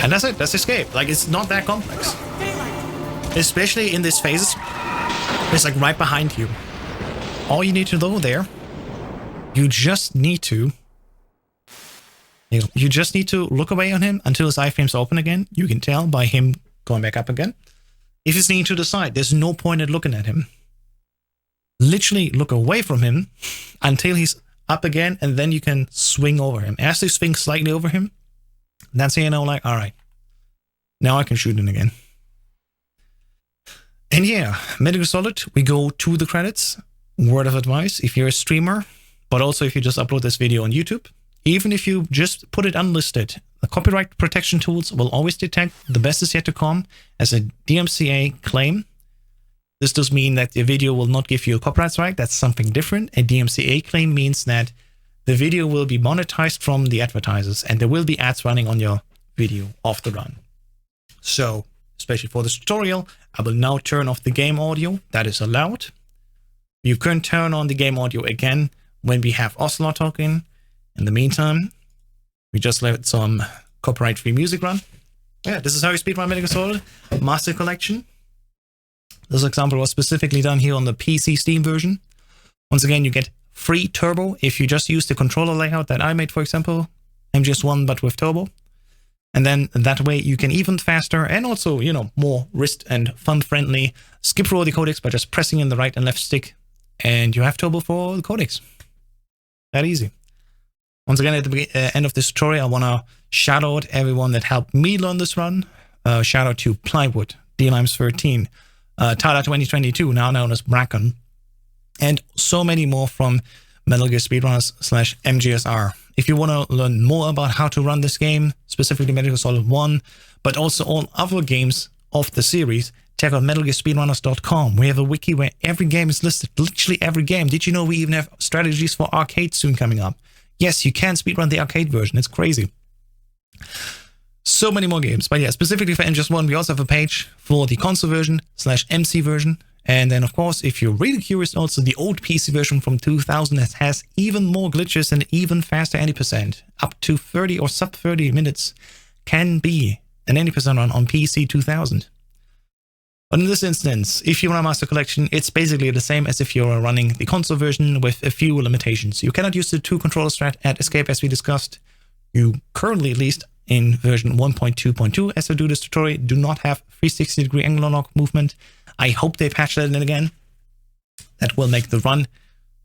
And that's it, that's escape. Like, it's not that complex. Especially in these phases, it's like right behind you. All you need to do there, you just need to look away on him until his iframe's open again. You can tell by him going back up again. If he's leaning to the side, there's no point in looking at him. Literally look away from him until he's up again, and then you can swing over him. As you swing slightly over him, that's how you know, like, alright, now I can shoot him again. And yeah, Metal Gear Solid, we go to the credits. Word of advice, if you're a streamer, but also if you just upload this video on YouTube, even if you just put it unlisted, the copyright protection tools will always detect the best is yet to come as a DMCA claim. This does mean that the video will not give you a copyright strike. That's something different. A DMCA claim means that the video will be monetized from the advertisers and there will be ads running on your video off the run. So, especially for this tutorial, I will now turn off the game audio. That is allowed. You can turn on the game audio again when we have Ocelot talking. In the meantime, we just let some copyright-free music run. Yeah, this is how you speedrun Metal Gear Solid Master Collection. This example was specifically done here on the PC Steam version. Once again, you get free turbo if you just use the controller layout that I made, for example, MGS1 but with turbo. And then that way you can even faster and also, you know, more wrist and fun-friendly skip through the codecs by just pressing in the right and left stick. And you have turbo for the codecs. That easy. Once again, at the end of this tutorial, I want to shout out everyone that helped me learn this run. Shout out to Plywood, DLimes13, Tada 2022, now known as Bracken, and so many more from Metal Gear Speedrunners / MGSR. If you want to learn more about how to run this game, specifically Metal Gear Solid 1, but also all other games of the series, check out metalgearspeedrunners.com. We have a wiki where every game is listed, literally every game. Did you know we even have strategies for arcade soon coming up? Yes, you can speedrun the arcade version. It's crazy. So many more games. But yeah, specifically for MGS1, we also have a page for the console version / MC version. And then, of course, if you're really curious, also the old PC version from 2000 that has even more glitches and even faster 80%, up to 30 or sub 30 minutes, can be an 80% run on PC 2000. But in this instance, if you run a Master Collection, it's basically the same as if you're running the console version with a few limitations. You cannot use the 2-controller strat at escape as we discussed. You currently, at least in version 1.2.2, as I do this tutorial, do not have 360-degree angular lock movement. I hope they patch that in again. That will make the run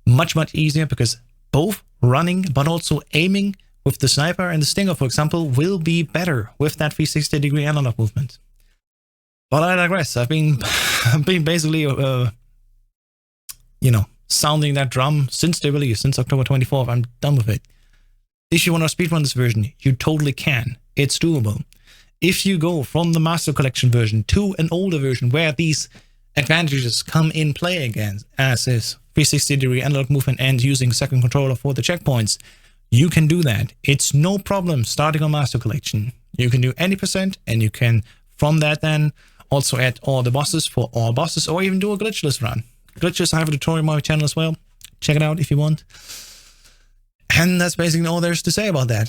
much, much easier, because both running but also aiming with the sniper and the stinger, for example, will be better with that 360-degree analog movement. But I digress. I've been basically, sounding that drum since the release, since October 24th. I'm done with it. If you want to speedrun this version, you totally can. It's doable. If you go from the Master Collection version to an older version where these advantages come in play again, as is 360-degree analog movement and using second controller for the checkpoints, you can do that. It's no problem starting on Master Collection. You can do any percent, and you can, from that then, also add all the bosses for all bosses, or even do a glitchless run. Glitches, I have a tutorial on my channel as well. Check it out if you want. And that's basically all there is to say about that.